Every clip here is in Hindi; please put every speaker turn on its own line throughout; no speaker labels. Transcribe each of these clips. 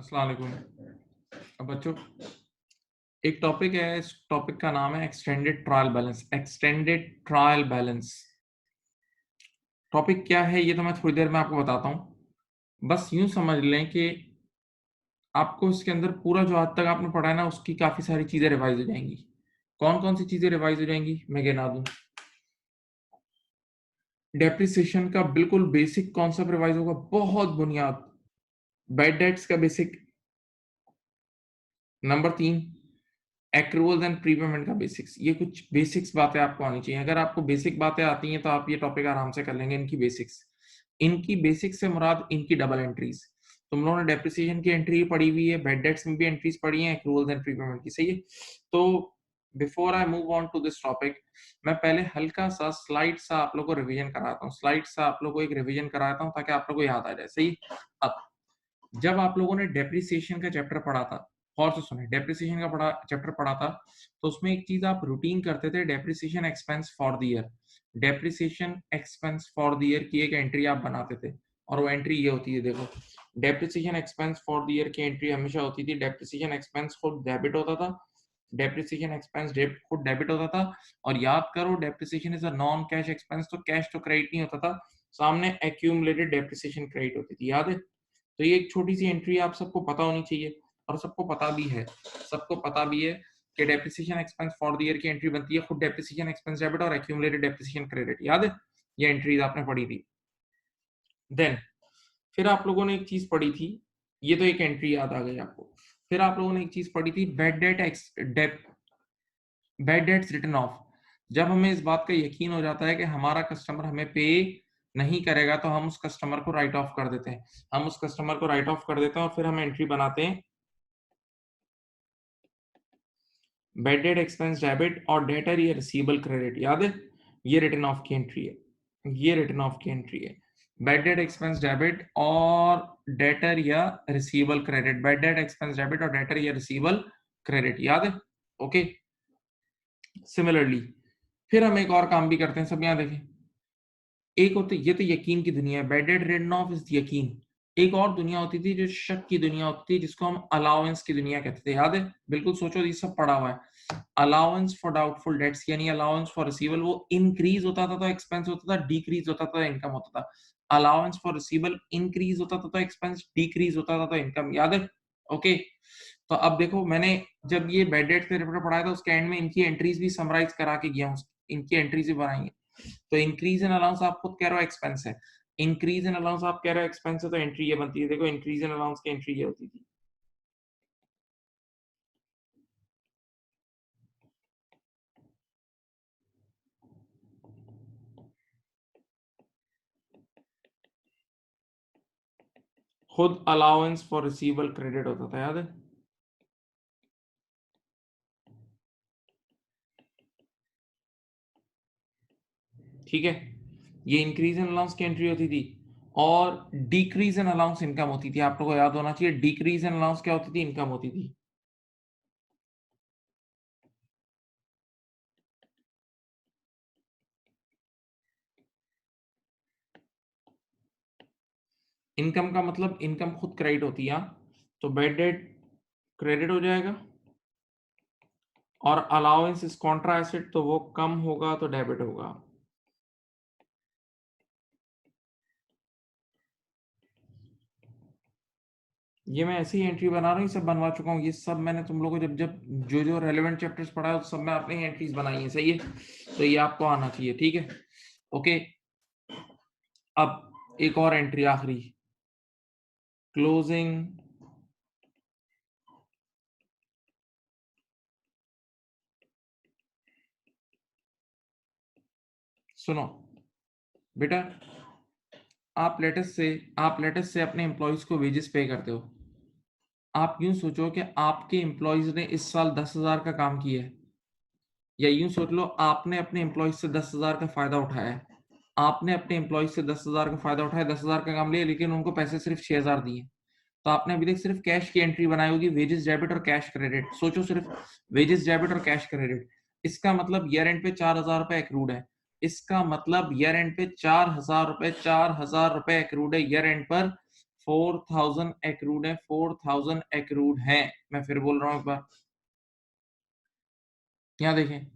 अस्सलाम वालेकुम। अब बच्चों, एक टॉपिक है, इस टॉपिक का नाम है extended trial balance. Extended trial balance topic क्या है ये तो मैं थोड़ी देर में आपको बताता हूँ। बस यूं समझ लें कि आपको इसके अंदर पूरा जो आज तक आपने पढ़ा है ना, उसकी काफी सारी चीजें रिवाइज हो जाएंगी। कौन कौन सी चीजें रिवाइज हो जाएंगी मैं गिना दूं। डेप्रिसिएशन का बिल्कुल बेसिक कॉन्सेप्ट रिवाइज होगा, बहुत बुनियाद। बैड डेट्स का बेसिक। नंबर 3, एक्रूवल्स एंड प्रीपेमेंट का बेसिक्स। ये कुछ बेसिक्स बातें आपको आनी चाहिए। अगर आपको बेसिक बातें आती हैं तो आप ये टॉपिक आराम से कर लेंगे। इनकी बेसिक्स, इनकी बेसिक्स से मुराद इनकी डबल एंट्रीज। तुम लोगों ने डेप्रिसिएशन की एंट्री पढ़ी हुई है, बैड डेट्स में भी एंट्रीज पढ़ी हैं, एक्रूवल्स एंड प्रीपेमेंट की, सही है। तो before I move on to this topic, मैं पहले हल्का सा स्लाइड सा आप लोग को रिवीजन कराता हूँ। स्लाइड सा आप लोग को एक रिवीजन कराता हूँ ताकि आप लोग को याद आ जाए, सही। अब जब आप लोगों ने डेप्रिसिएशन का चैप्टर पढ़ा था, और से सुने, डेप्रिसिएशन का पढ़ा चैप्टर पढ़ा था, तो उसमें एक चीज आप रूटीन करते थे, depreciation expense for the year. Depreciation expense for the year की एक एंट्री आप बनाते थे, और वो एंट्री ये होती है, देखो। Depreciation expense for the year की एंट्री हमेशा होती थी, डेप्रिसिएशन एक्सपेंस खुद डेबिट होता था, डेप्रिसिएशन एक्सपेंस खुद डेबिट होता था। और याद करो, depreciation is a non cash expense, तो कैश तो क्रेडिट नहीं होता था, सामने एक्यूमुलेटेड डेप्रिसिएशन क्रेडिट होती थी, याद है। तो ये एक छोटी सी एंट्री आप सबको पता होनी चाहिए, और सबको पता भी है, सबको पता भी है कि depreciation expense for the year की एंट्री बनती है खुद डेप्रिसिएशन एक्सपेंस डेबिट और एक्यूमुलेटेड डेप्रिसिएशन क्रेडिट, याद है। ये एंट्रीज आपने पढ़ी थी। देन फिर आप लोगों ने एक चीज पढ़ी थी, ये तो एक एंट्री याद आ गई आपको। फिर आप लोगों ने एक चीज पढ़ी थी, बैड डेट्स रिटन ऑफ। जब हमें इस बात का यकीन हो जाता है कि हमारा कस्टमर हमें पे नहीं करेगा, तो हम उस कस्टमर को राइट ऑफ कर देते हैं। हम उस कस्टमर को राइट ऑफ कर देते हैं और फिर हम एंट्री बनाते हैं बैड डेट एक्सपेंस डेबिट और डेटर या रिसीवेबल क्रेडिट, याद है। ये रिटर्न ऑफ की एंट्री है, ये रिटर्न ऑफ की एंट्री है। बैड डेट एक्सपेंस डेबिट और डेटर या receivable credit, bad debt expense debit और डेटर या रिसीवेबल क्रेडिट, याद है। ओके। सिमिलरली फिर हम एक और काम भी करते हैं, सब यहाँ देखें। एक होती, ये तो यकीन की दुनिया है, bad debt written off is यकीन। एक और दुनिया होती थी जो शक की दुनिया होती थी, जिसको हम अलाउंस की दुनिया कहते थे, याद है। बिल्कुल सोचो, ये सब पढ़ा हुआ है। अलाउंस फॉर डाउटफुल डेट्स यानी अलाउंस फॉर रिसीवेबल, वो इंक्रीज होता था तो एक्सपेंस होता था, डिक्रीज होता था तो इनकम होता था। अलाउंस फॉर रिसीवेबल इंक्रीज होता था तो एक्सपेंस, डिक्रीज होता था तो इनकम, याद है। ओके। तो अब देखो, मैंने जब ये बैड डेट से रिलेटेड पढ़ाया था, उसके एंड में इनकी एंट्रीज भी समराइज करा के गया हूं, इनकी एंट्रीज भी बनाई है। तो इंक्रीज इन अलाउंस आप खुद कह रहे हो एक्सपेंस है, इंक्रीज इन अलाउंस आप कह रहे हो एक्सपेंस है, तो एंट्री ये बनती है, देखो इंक्रीज इन अलाउंस की एंट्री ये होती थी। खुद अलाउंस फॉर रिसीवेबल क्रेडिट होता था, याद है। ठीक है, ये इंक्रीज इन अलाउंस की एंट्री होती थी, और डिक्रीज इन अलाउंस इनकम होती थी। आप लोगों को याद होना चाहिए, डिक्रीज इन अलाउंस क्या होती थी, इनकम होती थी। इनकम का मतलब इनकम खुद क्रेडिट होती है, तो बैड डेट क्रेडिट हो जाएगा, और अलाउंस इज कॉन्ट्रा एसेट, तो वो कम होगा तो डेबिट होगा। ये मैं ऐसी एंट्री बना रहा हूँ, सब बनवा चुका हूँ, ये सब मैंने तुम लोगों को जब जब जो जो रेलेवेंट चैप्टर्स पढ़ा है, सब मैं अपनी एंट्रीज बनाई है, सही है। तो ये आपको आना चाहिए, ठीक है। ओके। अब एक और एंट्री आखिरी, क्लोजिंग सुनो बेटा, आप लेटेस्ट से अपने एम्प्लॉयज को वेजेस पे करते हो। आप यूं सोचो कि आपके एम्प्लॉयज ने इस साल 10,000 का काम किया है, या यूं सोच लो आपने अपने एम्प्लॉयज से 10,000 का फायदा उठाया है। आपने अपने एम्प्लॉयज से 10,000 का फायदा उठाया, 10,000 का काम लिया, लेकिन उनको पैसे सिर्फ 6,000 दिए। तो आपने अभी तक सिर्फ कैश की एंट्री बनाई होगी, वेजेस डेबिट और कैश क्रेडिट। सोचो, सिर्फ वेजेस डेबिट और कैश क्रेडिट। इसका मतलब ईयर एंड पे 4,000 रुपए एक्रूड है। इसका मतलब ईयर एंड पे 4,000 रुपए, 4,000 रुपए एक्रूड है ईयर एंड पर 4000 एक्रूड है, 4000 एक्रूड है। मैं फिर बोल रहा हूं एक बार, यहाँ देखें,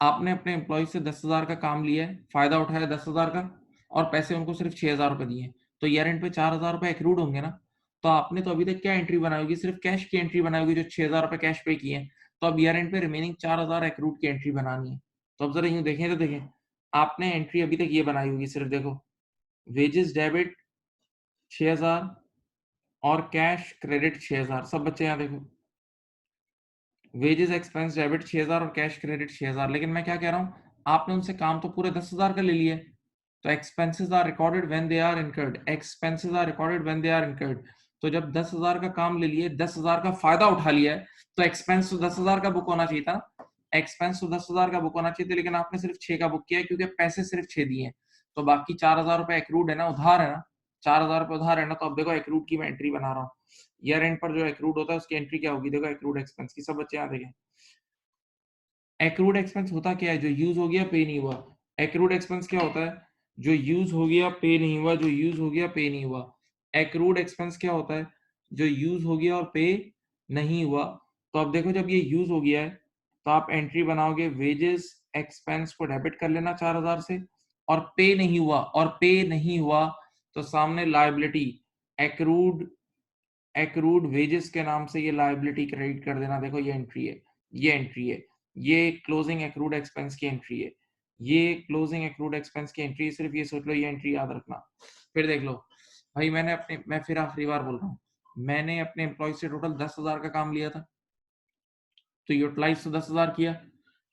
आपने अपने एम्प्लॉय से 10,000 का काम लिया है, फायदा उठाया 10,000 का और पैसे उनको सिर्फ 6,000 रुपए दिए, तो ईयर एंड पे 4,000 रुपए एक्रूड होंगे ना। तो आपने तो अभी तक क्या एंट्री बनाई होगी, सिर्फ कैश की एंट्री बनाई होगी, जो 6,000 रुपए कैश पे किए हैं। तो अब ईयर एंड पे रिमेनिंग 4,000 एक्रूड की एंट्री बनानी है। तो अब जरा यूं देखें, तो देखें आपने एंट्री अभी तक ये बनाई होगी, सिर्फ देखो वेजेस डेबिट 6,000 और कैश क्रेडिट 6,000, सब बच्चे यहाँ देखो, वेजेस एक्सपेंस डेबिट 6,000 और कैश क्रेडिट 6,000। लेकिन मैं क्या कह रहा हूँ, आपने उनसे काम तो पूरे 10,000 का ले लिया है। तो expenses are recorded when they are incurred, expenses are recorded when they are incurred. तो जब 10,000 का काम ले लिए, 10,000 का फायदा उठा लिया है, तो एक्सपेंस तो 10,000 का बुक होना चाहिए था। एक्सपेंस तो 10,000 का बुक होना चाहिए था, लेकिन आपने सिर्फ 6 का बुक किया है, क्योंकि पैसे सिर्फ 6 दिए हैं। तो बाकी 4,000 रुपए एक्रूड है ना, उधार है ना, 4,000 रुपए उधार है ना। तो अब देखो एक्रूड की मैं एंट्री बना रहा हूँ। ईयर एंड पर जो एक्रूड होता है उसकी एंट्री क्या होगी, देखो एक्रूड एक्सपेंस की, सब बच्चे यहाँ देखें। एक्रूड एक्सपेंस होता क्या है, जो यूज हो गया पे नहीं हुआ। एक्रूड एक्सपेंस क्या होता है, जो यूज हो गया पे नहीं हुआ, जो यूज हो गया पे नहीं हुआ। एक्रूड एक्सपेंस क्या होता है, जो यूज हो गया और पे नहीं हुआ। तो अब देखो, जब ये यूज हो गया है तो आप एंट्री बनाओगे, वेजेस एक्सपेंस को डेबिट कर लेना 4,000 से, और पे नहीं हुआ, और पे नहीं हुआ तो सामने लायबिलिटी एक्रूड, एक्रूड वेजेस के नाम से ये लायबिलिटी क्रेडिट कर देना। देखो ये एंट्री है, ये एंट्री है, ये क्लोजिंग एक्रूड एक्सपेंस की एंट्री है, ये क्लोजिंग एक्रूड एक्सपेंस की एंट्री। सिर्फ ये सोच लो, ये एंट्री याद रखना। फिर देख लो भाई, मैं फिर आखिरी बार बोल रहा हूँ, मैंने अपने एम्प्लॉय से टोटल 10,000 का काम लिया था, तो यूटिलाइज तो 10,000 किया,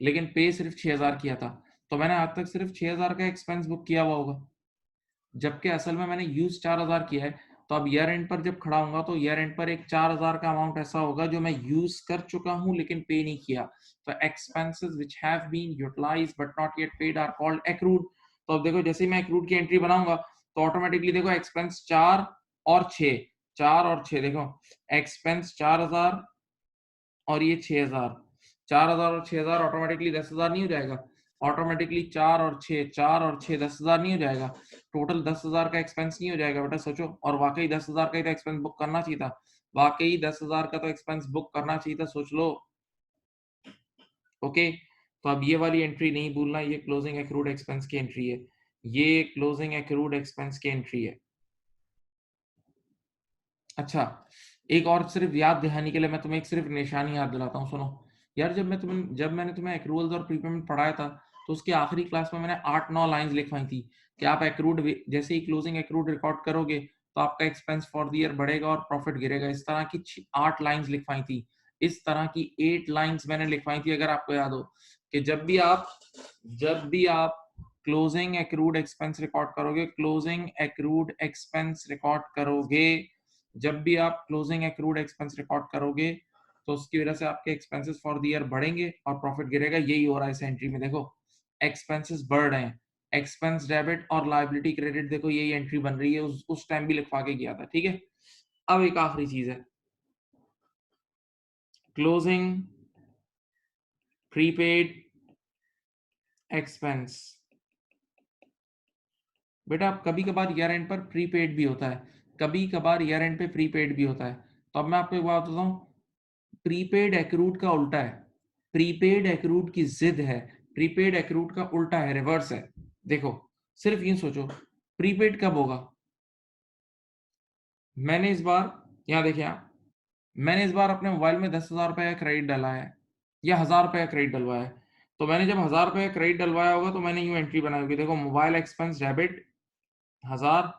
लेकिन पे सिर्फ 6,000 किया था। तो मैंने आज तक सिर्फ 6,000 का एक्सपेंस बुक किया हुआ होगा, जबकि असल में मैंने यूज 4,000 किया है। तो अब ईयर एंड पर जब खड़ा होऊंगा, तो ईयर एंड पर एक 4,000 का अमाउंट ऐसा होगा जो मैं यूज कर चुका हूं लेकिन पे नहीं किया। तो expenses which have been utilised but not yet paid are called accrued. तो अब देखो, जैसे ही मैं एक्रूड की एंट्री बनाऊंगा, तो ऑटोमेटिकली देखो एक्सपेंस 4 और 6, 4 और 6, देखो एक्सपेंस 4,000 और ये 6,000, 4,000 और 6,000 ऑटोमेटिकली 10,000 नहीं हो जाएगा। ऑटोमेटिकली 4 और 6, 4 और 6 10,000 नहीं हो जाएगा। टोटल 10,000 का एक्सपेंस नहीं हो जाएगा बेटा, सोचो। और वाकई 10,000 का ही तो एक्सपेंस बुक करना चाहिए था, वाकई 10,000 का तो एक्सपेंस बुक करना चाहिए था, सोच लो। ओके, तो अब ये वाली एंट्री नहीं भूलना, ये क्लोजिंग एक्रूड एक्सपेंस की एंट्री है, ये क्लोजिंग एक्रूड एक्सपेंस की एंट्री है। अच्छा, एक और सिर्फ याद दहानी के लिए मैं तुम्हें एक सिर्फ निशानी याद दिलाता हूँ, सुनो यार। जब मैंने तुम्हें एक्रूवल्स और प्रीपेमेंट पढ़ाया था, तो उसकी आखिरी क्लास में मैंने 8-9 लाइंस लिखवाई थी कि आप एक्रूड जैसे ही क्लोजिंग एक्रूड रिकॉर्ड करोगे, तो आपका एक्सपेंस फॉर द ईयर बढ़ेगा और प्रॉफिट गिरेगा। इस तरह की 8 लाइंस लिखवाई थी, इस तरह की 8 लाइंस मैंने लिखवाई थी, अगर आपको याद हो, कि जब भी आप क्लोजिंग एक्रूड एक्सपेंस रिकॉर्ड करोगे, क्लोजिंग एक्रूड एक्सपेंस रिकॉर्ड करोगे, जब भी आप क्लोजिंग एक्रूड एक्सपेंस रिकॉर्ड करोगे, तो उसकी वजह से आपके एक्सपेंसेस फॉर द ईयर बढ़ेंगे और प्रॉफिट गिरेगा। यही हो रहा है इस एंट्री में, देखो एक्सपेंसेस बढ़ रहे हैं, एक्सपेंस डेबिट और लायबिलिटी क्रेडिट, देखो यही एंट्री बन रही है, उस टाइम भी लिखवा के गया था, ठीक है। अब एक आखिरी चीज है, क्लोजिंग प्रीपेड एक्सपेंस। बेटा अब कभी कभार ईयर एंड पर प्रीपेड भी होता है, कभी कभार ईयर एंड पे प्रीपेड भी होता है। तो अब मैं आपको एक बात बताता हूँ, प्रीपेड एक्रूड का उल्टा है, प्रीपेड एक्रूड की जिद है, प्रीपेड एक्रूड का उल्टा है, रिवर्स है। देखो सिर्फ यूं सोचो, प्रीपेड कब होगा, मैंने इस बार, यहाँ देखिए आप, मैंने इस बार अपने मोबाइल में 10,000 रुपए का क्रेडिट डाला है, या 1,000 रुपए का क्रेडिट डलवाया है। तो मैंने जब 1,000 रुपए का क्रेडिट डलवाया होगा, तो मैंने यूं एंट्री बनाई होगी, देखो मोबाइल एक्सपेंस डेबिट 1,000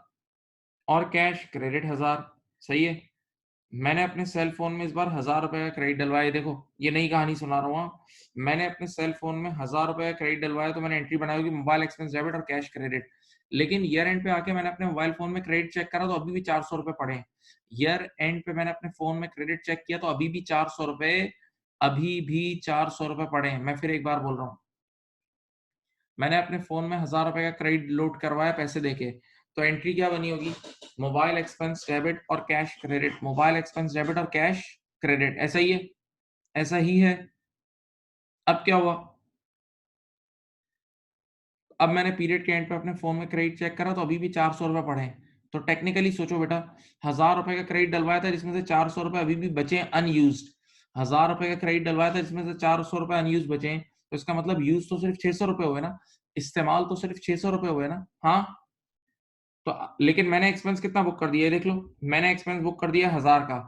और कैश क्रेडिट 1,000, सही है। मैंने अपने सेल फोन में इस बार 1,000 रुपए का क्रेडिट डलवाया, देखो ये नई कहानी सुना रहा हूँ, मैंने अपने सेल फोन में 1,000 रुपए का क्रेडिट डलवाया, तो मैंने एंट्री बनाई होगी मोबाइल एक्सपेंस डेबिट और कैश क्रेडिट। लेकिन ईयर एंड पे आके मैंने अपने मोबाइल फोन में क्रेडिट चेक करा, तो अभी भी 400 रुपए पड़े हैं। ईयर एंड पे मैंने अपने फोन में क्रेडिट चेक किया, तो अभी भी 400 रुपए, अभी भी 400 रुपए पड़े हैं। मैं फिर एक बार बोल रहा हूँ, मैंने अपने फोन में 1,000 रुपए का क्रेडिट लोड करवाया पैसे देके, तो एंट्री क्या बनी होगी, मोबाइल एक्सपेंस डेबिट और cash credit, mobile expense debit और कैश क्रेडिट, ऐसा ही है, ऐसा ही है। अब क्या हुआ, अब मैंने पीरियड के एंड पे अपने फोन में क्रेडिट चेक करा, तो अभी भी 400 रुपए पड़े हैं। तो टेक्निकली सोचो बेटा, 1000 रुपए का क्रेडिट डलवाया था जिसमें से 400 रुपए अभी भी बचे अनयूज्ड। 1000 रुपए का क्रेडिट डलवाया था जिसमें से 400 रुपए अनयूज बचे, तो इसका मतलब यूज तो सिर्फ 600 रुपए हुए ना, इस्तेमाल तो सिर्फ 600 रुपए हुए ना। हाँ, तो लेकिन मैंने एक्सपेंस कितना बुक कर दिया है देख लो, मैंने एक्सपेंस बुक कर दिया 1000 का,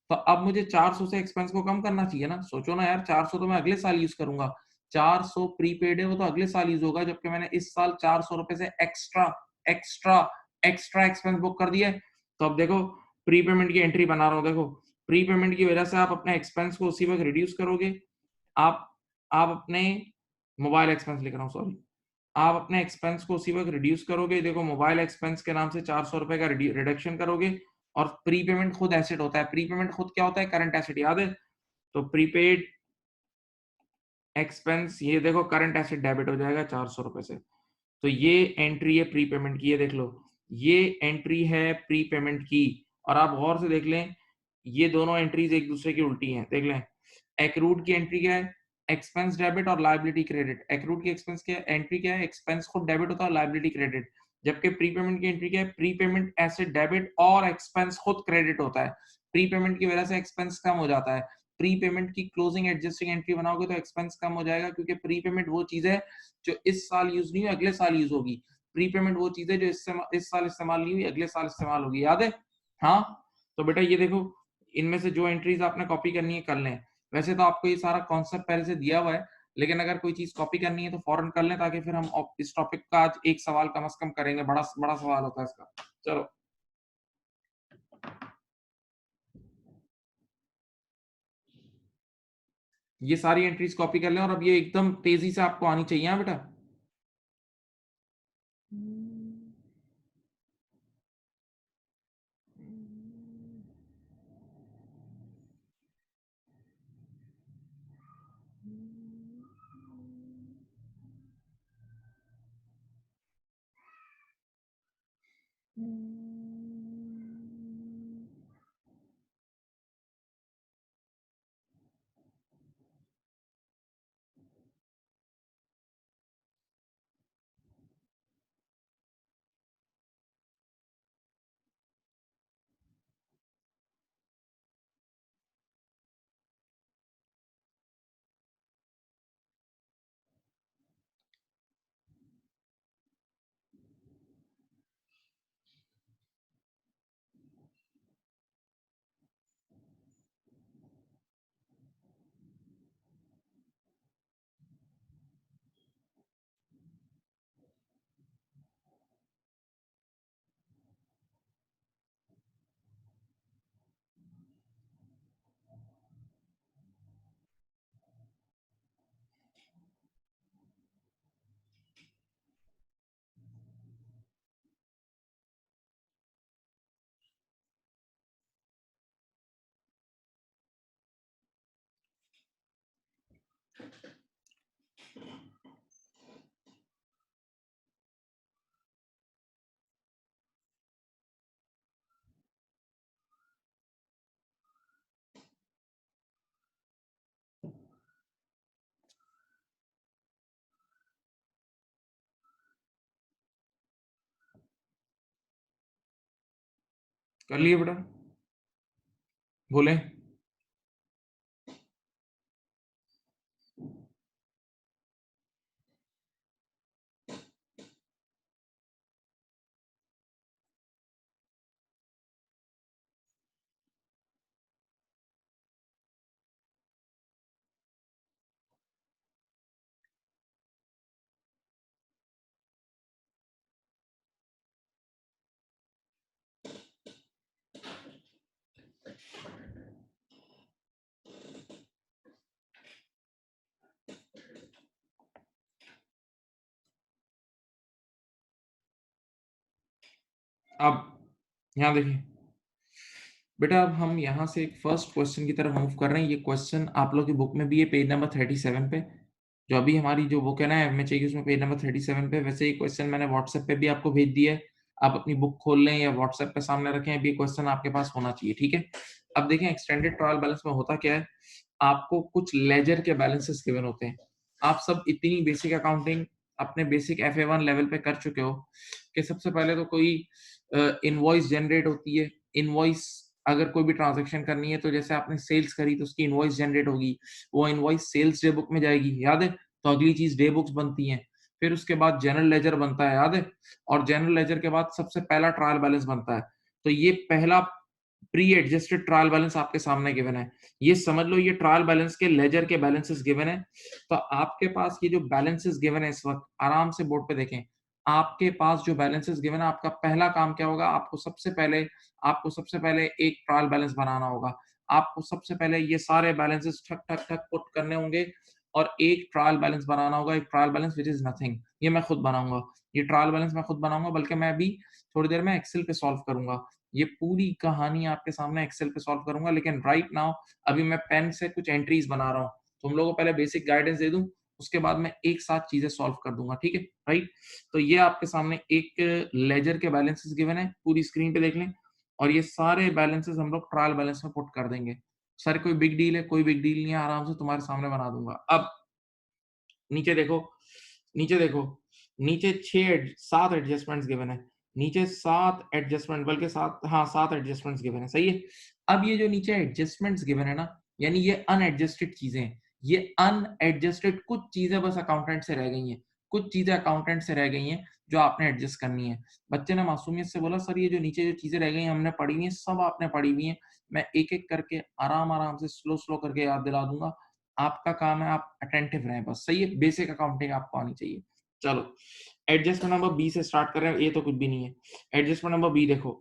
तो अब मुझे 400 से एक्सपेंस को कम करना चाहिए ना। सोचो ना यार, 400 तो मैं अगले साल यूज करूंगा, 400 प्रीपेड है वो तो अगले साल यूज होगा, जबकि मैंने इस साल 400 रुपए से extra extra extra expense book कर दिया है। तो अब देखो, प्रीपेमेंट की एंट्री बना रहा हूँ, देखो प्रीपेमेंट की वजह से आप अपने एक्सपेंस को उसी वक्त रिड्यूस करोगे। आप आप अपने मोबाइल एक्सपेंस लिख रहा हूँ, सॉरी, आप अपने एक्सपेंस को उसी वक्त रिड्यूस करोगे। देखो, मोबाइल एक्सपेंस के नाम से 400 रुपए का रिडक्शन करोगे, और प्रीपेमेंट खुद एसेट होता है। प्रीपेमेंट खुद क्या होता है? करंट एसेट, याद है? तो प्रीपेड एक्सपेंस, ये देखो करंट एसेट डेबिट हो जाएगा 400 रुपए से। तो ये एंट्री है प्रीपेमेंट की, ये देख लो, ये एंट्री है प्रीपेमेंट की। और आप गौर से देख लें, ये दोनों एंट्रीज एक दूसरे की उल्टी हैं, देख लें। एक्रूड की एंट्री क्या है? एक्सपेंस डेबिट और लायबिलिटी क्रेडिट। एक्रूड की एक्सपेंस क्या है? एंट्री क्या है? एक्सपेंस खुद डेबिट होता है, लायबिलिटी क्रेडिट। जबकि प्रीपेमेंट की एंट्री क्या है? प्रीपेमेंट एसेट डेबिट और एक्सपेंस खुद क्रेडिट होता है। प्रीपेमेंट की वजह से एक्सपेंस कम हो जाता है। प्रीपेमेंट की क्लोजिंग एडजस्टिंग एंट्री बनाओगे तो एक्सपेंस कम हो जाएगा, क्योंकि प्रीपेमेंट वो चीज है जो इस साल यूज नहीं हुई, अगले साल यूज होगी। प्रीपेमेंट वो चीज है जो इस साल इस्तेमाल नहीं हुई, अगले साल इस्तेमाल होगी, याद है? हाँ, तो बेटा ये देखो, इनमें से जो एंट्रीज आपने कॉपी करनी है कर लें। वैसे तो आपको ये सारा कॉन्सेप्ट पहले से दिया हुआ है, लेकिन अगर कोई चीज कॉपी करनी है तो फौरन कर लें, ताकि फिर हम इस टॉपिक का आज एक सवाल कम से कम करेंगे, बड़ा बड़ा सवाल होता है इसका। चलो, ये सारी एंट्रीज कॉपी कर लें, और अब ये एकदम तेजी से आपको आनी चाहिए। हाँ बेटा, कर लिए बेटा, बोले। अब यहाँ देखिए बेटा, अब हम यहाँ से एक फर्स्ट क्वेश्चन की तरफ मूव कर रहे हैं। ये क्वेश्चन आप लोग की बुक में भी है, पेज नंबर 37 पे। जो अभी हमारी जो बुक है ना एमएचए की, उसमें पेज नंबर 37 पे। वैसे ये क्वेश्चन मैंने व्हाट्सएप पे भी आपको भेज दिया है, आप अपनी बुक खोल लें या व्हाट्सएप पे सामने रखें, अभी ये क्वेश्चन आपके पास होना चाहिए, ठीक है? अब देखें, एक्सटेंडेड ट्रायल बैलेंस में होता क्या है, आपको कुछ लेजर के बैलेंसेस गिवन होते हैं। आप सब इतनी बेसिक अकाउंटिंग अपने बेसिक FA1 लेवल पे कर चुके हो कि सबसे पहले तो कोई इनवॉइस जनरेट होती है। इनवॉइस अगर कोई भी ट्रांज़ैक्शन करनी है तो जैसे आपने सेल्स करी तो उसकी इनवॉइस जनरेट होगी। वो इनवॉइस सेल्स डे बुक में जाएगी, याद है? तो अगली चीज़ डे बुक्स बनती हैं। फिर उसके बाद जनरल लेजर बनता है, याद है? और जनरल लेजर के बाद सबसे पहला ट्रायल बैलेंस बनता है। तो ये पहला प्री एडजस्टेड ट्रायल बैलेंस आपके सामने गिवन है। ये समझ लो ये ट्रायल बैलेंस के लेजर के बैलेंसेस गिवन है। तो आपके पास ये जो बैलेंसेस गिवन है इस वक़्त आराम से बोर्ड पे देखें। आपके पास जो बैलेंसेस गिवन है आपका पहला काम क्या होगा? आपको सबसे पहले एक ट्रायल बैलेंस बनाना होगा। आपको सबसे पहले ये सारे बैलेंसेस ठक, ठक, ठक पुट करने होंगे और एक ट्रायल बैलेंस बनाना होगा। एक trial balance which is nothing. ये मैं खुद बनाऊँगा। ये ट्रायल बैलेंस मैं खुद बनाऊँगा बल्कि मैं अभी थोड़ी देर में एक्सेल पे सॉल्व करूँगा। ये पूरी कहानी आपके सामने एक्सेल पे सॉल्व करूँगा लेकिन राइट नाउ अभी मैं पेन से कुछ एंट्रीज़ बना रहा हूँ। तुम लोगों को पहले बेसिक गाइडेंस दे दूँ, उसके बाद मैं एक साथ चीज़ें सॉल्व कर दूँगा, ठीक है? राइट? तो ये आपके सामने एक लेजर के बैलेंसेस गिवन है, पूरी स्क्रीन पे देख लें और ये सारे बैलेंसेस हम लोग ट्रायल बैलेंस में पुट कर देंगे। सर कोई बिग डील है? कोई बिग डील नहीं है, आराम से तुम्हारे सामने बना दूँगा। अब नीचे देखो, नीचे देखो, नीचे 7 एडजस्टमेंट्स गिवन है। नीचे 7 एडजस्टमेंट बल्कि 7 हाँ, 7 एडजस्टमेंट्स गिवन है, सही है? अब ये जो नीचे एडजस्टमेंट्स गिवन है ना, यानी ये अनएडजस्टेड चीज़ें हैं। ये अनएडजस्टेड कुछ चीज़ें बस अकाउंटेंट से रह गई हैं। कुछ चीज़ें अकाउंटेंट से रह गई हैं, जो आपने एडजस्ट करनी है। बच्चे ने मासूमियत से बोला, "सर, ये जो नीचे जो चीज़ें रह गई हैं, हमने पढ़ी हुई हैं, सब आपने पढ़ी हुई हैं। मैं एक-एक करके आराम-आराम से स्लो-स्लो करके याद दिला दूँगा। आपका काम है आप अटेंटिव रहें बस, सही है? बेसिक अकाउंटिंग आपको आनी चाहिए। चलो, एडजस्टमेंट नंबर बी से स्टार्ट कर रहे हैं, ये तो कुछ भी नहीं है। एडजस्टमेंट नंबर बी देखो,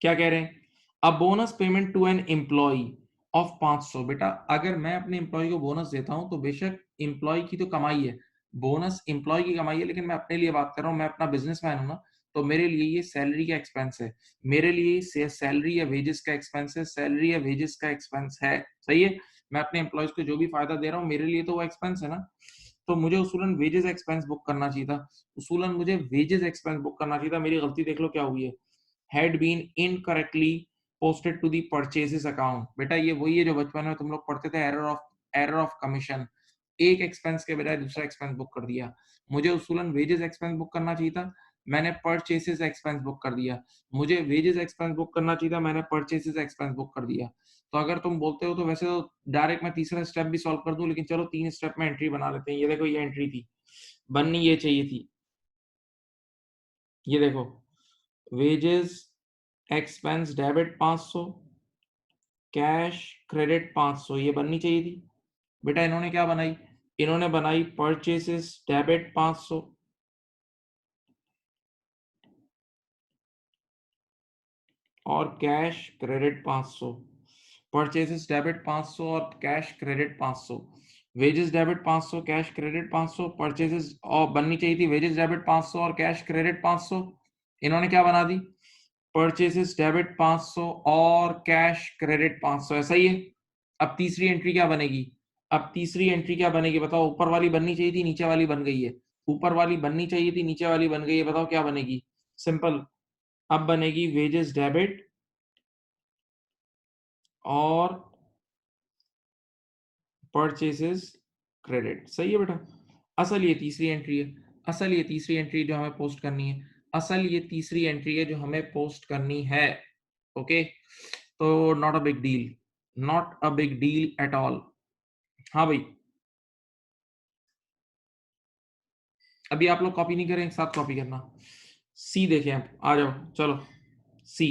क्या कह रहे हैं? A bonus payment to an employee of 500 बेटा अगर मैं अपने एम्प्लॉयी को बोनस देता हूँ, तो बेशक एम्प्लॉयी की तो कमाई है। बोनस एम्प्लॉयी की कमाई है, लेकिन मैं अपने लिए बात कर रहा हूँ, मैं अपना बिज़नेसमैन हूँ ना, तो मेरे लिए ये सैलरी का एक्सपेंस है। मेरे लिए से सैलरी या वेजेस का एक्सपेंस है, सैलरी या वेजेस का एक्सपेंस है, सही है? मैं अपने एम्प्लॉइज़ को जो भी फ़ायदा दे रहा हूँ, मेरे लिए तो वो एक्सपेंस है ना। तो मुझे उसूलन वेजेस एक्सपेंस बुक करना चाहिए था। उसूलन मुझे वेजेस एक्सपेंस बुक करना चाहिए था। मेरी गलती देख लो क्या हुई है। had been incorrectly posted to the purchases account बेटा ये वही है जो बचपन में तुम लोग पढ़ते थे एरर ऑफ कमीशन एक एक्सपेंस के बजाय दूसरा एक्सपेंस बुक कर दिया मुझे उसूलन वेजेस एक्सपेंस बुक करना चाहिए था मैंने परचेसेस एक्सपेंस बुक कर दिया मुझे वेजेस एक्सपेंस बुक करना चाहिए था मैंने परचेसेस एक्सपेंस बुक कर दिया तो अगर तुम बोलते हो तो वैसे तो डायरेक्ट मैं तीसरा स्टेप भी सॉल्व कर दूं लेकिन चलो 3 स्टेप में एंट्री बना लेते हैं ये देखो ये एंट्री थी बननी ये चाहिए थी ये देखो wages expense debit 500 cash credit 500 ये बननी चाहिए थी बेटा इन्होंने क्या बनाई इन्होंने बनाई परचेसेस डेबिट 500 और कैश क्रेडिट 500 परचेसेस डेबिट 500 और cash credit 500 wages debit 500 cash credit 500 purchases और बननी चाहिए थी वेजेस डेबिट 500 और कैश क्रेडिट 500 इन्होंने क्या बना दी परचेसेस डेबिट 500 और कैश क्रेडिट 500 ऐसा ही है अब तीसरी एंट्री क्या बनेगी अब तीसरी एंट्री क्या बनेगी बताओ ऊपर वाली बननी चाहिए थी नीचे वाली बन गई है ऊपर वाली बननी चाहिए थी नीचे वाली बन गई है बताओ क्या बनेगी सिंपल अब बनेगी वेजेस डेबिट और परचेसेस क्रेडिट सही है बेटा असल ये तीसरी एंट्री है असल ये तीसरी एंट्री जो हमें पोस्ट करनी है असल ये तीसरी एंट्री है जो हमें पोस्ट करनी है ओके तो not a big deal not a big deal at all हाँ भाई अभी आप लोग कॉपी नहीं करें एक साथ कॉपी करना सी देखें आप आ जाओ चलो सी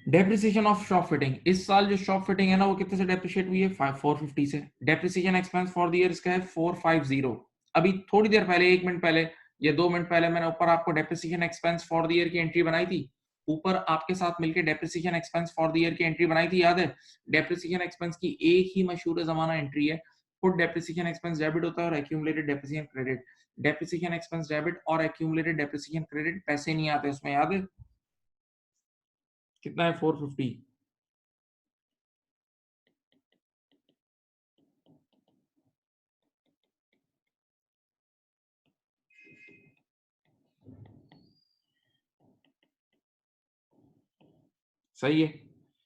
डेप्रिसिएशन ऑफ शॉप फिटिंग इस साल जो शॉप फिटिंग है ना वो कितने से डेप्रिशिएट हुई है 450 से depreciation expense for the year इसका है 450 अभी थोड़ी देर पहले 1 मिनट पहले या 2 मिनट पहले मैंने ऊपर आपको depreciation expense for the year की एंट्री बनाई थी ऊपर आपके साथ मिलकर depreciation expense for the year की एंट्री बनाई थी याद है डेप्रिसिएशन एक्सपेंस की एक ही मशहूर जमाना एंट्री है पुट डेप्रिसिएशन एक्सपेंस डेबिट होता है और accumulated depreciation credit depreciation expense debit और एक्यूमुलेटेड डेप्रिसिएशन क्रेडिट पैसे नहीं आते उसमें याद है कितना है 450 सही है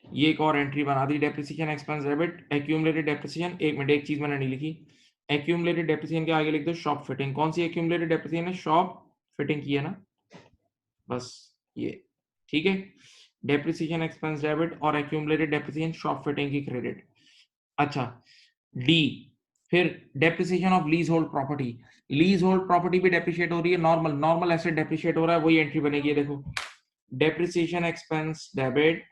ये एक और एंट्री बना दी depreciation expense debit accumulated depreciation एक मिनट एक चीज मैंने नहीं लिखी एक्यूमुलेटेड डेप्रिसिएशन के आगे लिख दो शॉप फिटिंग। कौन सी एक्यूमुलेटेड डेप्रिसिएशन है? शॉप फिटिंग की है ना, बस ये, ठीक है। डेप्रिसिएशन एक्सपेंस डेबिट और एक्यूमुलेटेड डेप्रिसिएशन शॉप फिटिंग की क्रेडिट। अच्छा, डी, फिर depreciation of lease hold property. Lease hold property भी डेप्रिशिएट हो रही है, नॉर्मल नॉर्मल एसेट डेप्रिशिएट हो रहा है, वही एंट्री बनेगी। देखो, depreciation expense debit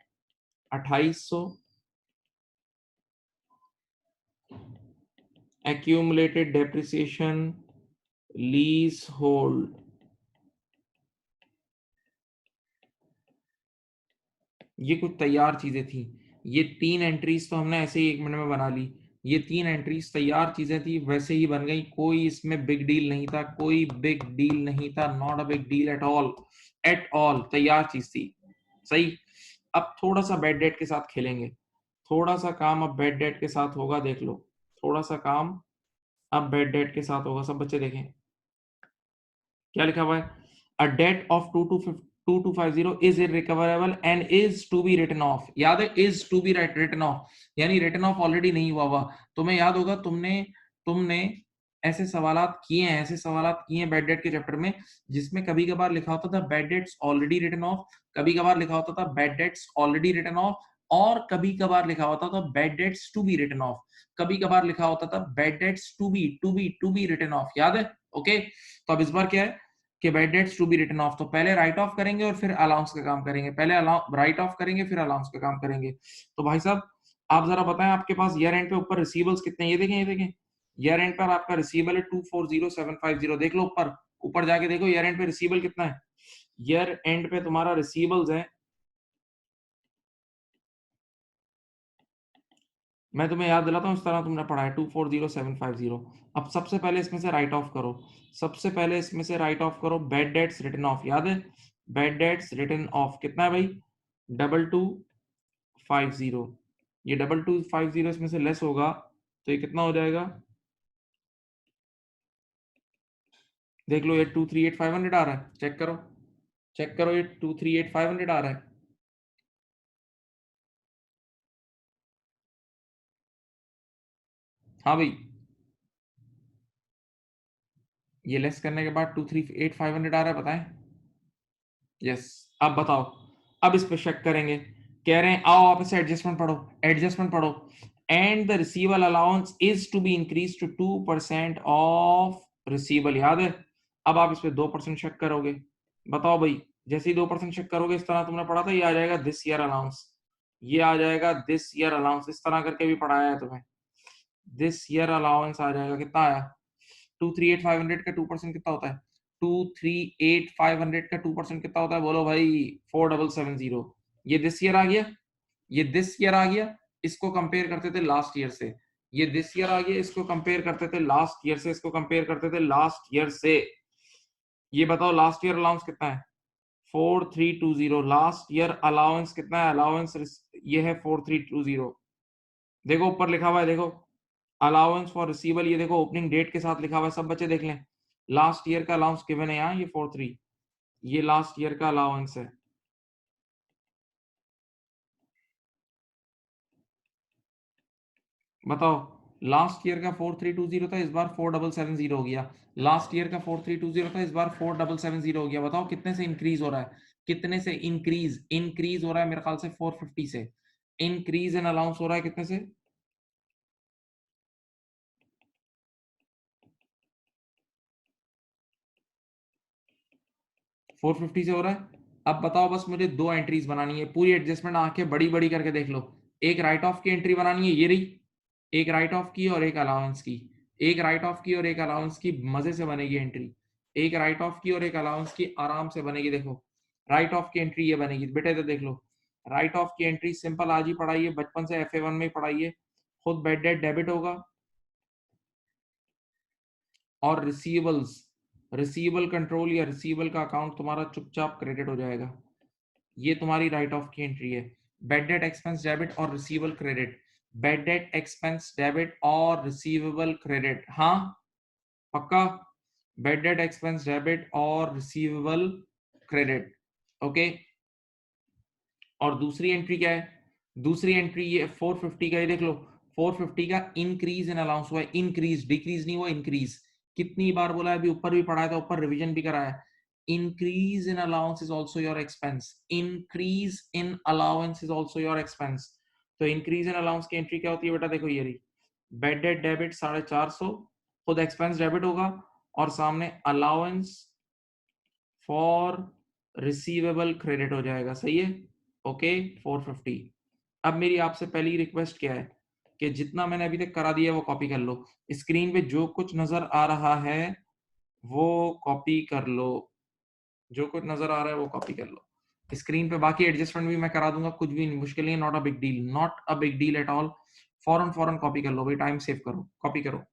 2800, accumulated depreciation leasehold, ये कुछ तैयार चीजें थी। ये 3 एंट्रीज तो हमने ऐसे ही 1 मिनट में बना ली। ये 3 एंट्रीज तैयार चीजें थी, वैसे ही बन गई, कोई इसमें बिग डील नहीं था, कोई बिग डील नहीं था, not a big deal at all, at all, तैयार चीज थी। सही। अब थोड़ा सा बैड डेट के साथ खेलेंगे, थोड़ा सा काम अब बैड डेट के साथ होगा, देख लो, थोड़ा सा काम अब बैड डेट के साथ होगा। सब बच्चे देखें क्या लिखा हुआ है, a debt of 2250 is irrecoverable and is to be written off. याद है, is to be written off, यानी रिटन ऑफ ऑलरेडी नहीं हुआ। तुम्हें याद होगा, तुमने तुमने ऐसे सवालात किए हैं, ऐसे सवालात किए हैं बैड डेट के चैप्टर में, जिसमें कभी कभार लिखा होता था bad debts already written off, कभी कभार लिखा होता था bad debts already written off, और कभी कभार लिखा होता था bad debts to be written off, कभी कभार लिखा होता था bad debts to be written off. याद है? ओके। तो अब इस बार क्या है कि bad debts to be written off, तो पहले राइट ऑफ करेंगे और फिर अलाउंस का काम करेंगे, पहले राइट ऑफ करेंगे फिर अलाउंस का काम करेंगे। तो भाई साहब, आप जरा बताएं, आपके पास ईयर एंड पे ऊपर रिसीवेबल्स कितने हैं? ये देखें, ये देखें, ईयर एंड पर आपका रिसीवेबल है 240750। देख लो ऊपर, ऊपर जाके देखो ईयर एंड पे रिसीवेबल कितना है। ईयर एंड पे तुम्हारा रिसीवेबल्स है, मैं तुम्हें याद दिलाता हूँ, इस तरह तुमने पढ़ा है 240750। अब सबसे पहले इसमें से राइट ऑफ करो, सबसे पहले इसमें से राइट ऑफ करो बैड डेट्स रिटन ऑफ। याद है, बैड डेट्स रिटन ऑफ कितना है भाई? 2250। ये 2250 इसमें से लेस होगा तो ये कितना हो जाएगा? देख लो, ये 238500 आ रहा है, चेक करो, चेक करो, ये 238500 आ रहा है। हाँ भाई, ये लेस करने के बाद 238500 आ रहा है, बताएं। यस। अब बताओ, अब इस पे चेक करेंगे। कह रहे हैं आओ आप इसे एडजस्टमेंट पढ़ो, एडजस्टमेंट पढ़ो। And the receivable allowance is to be increase to 2% of receivable. याद है? अब आप इस पे 2% चेक करोगे। बताओ भाई, जैसे ही 2% चेक करोगे, इस तरह तुमने पढ़ा था, ये आ जाएगा दिस ईयर अलाउंस, ये आ जाएगा दिस ईयर अलाउंस, इस तरह करके भी पढ़ाया है तुम्हें। दिस ईयर अलाउंस आ जाएगा, कितना आया? 238500 का 2% कितना होता है? 238500 का 2% कितना होता है? बोलो भाई, 4770। ये दिस ईयर आ गया, ये दिस ईयर आ गया, इसको कंपेयर करते थे लास्ट ईयर से। ये दिस ईयर आ गया, इसको कंपेयर करते थे लास्ट ईयर से, इसको कंपेयर करते थे लास्ट ईयर से। ये बताओ लास्ट ईयर अलाउंस कितना है? 4320। लास्ट ईयर अलाउंस कितना है? अलाउंस ये है 4320। देखो ऊपर लिखा हुआ है, देखो, अलाउंस फॉर रिसीवल, ये देखो ओपनिंग डेट के साथ लिखा हुआ है, सब बच्चे देख लें। लास्ट ईयर का अलाउंस गिवन है यहाँ, ये 43, ये लास्ट ईयर का अलाउंस है। बताओ, लास्ट ईयर का 4320 था, इस बार 4770 हो गया। लास्ट ईयर का 4320 था, इस बार 4770 हो गया। बताओ कितने से इंक्रीज हो रहा है? कितने से इंक्रीज इंक्रीज हो रहा है? मेरे ख्याल से 450 से इंक्रीज इन अलाउंस हो रहा है। कितने से? 450 से हो रहा है। अब बताओ, बस मुझे 2 एंट्रीज बनानी है, पूरी एडजस्टमेंट आंखें बड़ी बड़ी करके देख लो। एक राइट ऑफ की एंट्री बनानी है, ये रही, एक राइट ऑफ की और एक अलाउंस की, एक राइट ऑफ की और एक अलाउंस की, मजे से बनेगी एंट्री। एक राइट ऑफ की और एक अलाउंस की आराम से बनेगी। देखो, राइट ऑफ की एंट्री ये बनेगी बेटे, तो देख लो, राइट ऑफ की एंट्री सिंपल आज ही पढ़ाई है, बचपन से FA1 में पढ़ाई है। खुद बैड डेट डेबिट होगा और रिसीवेबल्स, रिसीवेबल कंट्रोल या रिसीवेबल का अकाउंट तुम्हारा चुपचाप क्रेडिट हो जाएगा। ये तुम्हारी राइट ऑफ की एंट्री है। बैड डेट एक्सपेंस डेबिट और receivable credit, bad debt expense debit और रिसीवेबल क्रेडिट, हाँ पक्का, बैड डेट एक्सपेंस डेबिट और रिसीवेबल क्रेडिट। ओके। और दूसरी एंट्री क्या है? दूसरी एंट्री ये 450 का, ये देख लो, 450 का इंक्रीज इन अलाउंस हुआ है, इंक्रीज, डिक्रीज नहीं हुआ, इंक्रीज। कितनी बार बोला है, अभी ऊपर भी पढ़ाया था, ऊपर रिवीजन भी कराया है। Increase in allowance is also your expense, increase in allowance is also your expense. तो इंक्रीज इन अलाउंस की एंट्री क्या होती है बेटा, देखो ये रही, बेड डेट डेबिट 450, खुद एक्सपेंस डेबिट होगा, और सामने अलाउंस फॉर रिसीवेबल क्रेडिट हो जाएगा, सही है, ओके 450। अब मेरी आपसे पहली रिक्वेस्ट क्या है कि जितना मैंने अभी तक करा दिया है वो कॉपी कर लो, स्क्रीन पे जो कुछ नजर आ रहा है वो कॉपी कर लो, जो कुछ नजर आ रहा है वो कॉपी कर लो स्क्रीन पे। बाकी एडजस्टमेंट भी मैं करा दूंगा, कुछ भी नहीं, मुश्किल नहीं है, not a big deal, not a big deal at all. फौरन फौरन कॉपी कर लो भाई, टाइम सेव करो, कॉपी करो।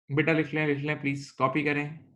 बेटा लिख लें प्लीज, कॉपी करें।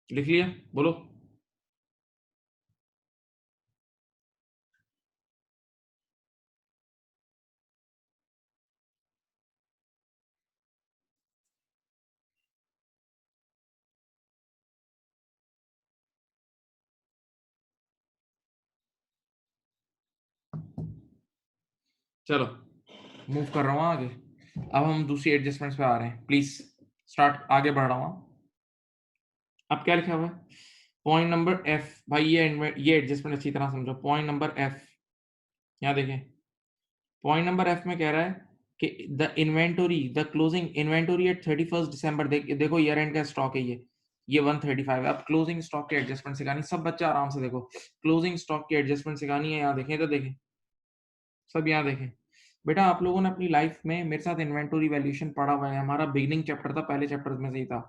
लिख लिया, बोलो। चलो मूव कर रहा हूँ आगे, अब हम दूसरी एडजस्टमेंट्स पे आ रहे हैं, प्लीज स्टार्ट, आगे बढ़ रहा हूँ। अब क्या लिखा हुआ है, पॉइंट नंबर एफ, भाई ये एडजस्टमेंट अच्छी तरह समझो। पॉइंट नंबर एफ, यहाँ देखें, पॉइंट नंबर एफ में कह रहा है कि the inventory, the closing inventory at 31 December, देखो ईयर एंड का स्टॉक है ये 135 है। अब क्लोजिंग स्टॉक की एडजस्टमेंट सिखानी, सब बच्चा आराम से देखो, क्लोजिंग स्टॉक की एडजस्टमेंट सिखानी है। यहाँ देखें, इधर देखें, सब यहाँ देखें। बेटा आप लोगों ने अपनी लाइफ में मेरे साथ इन्वेंटोरी वैल्यूएशन पढ़ा हुआ है, हमारा बिगिनिंग चैप्टर था, पहले चैप्टर में से ही था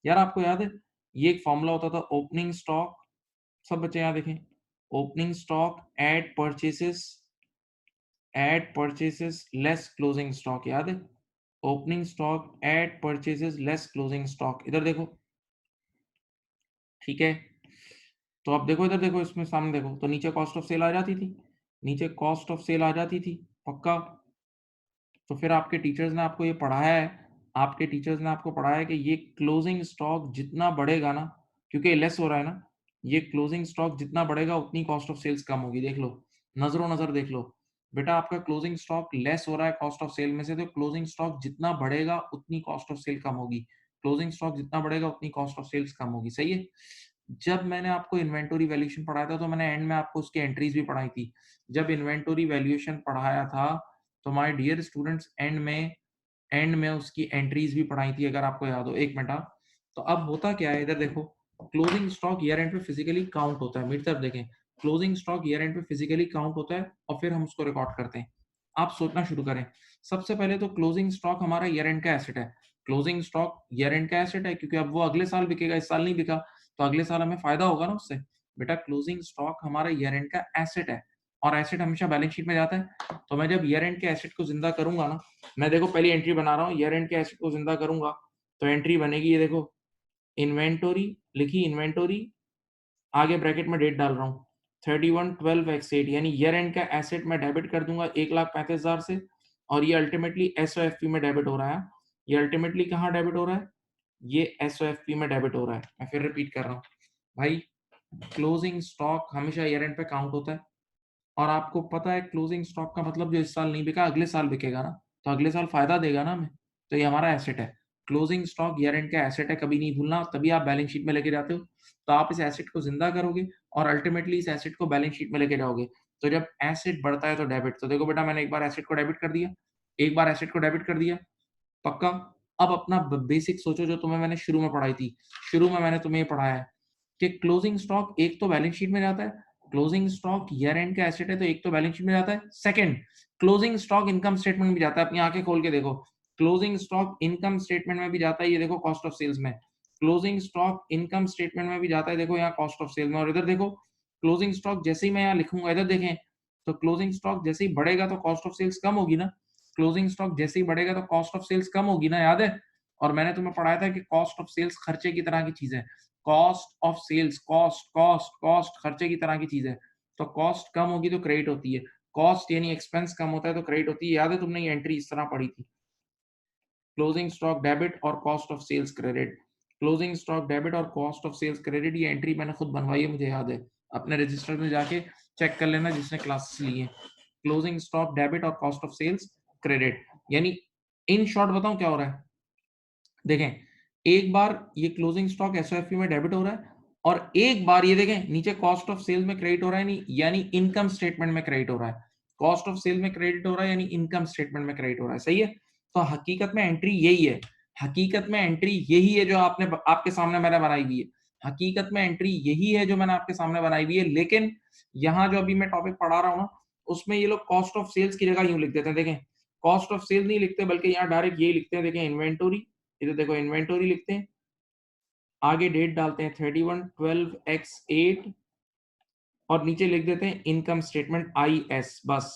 यार। आपको याद है ये एक फॉर्मूला होता था, ओपनिंग स्टॉक, सब बच्चे यहाँ देखें, opening stock at purchases less closing stock, याद है? Opening stock at purchases less closing stock, इधर देखो, ठीक है? तो अब देखो, इधर देखो, इसमें सामने देखो, तो नीचे कॉस्ट ऑफ सेल आ जाती थी, नीचे कॉस्ट ऑफ सेल आ जाती थी, पक्का? तो फिर आपके टीचर्स ने आपको ये पढ़ाया है, आपके टीचर्स ने आपको पढ़ाया है कि ये क्लोजिंग स्टॉक जितना बढ़ेगा ना, क्योंकि लेस हो रहा है ना, ये क्लोजिंग स्टॉक जितना बढ़ेगा उतनी कॉस्ट ऑफ सेल्स कम होगी। देख लो, नजरों नजर देख लो बेटा, आपका क्लोजिंग स्टॉक लेस हो रहा है कॉस्ट ऑफ सेल में से, तो क्लोजिंग स्टॉक जितना बढ़ेगा उतनी कॉस्ट ऑफ सेल कम होगी, क्लोजिंग स्टॉक जितना बढ़ेगा उतनी कॉस्ट ऑफ सेल्स कम होगी, सही है? जब मैंने आपको इन्वेंटोरी वैल्यूएशन पढ़ाया था तो मैंने एंड में आपको उसकी एंट्रीज भी पढ़ाई थी। जब इन्वेंटोरी वैल्यूएशन पढ़ाया था तो माय डियर स्टूडेंट्स एंड में उसकी एंट्रीज भी पढ़ाई थी, अगर आपको याद हो। एक मिनट आप, तो अब होता क्या है, इधर देखो, क्लोजिंग स्टॉक ईयर एंड पे फिजिकली काउंट होता है, मेरी तरफ देखें, क्लोजिंग स्टॉक ईयर एंड पे फिजिकली काउंट होता है और फिर हम उसको रिकॉर्ड करते हैं। आप सोचना शुरू करें, सबसे पहले तो क्लोजिंग स्टॉक हमारा ईयर एंड का एसेट है, क्लोजिंग स्टॉक ईयर एंड का एसेट है क्योंकि अब वो अगले साल बिकेगा, इस साल नहीं बिका तो अगले साल हमें फायदा होगा ना उससे। बेटा क्लोजिंग स्टॉक हमारा ईयर एंड का एसेट है और एसेट हमेशा बैलेंस शीट में जाता है। तो मैं जब ईयर एंड के एसेट को जिंदा करूंगा ना, मैं देखो पहली एंट्री बना रहा हूँ, ईयर एंड के एसेट को जिंदा करूंगा तो एंट्री बनेगी, ये देखो, इन्वेंटोरी लिखी, इन्वेंटोरी, आगे ब्रैकेट में डेट डाल रहा हूँ 31/12/8, यानी ईयर एंड का एसेट मैं डेबिट कर दूंगा 1,35,000 से, और ये अल्टीमेटली एसओएफपी में डेबिट हो रहा है। ये अल्टीमेटली कहाँ डेबिट हो रहा है? ये एसओएफपी में डेबिट हो रहा है। मैं फिर रिपीट कर रहा हूँ भाई, क्लोजिंग स्टॉक हमेशा ईयर एंड पे काउंट होता है और आपको पता है क्लोजिंग स्टॉक का मतलब जो इस साल नहीं बिका अगले साल बिकेगा ना, तो अगले साल फायदा देगा ना हमें, तो ये हमारा एसेट है। क्लोजिंग स्टॉक ईयर एंड का एसेट है, कभी नहीं भूलना, तभी आप बैलेंस शीट में लेके जाते हो। तो आप इस एसेट को जिंदा करोगे और अल्टीमेटली इस एसेट को बैलेंस शीट में लेके जाओगे। तो जब एसेट बढ़ता है तो डेबिट, तो देखो बेटा मैंने एक बार एसेट को डेबिट कर दिया, एक बार एसेट को डेबिट कर दिया, पक्का? अब अपना बेसिक सोचो जो तुम्हें मैंने शुरू में पढ़ाई थी, शुरू में मैंने तुम्हें ये पढ़ाया है कि क्लोजिंग स्टॉक एक तो बैलेंस शीट में जाता है, क्लोजिंग स्टॉक ईयर एंड का एसेट है तो एक तो बैलेंस शीट में जाता है, second closing stock income statement में भी जाता है। अपनी आंखें खोल के देखो, क्लोजिंग स्टॉक इनकम स्टेटमेंट में भी जाता है, ये देखो कॉस्ट ऑफ सेल्स में, क्लोजिंग स्टॉक इनकम स्टेटमेंट में भी जाता है, देखो यहाँ कॉस्ट ऑफ सेल्स में, और इधर देखो क्लोजिंग स्टॉक जैसे ही मैं यहाँ लिखूंगा, इधर देखें, तो क्लोजिंग स्टॉक जैसे ही बढ़ेगा तो कॉस्ट ऑफ सेल्स कम होगी ना, क्लोजिंग स्टॉक जैसे ही बढ़ेगा तो कॉस्ट ऑफ सेल्स कम होगी ना, याद है? और मैंने तुम्हें पढ़ाया था कि कॉस्ट ऑफ सेल्स खर्चे की तरह की चीज है, cost of sales, cost cost cost खर्चे की तरह की चीज है, तो कॉस्ट कम होगी तो क्रेडिट होती है, कॉस्ट यानी एक्सपेंस कम होता है तो क्रेडिट होती है। याद है तुमने ये एंट्री इस तरह पढ़ी थी, क्लोजिंग स्टॉक डेबिट और cost of sales credit, closing stock debit और कॉस्ट ऑफ सेल्स क्रेडिट, ये एंट्री मैंने खुद बनवाई है, मुझे याद है, अपने रजिस्टर में जाके चेक कर लेना जिसने क्लासेस ली है। क्लोजिंग स्टॉक डेबिट और कॉस्ट ऑफ सेल्स क्रेडिट, यानी इन शॉर्ट बताऊं क्या हो रहा है, देखें, एक बार ये क्लोजिंग स्टॉक एसओएफपी में डेबिट हो रहा है और एक बार ये देखें नीचे कॉस्ट ऑफ सेल्स में क्रेडिट हो रहा है, नहीं यानी इनकम स्टेटमेंट में क्रेडिट हो रहा है, कॉस्ट ऑफ सेल में क्रेडिट हो रहा है यानी इनकम स्टेटमेंट में क्रेडिट हो रहा है, सही है? तो हकीकत में एंट्री यही है, हकीकत में एंट्री यही है जो आपने आपके सामने मैंने बनाई हुई है, हकीकत में एंट्री यही है जो मैंने आपके सामने बनाई हुई है। लेकिन यहाँ जो अभी मैं टॉपिक पढ़ा रहा हूँ ना, उसमें ये लोग कॉस्ट ऑफ सेल्स की जगह यूं लिख देते हैं, देखें, कॉस्ट ऑफ सेल नहीं लिखते बल्कि यहाँ डायरेक्ट यही लिखते हैं, देखें, इन्वेंटोरी, इधर देखो इन्वेंटोरी लिखते हैं, आगे डेट डालते हैं 31/12/8 और नीचे लिख देते हैं इनकम स्टेटमेंट IS, बस।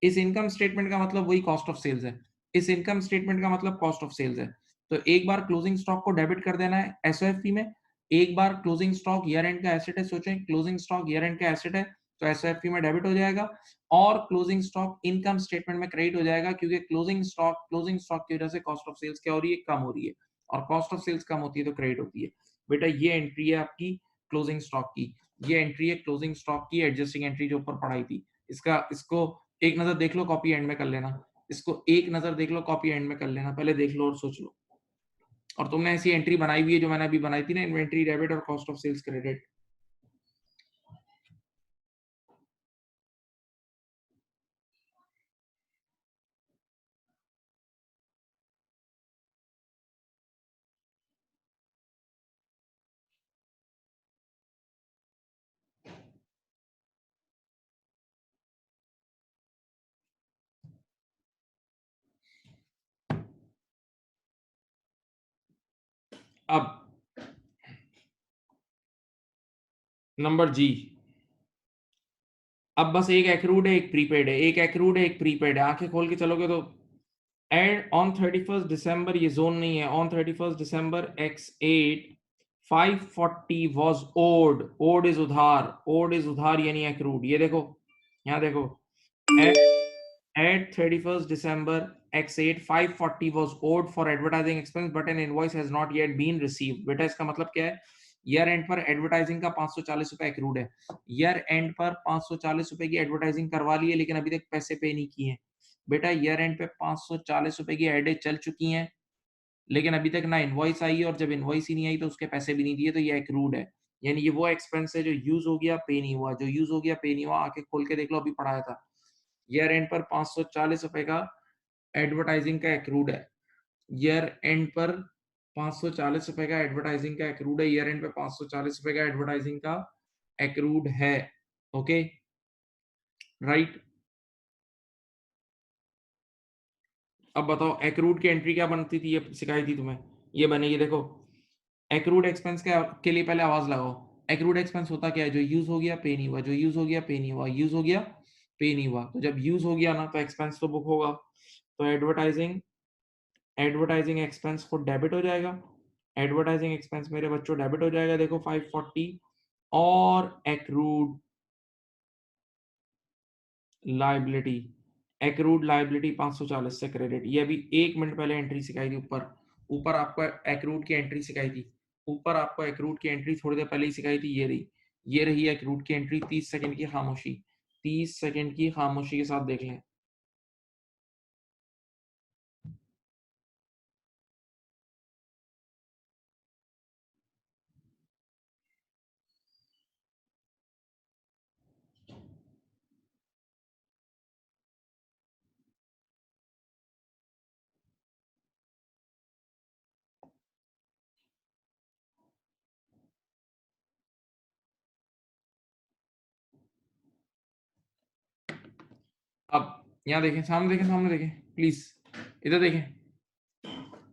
इस इनकम स्टेटमेंट का मतलब वही कॉस्ट ऑफ सेल्स है, इस इनकम स्टेटमेंट का मतलब कॉस्ट ऑफ सेल्स है। तो एक बार क्लोजिंग स्टॉक को डेबिट कर देना है एसओएफपी में, एक बार क्लोजिंग स्टॉक ईयर एंड का एसेट है, सोचें क्लोजिंग स्टॉक ईयर एंड का एसेट है तो एसओएफपी में डेबिट हो जाएगा, और क्लोजिंग स्टॉक इनकम स्टेटमेंट में क्रेडिट हो जाएगा क्योंकि क्लोजिंग स्टॉक की वजह से कॉस्ट ऑफ सेल्स क्या हो रही है, कम हो रही है, और कॉस्ट ऑफ सेल्स कम होती है तो क्रेडिट होती है। बेटा ये एंट्री है आपकी क्लोजिंग स्टॉक की, ये एंट्री है क्लोजिंग स्टॉक की, एडजस्टिंग एंट्री जो ऊपर पढ़ाई थी, इसको एक नजर देख लो, कॉपी एंड में कर लेना, इसको एक नजर देख लो, कॉपी एंड में कर लेना, पहले देख लो और सोच लो। और तुमने ऐसी एंट्री बनाई हुई है जो मैंने अभी बनाई थी ना, इन्वेंट्री डेबिट और कॉस्ट ऑफ सेल्स क्रेडिट, अब नंबर जी, अब बस एक एक्रूड है एक प्रीपेड है, एक एक्रूड है एक प्रीपेड है, आंखें खोल के चलोगे तो एंड ऑन 31st दिसंबर, ये जोन नहीं है, on 31st December x8 540 was owed, owed is उधार, ओड इज उधार यानी एक्रूड। ये देखो, यहाँ देखो, at 31st December X8 540 was owed for advertising expense but an invoice has not yet been received। बेटा इसका मतलब क्या है, ईयर एंड पर एडवर्टाइजिंग का 540 रुपए एक्रूड है, ईयर एंड पर 540 रुपए की एडवर्टाइजिंग करवा ली है लेकिन अभी तक पैसे पे नहीं किए हैं। बेटा ईयर एंड पे 540 रुपए की एडें चल चुकी हैं लेकिन अभी तक ना इनवॉइस आई है, और जब इनवॉइस ही नहीं आई तो उसके पैसे भी नहीं दिए, तो ये एक्रूड है। यानी ये वो एक्सपेंस है जो यूज हो गया पे नहीं हुआ, जो यूज हो गया पे नहीं हुआ। आके खोल के देख लो, अभी पढ़ाया था। ईयर एंड पर 540 रुपए का एडवर्टाइजिंग का एक्रूड है, ईयर एंड पर 540 रुपए का एडवर्टाइजिंग का एक्रूड है, ईयर एंड पे 540 रुपए का एडवर्टाइजिंग का एक्रूड है। Okay, right. अब बताओ एक्रूड की एंट्री क्या बनती थी, ये सिखाई थी तुम्हें, ये बनेगी देखो। एक्रूड एक्सपेंस के लिए पहले आवाज लगाओ। एक्रूड एक्सपेंस होता क्या है, जो यूज हो गया पे नहीं हुआ, जो यूज हो गया पे नहीं हुआ, यूज हो गया पे नहीं हुआ। तो जब यूज हो गया ना तो एक्सपेंस तो बुक होगा, तो एडवर्टाइजिंग एडवर्टाइजिंग एक्सपेंस को डेबिट हो जाएगा, एडवर्टाइजिंग एक्सपेंस मेरे बच्चों डेबिट हो जाएगा, देखो 540। और एक्रूड लाइबिलिटी, एक्रूड लाइबिलिटी 540 से क्रेडिट। ये अभी 1 मिनट पहले एंट्री सिखाई थी ऊपर, ऊपर आपको एक्रूड की एंट्री सिखाई थी, ऊपर आपको एक्रूड की एंट्री थोड़ी देर पहले ही सिखाई थी। ये रही एक्रूड की एंट्री। 30 सेकंड की खामोशी, 30 सेकंड की खामोशी के साथ देख लें। अब यहाँ देखें, सामने देखें, सामने देखें प्लीज, इधर देखें।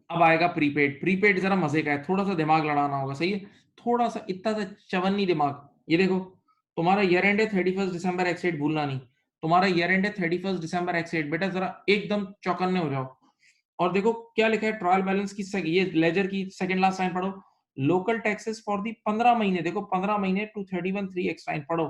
अब आएगा प्रीपेड। प्रीपेड जरा मजे का है, थोड़ा सा दिमाग लड़ाना होगा, सही है, थोड़ा सा, इतना सा चवन्नी दिमाग। ये देखो, तुम्हारा ईयर एंड है 31 दिसंबर x8, भूलना नहीं, तुम्हारा ईयर एंड है 31 दिसंबर x8। बेटा जरा एकदम चौकन्ने हो जाओ और देखो क्या लिखा है, ट्रायल बैलेंस की ये लेजर की सेकंड लास्ट लाइन पढ़ो। लोकल टैक्सेस फॉर दी 15 महीने, देखो 15 महीने टू 31/3 पढ़ो।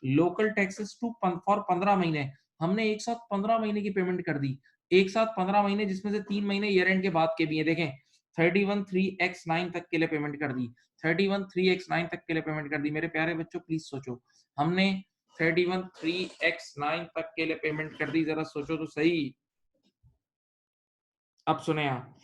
लोकल टैक्सेस टू फॉर 15 महीने, हमने एक साथ 15 महीने की पेमेंट कर दी, एक साथ 15 महीने, जिसमें से 3 महीने ईयर एंड के बाद के भी है। देखें 31/3x9 तक के लिए पेमेंट कर दी, 31/3x9 तक के लिए पेमेंट कर दी। मेरे प्यारे बच्चों प्लीज सोचो, हमने 31/3x9 तक के लिए पेमेंट कर दी, जरा सोचो तो सही। अब सुने आप,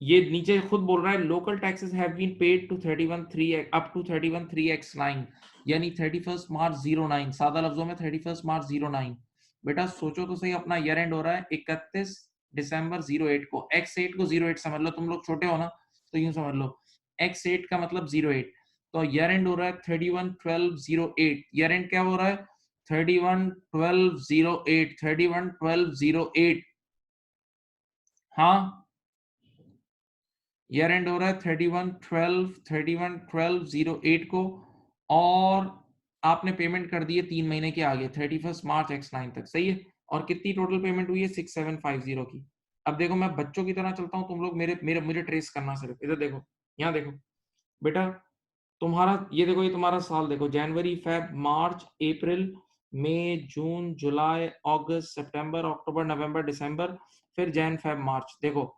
ये नीचे खुद बोल रहा है local taxes have been paid to 31/3 up to 31/3x9, यानी 31 मार्च 09, सादा लफ्जों में 31 मार्च 09। बेटा सोचो तो सही, अपना ईयर एंड हो रहा है 31 दिसंबर 08 को, x8 को 08 समझ लो, तुम लोग छोटे हो ना तो यूं समझ लो, x8 का मतलब 08, तो ईयर एंड हो रहा है 31/12/08। ईयर एंड क्या हो रहा है, 31/12/08, 31/12/08। हाँ, ईयर एंड हो रहा है 31/12/08 को, और आपने पेमेंट कर दी है 3 महीने के आगे 31 मार्च x9 तक, सही है। और कितनी टोटल पेमेंट हुई है 6750 की। अब देखो मैं बच्चों की तरह चलता हूँ, तुम लोग मेरे मेरे मुझे ट्रेस करना, सिर्फ इधर देखो, यहाँ देखो बेटा, तुम्हारा ये देखो, ये तुम्हारा साल देखो, जनवरी फेब मार्च अप्रैल मई जून जुलाई अगस्त सितंबर अक्टूबर नवंबर दिसंबर, फिर जैन फेब मार्च। देखो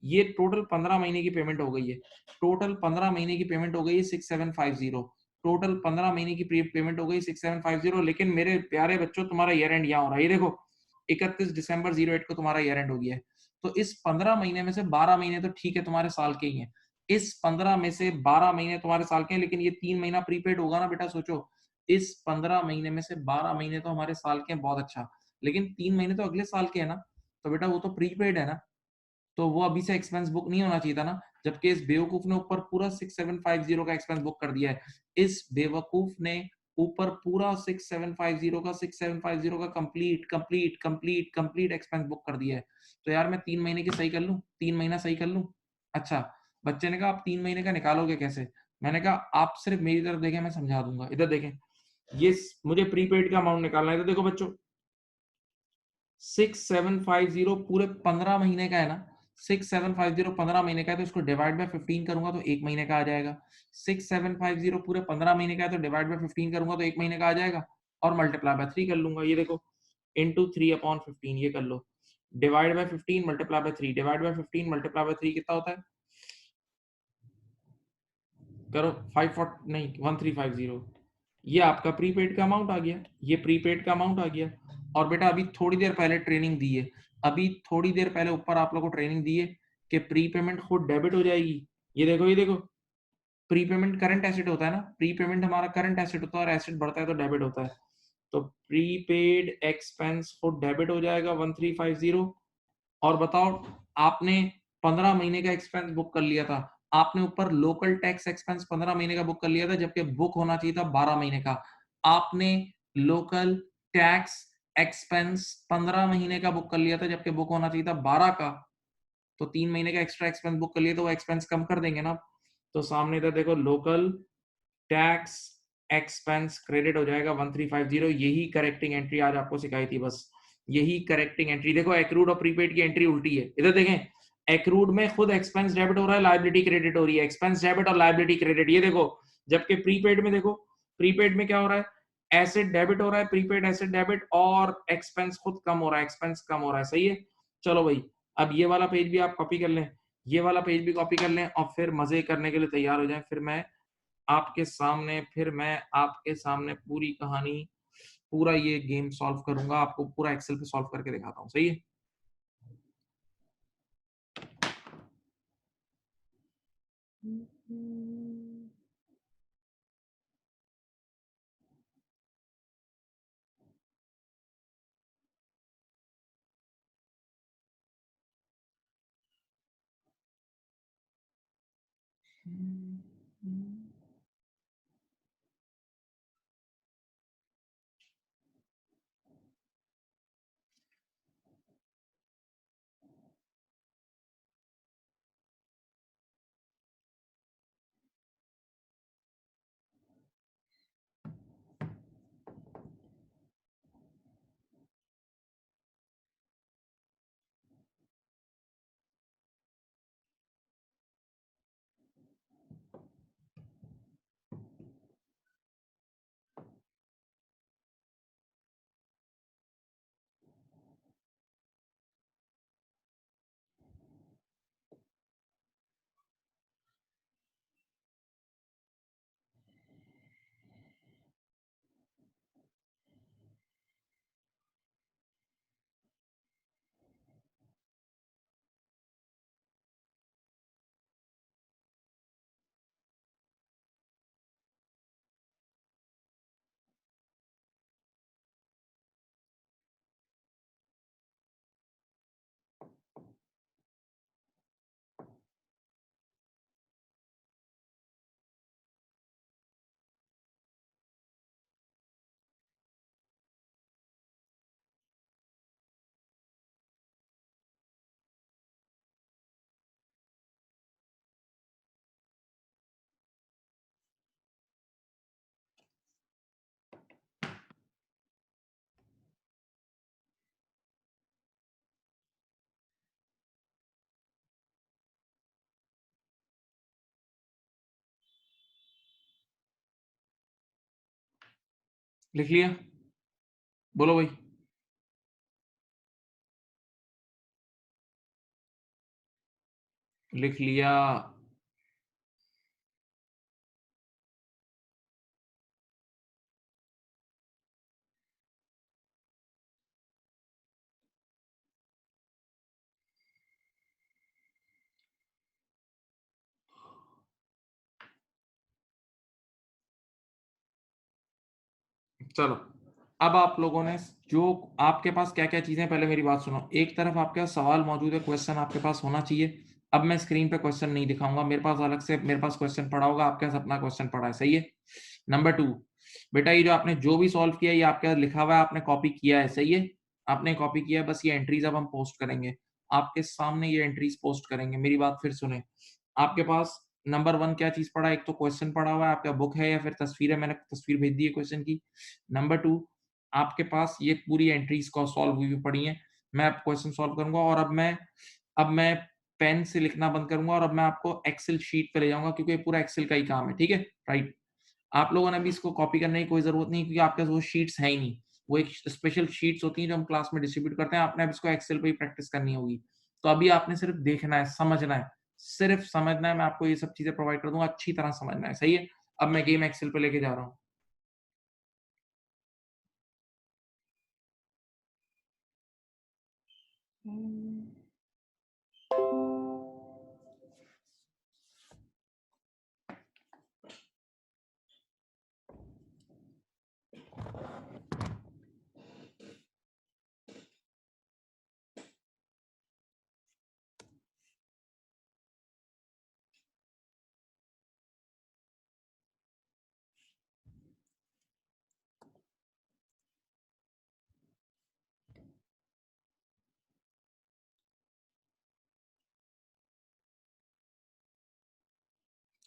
ये टोटल 15 महीने की पेमेंट हो गई है, टोटल 15 महीने की पेमेंट हो गई है 6750, टोटल 15 महीने की पेमेंट हो गई 6750। लेकिन मेरे प्यारे बच्चों तुम्हारा ईयर एंड यहाँ हो रहा है, ये देखो 31 दिसंबर 08 को तुम्हारा ईयर एंड हो गया है। तो इस 15 महीने में से 12 महीने तो ठीक है तुम्हारे साल के ही हैं, इस 15 में से 12 महीने तुम्हारे साल के हैं, लेकिन ये 3 महीना प्रीपेड होगा ना बेटा, सोचो इस 15 महीने में से 12 महीने तो हमारे साल के हैं, बहुत अच्छा, लेकिन 3 महीने तो अगले साल के है ना, तो बेटा वो तो प्रीपेड है ना, तो वो अभी से एक्सपेंस बुक नहीं होना चाहिए था ना, जबकि इस बेवकूफ ने ऊपर पूरा 6750 का एक्सपेंस बुक कर दिया है। इस बेवकूफ ने ऊपर पूरा 6750 का complete complete complete complete expense book कर दिया है। तो यार मैं 3 महीने की सही कर लूं, 3 महीना सही कर लूं। अच्छा बच्चे ने कहा आप 3 महीने का निकालोगे कैसे? मैंने कहा आप सिर्फ मेरी तरफ देखें, मैं समझा दूंगा। इधर देखें, ये मुझे प्रीपेड का अमाउंट निकालना है। इधर देखो बच्चों, 6750 पूरे 15 महीने का है ना, 6750 15 महीने का है, तो इसको डिवाइड बाय 15 करूंगा तो 1 महीने का आ जाएगा। 6750 पूरे 15 महीने का है, तो डिवाइड बाय 15 करूंगा तो 1 महीने का आ जाएगा, और मल्टीप्लाई बाय 3 कर लूंगा। ये देखो, इंटू 3/15, ये कर लो, divide by 15 multiply by 3, divide by 15 multiply by 3 कितना होता है? करो 540 नहीं 1350। ये आपका प्रीपेड का अमाउंट आ गया, ये प्रीपेड का अमाउंट आ गया। और बेटा अभी थोड़ी देर पहले ट्रेनिंग दी है, अभी थोड़ी देर पहले ऊपर आप लोगों को ट्रेनिंग दी है कि प्रीपेमेंट खुद डेबिट हो जाएगी। ये देखो, ये देखो, प्रीपेमेंट करंट एसेट होता है ना, प्रीपेमेंट हमारा करंट एसेट होता है, और एसेट बढ़ता है तो डेबिट होता है। तो प्रीपेड एक्सपेंस खुद डेबिट हो जाएगा 1350। और बताओ, आपने 15 महीने का एक्सपेंस बुक कर लिया था, आपने ऊपर लोकल टैक्स एक्सपेंस 15 महीने का बुक कर लिया था, जबकि बुक होना चाहिए था 12 महीने का। आपने लोकल टैक्स एक्सपेंस 15 महीने का बुक कर लिया था, जबकि बुक होना चाहिए था 12 का। तो 3 महीने का एक्स्ट्रा एक्सपेंस बुक कर लिया, तो वो एक्सपेंस कम कर देंगे ना। तो सामने इधर देखो, लोकल टैक्स एक्सपेंस क्रेडिट हो जाएगा 1350। यही करेक्टिंग एंट्री आज आपको सिखाई थी, बस यही करेक्टिंग एंट्री। देखो, एक्रूड और प्रीपेड की एंट्री उल्टी है। इधर देखें, एक्रूड में खुद एक्सपेंस डेबिट हो रहा है, लायबिलिटी क्रेडिट हो रही है, एक्सपेंस डेबिट और लायबिलिटी क्रेडिट, ये देखो। जबकि प्रीपेड में देखो, प्रीपेड में क्या हो रहा है, एसेट डेबिट हो रहा है, प्रीपेड एसेट डेबिट, और एक्सपेंस खुद कम हो रहा है, एक्सपेंस कम हो रहा है। सही है, चलो भाई, अब ये वाला पेज भी आप कॉपी कर लें, ये वाला पेज भी कॉपी कर लें, और फिर मजे करने के लिए तैयार हो जाएं। फिर मैं आपके सामने पूरी कहानी, पूरा ये गेम सॉल्व करूंगा, आपको पूरा एक्सेल पे सॉल्व करके दिखाता हूँ। सही है, लिख लिया, बोलो भाई। लिख लिया। चलो, अब आप लोगों ने जो, आपके पास क्या क्या चीजें, पहले मेरी बात सुनो। एक तरफ आपके पास सवाल मौजूद है, क्वेश्चन आपके पास होना चाहिए। अब मैं स्क्रीन पे क्वेश्चन नहीं दिखाऊंगा, मेरे पास अलग से मेरे पास क्वेश्चन पड़ा होगा, आपके पास अपना क्वेश्चन पड़ा है। सही है। नंबर 2, बेटा ये जो आपने जो भी सॉल्व किया, ये आपके पास लिखा हुआ है, आपने कॉपी किया है। सही है, आपने कॉपी किया है, बस ये एंट्रीज अब हम पोस्ट करेंगे, आपके सामने ये एंट्रीज पोस्ट करेंगे। मेरी बात फिर सुने, आपके पास नंबर 1 क्या चीज़ पड़ा है? एक तो क्वेश्चन पड़ा हुआ है, आपका बुक है या फिर तस्वीर है, मैंने तस्वीर भेज दी है क्वेश्चन की। नंबर 2 आपके पास ये पूरी एंट्रीज़ को सॉल्व हुई हुई पड़ी हैं। मैं अब क्वेश्चन सॉल्व करूँगा और अब मैं पेन से लिखना बंद करूँगा और अब मैं आपको एक्सेल शीट पे ले जाऊँगा क्योंकि ये पूरा एक्सेल का ही काम है, ठीक है? राइट। आप लोगों ने भी इसको कॉपी करने की कोई ज़रूरत नहीं क्योंकि आपके पास वो शीट्स हैं ही नहीं। वो एक स्पेशल शीट्स होती हैं जो हम क्लास में डिस्ट्रीब्यूट करते हैं, आपने अब इसको एक्सेल पे ही प्रैक्टिस करनी होगी। तो अभी आपने सिर्फ़ देखना है, समझना है, सिर्फ़ समझना है, मैं आपको ये सब चीज़ें प्रोवाइड कर दूँगा, अच्छी तरह समझना है, सही है? अब मैं गेम एक्सेल पे लेके जा रहा हूँ।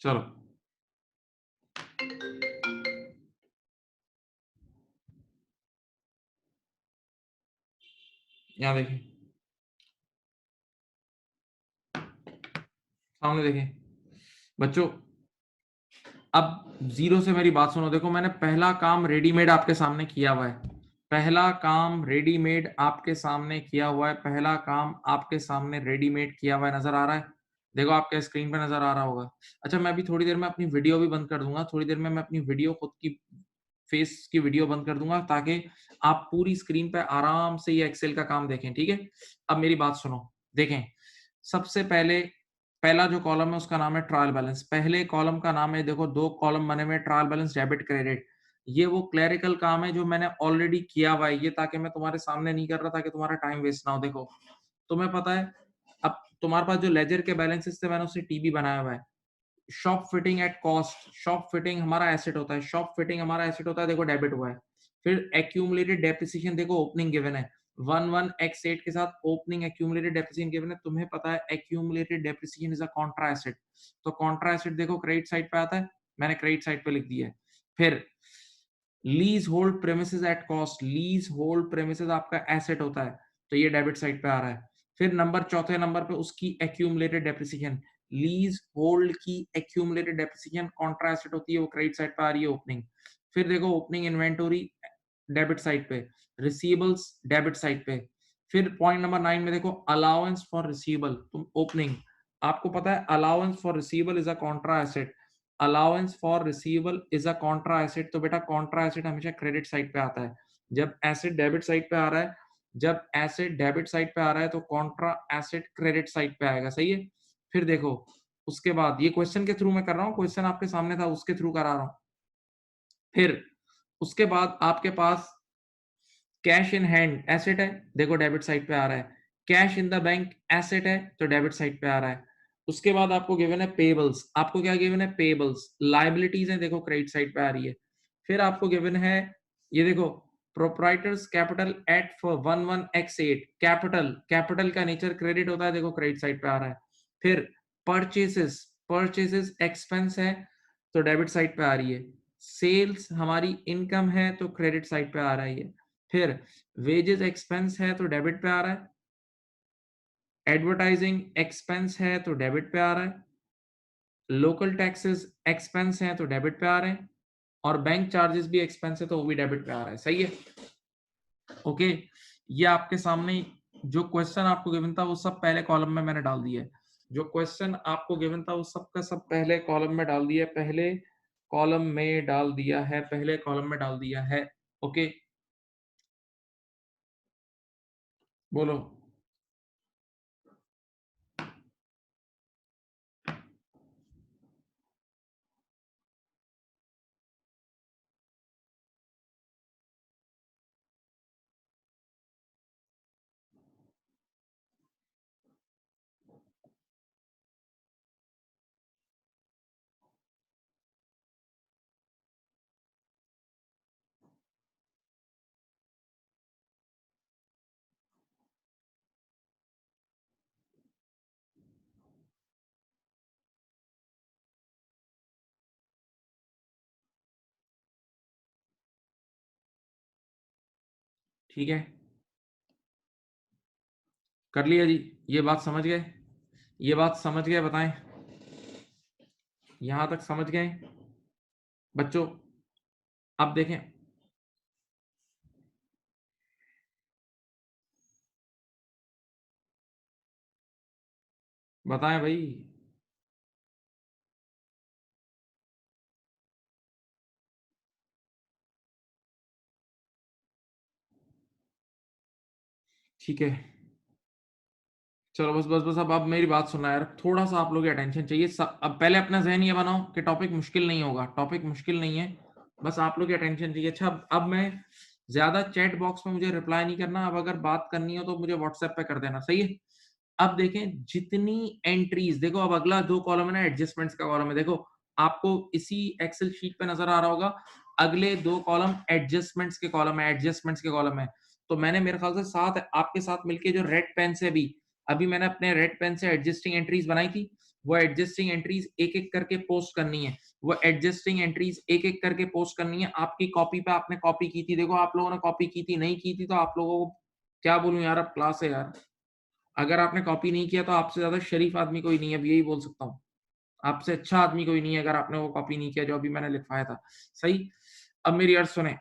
चलो, यहाँ देखें, सामने देखें। बच्चों अब ज़ीरो से मेरी बात सुनो, देखो मैंने पहला काम रेडीमेड आपके सामने किया हुआ है। पहला काम रेडीमेड आपके सामने किया हुआ है, पहला काम आपके सामने रेडीमेड किया हुआ है, नज़र आ रहा है? देखो आपके स्क्रीन पे नज़र आ रहा होगा। अच्छा मैं अभी थोड़ी देर में अपनी वीडियो भी बंद कर दूँगा, थोड़ी देर में मैं अपनी वीडियो खुद की फेस की वीडियो बंद कर दूँगा ताकि आप पूरी स्क्रीन पे आराम से ये एक्सेल का काम देखें, ठीक है? अब मेरी बात सुनो, देखें, सबसे पहले पहला जो कॉलम है उसका नाम है ट्रायल बैलेंस। पहले कॉलम का नाम है देखो 2 कॉलम बने हुए हैं ट्रायल बैलेंस, डेबिट, क्रेडिट। ये वो क्लेरिकल काम है जो मैंने ऑलरेडी किया हुआ है, ये ताकि मैं तुम्हारे सामने नहीं कर रहा ताकि तुम्हारा टाइम वेस्ट ना हो। देखो, तुम्हें पता है अब तुम्हारे पास जो लेजर के बैलेंसेस थे मैंने उससे टीबी बनाया हुआ है। Shop fitting at cost, shop fitting हमारा एसेट होता है, शॉप फिटिंग हमारा एसेट होता है, देखो डेबिट हुआ है। फिर एक्यूमुलेटेड डेप्रिसिएशन देखो ओपनिंग गिवन है, 11x8 के साथ ओपनिंग एक्यूमुलेटेड डेप्रिसिएशन गिवन है, तुम्हें पता है accumulated depreciation is a contra asset, तो कॉन्ट्रा एसेट देखो क्रेडिट साइड पे आता है, मैंने क्रेडिट साइड पे लिख दिया है। फिर lease hold premises at cost, lease hold premises आपका एसेट होता है, तो ये डेबिट साइड पे आ रहा है। फिर चौथे नंबर पे उसकी एक्यूमुलेटेड डेप्रिसिएशन, लीज होल्ड की एक्यूमुलेटेड डेप्रिसिएशन कॉन्ट्रा एसेट होती है, वो क्रेडिट साइड पे आ रही है ओपनिंग। फिर देखो ओपनिंग इन्वेंटोरी डेबिट साइड पे, रिसीवेबल्स डेबिट साइड पे। फिर पॉइंट नंबर 9 में देखो अलाउंस फॉर रिसीवेबल, तुम ओपनिंग, आपको पता है allowance for receivable is a contra asset, allowance for receivable is a contra asset, तो बेटा कॉन्ट्रा एसेट हमेशा क्रेडिट साइड पे आता है। जब एसेट डेबिट साइड पे आ रहा है, जब एसेट डेबिट साइड पे आ रहा है तो कॉन्ट्रा एसेट क्रेडिट साइड पे आएगा, सही है? फिर देखो उसके बाद ये क्वेश्चन के थ्रू मैं कर रहा हूँ, क्वेश्चन आपके सामने था उसके थ्रू करा रहा हूँ। फिर उसके बाद आपके पास कैश इन हैंड एसेट है, देखो डेबिट साइड पे आ रहा है। Cash in the bank asset है, तो डेबिट साइड पे आ रहा है। उसके बाद आपको गिवन है पेबल्स, आपको क्या गिवन है? पेबल्स। लायबिलिटीज है, देखो क्रेडिट साइड पे आ रही है। फिर आपको गिवन है, ये देखो proprietors capital eight for 11x8, capital, capital का नेचर क्रेडिट होता है, देखो क्रेडिट साइड पे आ रहा है। फिर परचेसेस, परचेसेस एक्सपेंस है, तो डेबिट साइड पे आ रही है। सेल्स हमारी इनकम है, तो क्रेडिट साइड पे आ रहा है ये। फिर वेजेस एक्सपेंस है तो डेबिट पे आ रहा है, एडवर्टाइजिंग एक्सपेंस है तो डेबिट पे आ रहा है, लोकल टैक्सेस एक्सपेंस है तो डेबिट पे आ रहे हैं, और बैंक चार्जेस भी एक्सपेंस है तो वो भी डेबिट पे आ रहा है, सही है? ओके, ये आपके सामने जो क्वेश्चन आपको गिवन था वो सब पहले कॉलम में मैंने डाल दिया है। जो क्वेश्चन आपको गिवन था वो सब का सब पहले कॉलम में डाल दिया है, पहले कॉलम में डाल दिया है, पहले कॉलम में डाल दिया है। ओके, बोलो। ठीक है, कर लिया जी। ये बात समझ गए? ये बात समझ गए? बताएं, यहां तक समझ गए बच्चों? अब देखें, बताएं भाई। ठीक है, चलो बस बस बस, अब मेरी बात सुनना यार, थोड़ा सा आप लोग अटेंशन चाहिए। अब पहले अपना जहन ये बनाओ कि टॉपिक मुश्किल नहीं होगा, टॉपिक मुश्किल नहीं है, बस आप लोग की अटेंशन चाहिए। अच्छा, अब मैं ज्यादा चैट बॉक्स में मुझे रिप्लाई नहीं करना, अब अगर बात करनी हो तो मुझे व्हाट्सएप पे कर देना, सही है? अब देखें जितनी एंट्रीज, देखो अब अगला दो कॉलम है ना, एडजस्टमेंट्स का कॉलम है, देखो आपको इसी एक्सेल शीट पे नजर आ रहा होगा, अगले दो कॉलम एडजस्टमेंट्स के कॉलम है, एडजस्टमेंट्स के कॉलम है। तो मैंने मेरे ख्याल से साथ आपके साथ मिलके जो रेड पेन से भी अभी मैंने अपने रेड पेन से एडजस्टिंग एंट्रीज बनाई थी, वो एडजस्टिंग एंट्रीज एक एक करके पोस्ट करनी है, वो एडजस्टिंग एंट्रीज एक एक करके पोस्ट करनी है। आपकी कॉपी पे आपने कॉपी की थी, देखो आप लोगों ने कॉपी की थी, नहीं की थी तो आप लोगों को क्या बोलूं यार, अब क्लास है यार। अगर आपने कॉपी नहीं किया तो आपसे ज्यादा शरीफ आदमी कोई नहीं है, अब यही बोल सकता हूँ। आपसे अच्छा आदमी कोई नहीं है अगर आपने वो कॉपी नहीं किया जो अभी मैंने लिखवाया था, सही? अब मेरी अर्ज सुने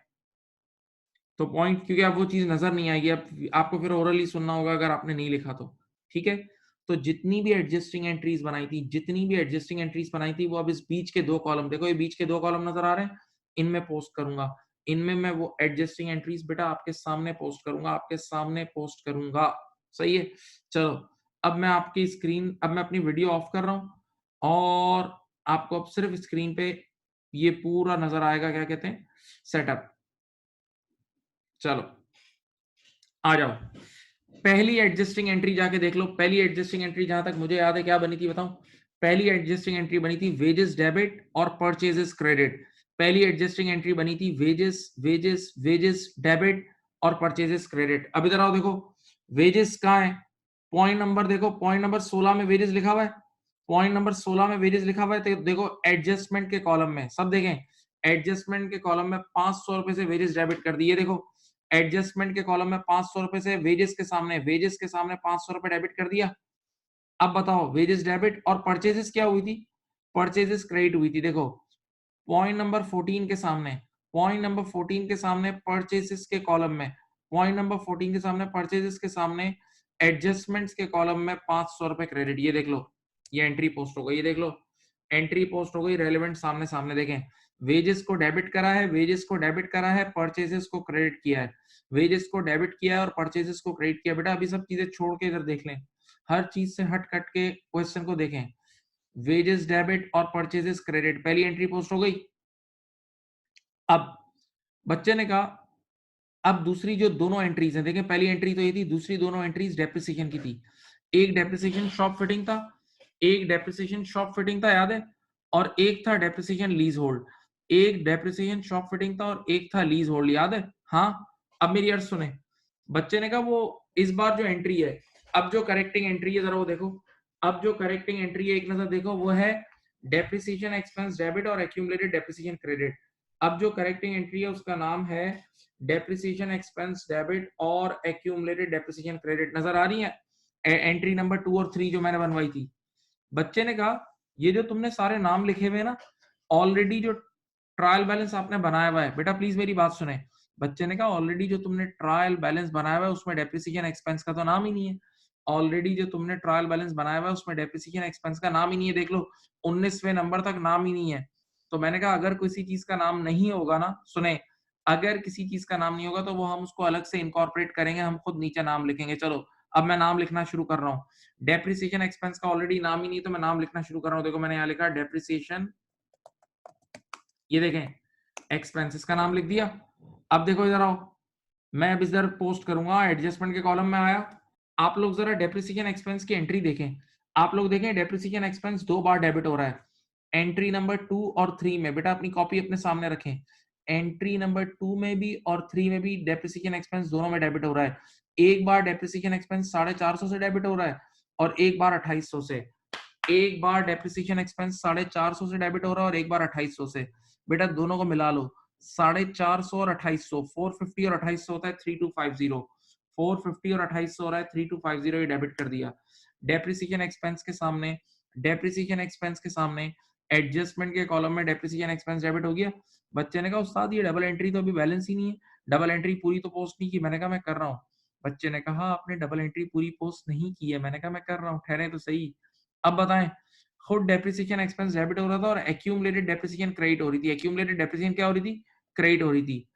तो पॉइंट, क्योंकि अब वो चीज नजर नहीं आएगी, अब आपको फिर ओरली सुनना होगा अगर आपने नहीं लिखा तो, ठीक है? तो जितनी भी एडजस्टिंग एंट्रीज बनाई थी, जितनी भी एडजस्टिंग एंट्रीज बनाई थी, वो अब इस बीच के दो कॉलम, देखो ये बीच के दो कॉलम नजर आ रहे हैं, इनमें पोस्ट करूंगा। इनमें मैं वो एडजस्टिंग एंट्रीज बेटा आपके सामने पोस्ट करूंगा, आपके सामने पोस्ट करूंगा, सही है? चलो, अब मैं आपकी स्क्रीन, अब मैं अपनी वीडियो ऑफ कर रहा हूं और आपको अब सिर्फ स्क्रीन पे ये पूरा नजर आएगा, क्या कहते हैं, सेटअप। चलो आ जाओ, पहली एडजस्टिंग एंट्री जाके देख लो। पहली एडजस्टिंग एंट्री जहां तक मुझे याद है क्या बनी थी बताऊं? पहली एडजस्टिंग एंट्री बनी थी वेजेस डेबिट और परचेजेस क्रेडिट। पहली एडजस्टिंग एंट्री बनी थी वेजेस वेजेस वेजेस डेबिट और परचेजेस क्रेडिट। अब इधर आओ, देखो वेजेस कहाँ है, पॉइंट नंबर देखो, पॉइंट नंबर 16 में वेजेस लिखा हुआ है, पॉइंट नंबर 16 में वेजेस लिखा हुआ है, तो देखो एडजस्टमेंट के कॉलम में, सब देखें एडजस्टमेंट के कॉलम में 500 रुपए से वेजेस डेबिट कर दिए, देखो एडजस्टमेंट के कॉलम में 500 रुपए से वेजेस के सामने, वेजेस के सामने 500 रुपए डेबिट कर दिया। अब बताओ वेजेस डेबिट और परचेजेस क्या हुई थी, परचेजेस क्रेडिट हुई थी। देखो पॉइंट नंबर 14 के सामने, पॉइंट नंबर 14 के सामने परचेजेस के कॉलम में, पॉइंट नंबर 14 के सामने परचेजेस के सामने एडजस्टमेंट्स के कॉलम में 500 रुपए क्रेडिट। ये देख लो, ये एंट्री पोस्ट हो गई, ये देख लो एंट्री पोस्ट हो गई, रेलेवेंट सामने सामने देखें, वेजेस को डेबिट करा है, वेजेस को डेबिट करा है, परचेजेस को क्रेडिट किया है, वेजेस को डेबिट किया है और परचेजेस को क्रेडिट किया। बेटा अभी सब चीजें छोड़ के इधर देख लें, हर चीज से हट कट के क्वेश्चन को देखें, वेजेस डेबिट और परचेजेस क्रेडिट, पहली एंट्री पोस्ट हो गई। अब बच्चे ने कहा अब दूसरी जो दोनों एंट्रीज हैं, देखें पहली एंट्री तो ये थी, दूसरी दोनों एंट्रीज डेप्रिसिएशन की थी। एक डेप्रिसिएशन शॉप फिटिंग था, एक डेप्रिसिएशन शॉप फिटिंग था, याद है? और एक था डेप्रिसिएशन लीज होल्ड, एक डेप्रिसिएशन शॉप फिटिंग था और एक था लीज होल्ड, याद है? हाँ। अब मेरी अर्ज सुने, बच्चे ने कहा वो इस बार जो एंट्री है, अब जो करेक्टिंग एंट्री है जरा वो देखो, अब जो करेक्टिंग एंट्री है एक नजर देखो, वो है डेप्रिसिएशन एक्सपेंस डेबिट और एक्यूमुलेटेड डेप्रिसिएशन क्रेडिट। अब जो करेक्टिंग एंट्री है उसका नाम है डेप्रिसिएशन एक्सपेंस डेबिट और एक्यूमुलेटेड डेप्रिसिएशन क्रेडिट। नजर आ रही है एंट्री नंबर 2 और 3 जो मैंने बनवाई थी? बच्चे ने कहा ये जो तुमने सारे नाम लिखे हुए ना, ऑलरेडी जो ट्रायल बैलेंस आपने बनाया हुआ है, बेटा प्लीज मेरी बात सुने, बच्चे ने कहा ऑलरेडी जो तुमने ट्रायल बैलेंस बनाया हुआ है उसमें डेप्रिसिएशन एक्सपेंस का तो नाम ही नहीं है, ऑलरेडी जो तुमने ट्रायल बैलेंस बनाया हुआ है उसमें डेप्रिसिएशन एक्सपेंस का नाम ही नहीं है, देख लो 19वें नंबर तक नाम ही नहीं है। तो मैंने कहा अगर किसी चीज का नाम नहीं होगा ना, सुने, अगर किसी चीज का नाम नहीं होगा तो वो हम उसको अलग से इनकॉर्पोरेट करेंगे, हम खुद नीचे नाम लिखेंगे। चलो अब मैं नाम लिखना शुरू कर रहा हूँ, डेप्रिसिएशन एक्सपेंस का ऑलरेडी नाम ही नहीं तो मैं नाम लिखना शुरू कर रहा हूँ। देखो मैंने यहाँ लिखा डेप्रिसिएशन, ये देखें एक्सपेंसेस का नाम लिख दिया। अब देखो इधर आओ, मैं अब इधर पोस्ट करूंगा, एडजस्टमेंट के कॉलम में आया, आप लोग जरा डेप्रिसिएशन एक्सपेंस की एंट्री देखें, आप लोग देखें डेप्रिसिएशन एक्सपेंस 2 बार डेबिट हो रहा है, एंट्री नंबर 2 और 3 में। बेटा अपनी कॉपी अपने सामने रखें, एंट्री नंबर 2 में भी और 3 में भी डेप्रिसिएशन एक्सपेंस दोनों में डेबिट हो रहा है। एक बार डेप्रिसिएशन एक्सपेंस 450 से डेबिट हो रहा है और एक बार 2800 से, एक बार डेप्रिसिएशन एक्सपेंस 450 से डेबिट हो रहा है और एक बार 2800 से। बेटा दोनों को मिला लो, 450 और 2800, 450 और 2800 होता है 3250, 450 और 2800 हो रहा है 3250, ये डेबिट कर दिया। डेप्रिसिएशन एक्सपेंस के सामने, डेप्रिसिएशन एक्सपेंस के सामने एडजस्टमेंट के कॉलम में डेप्रिसिएशन एक्सपेंस डेबिट हो गया। बच्चे ने कहा उस्ताद ये डबल एंट्री तो अभी बैलेंस ही नहीं है, डबल एंट्री पूरी तो पोस्ट नहीं की। मैंने कहा मैं कर रहा हूँ। बच्चे ने कहा आपने डबल एंट्री पूरी पोस्ट नहीं की है। मैंने कहा मैं कर रहा हूँ, ठहरे तो सही। अब बताएं, खुद डेप्रिसिएशन एक्सपेंस डेबिट हो रहा था और एक्यूमुलेटेड डेप्रिसिएशन क्रेडिट हो रही थी। एक्यूमुलेटेड डेप्रिसिएशन क्या हो रही थी? क्रेडिट हो रही थी।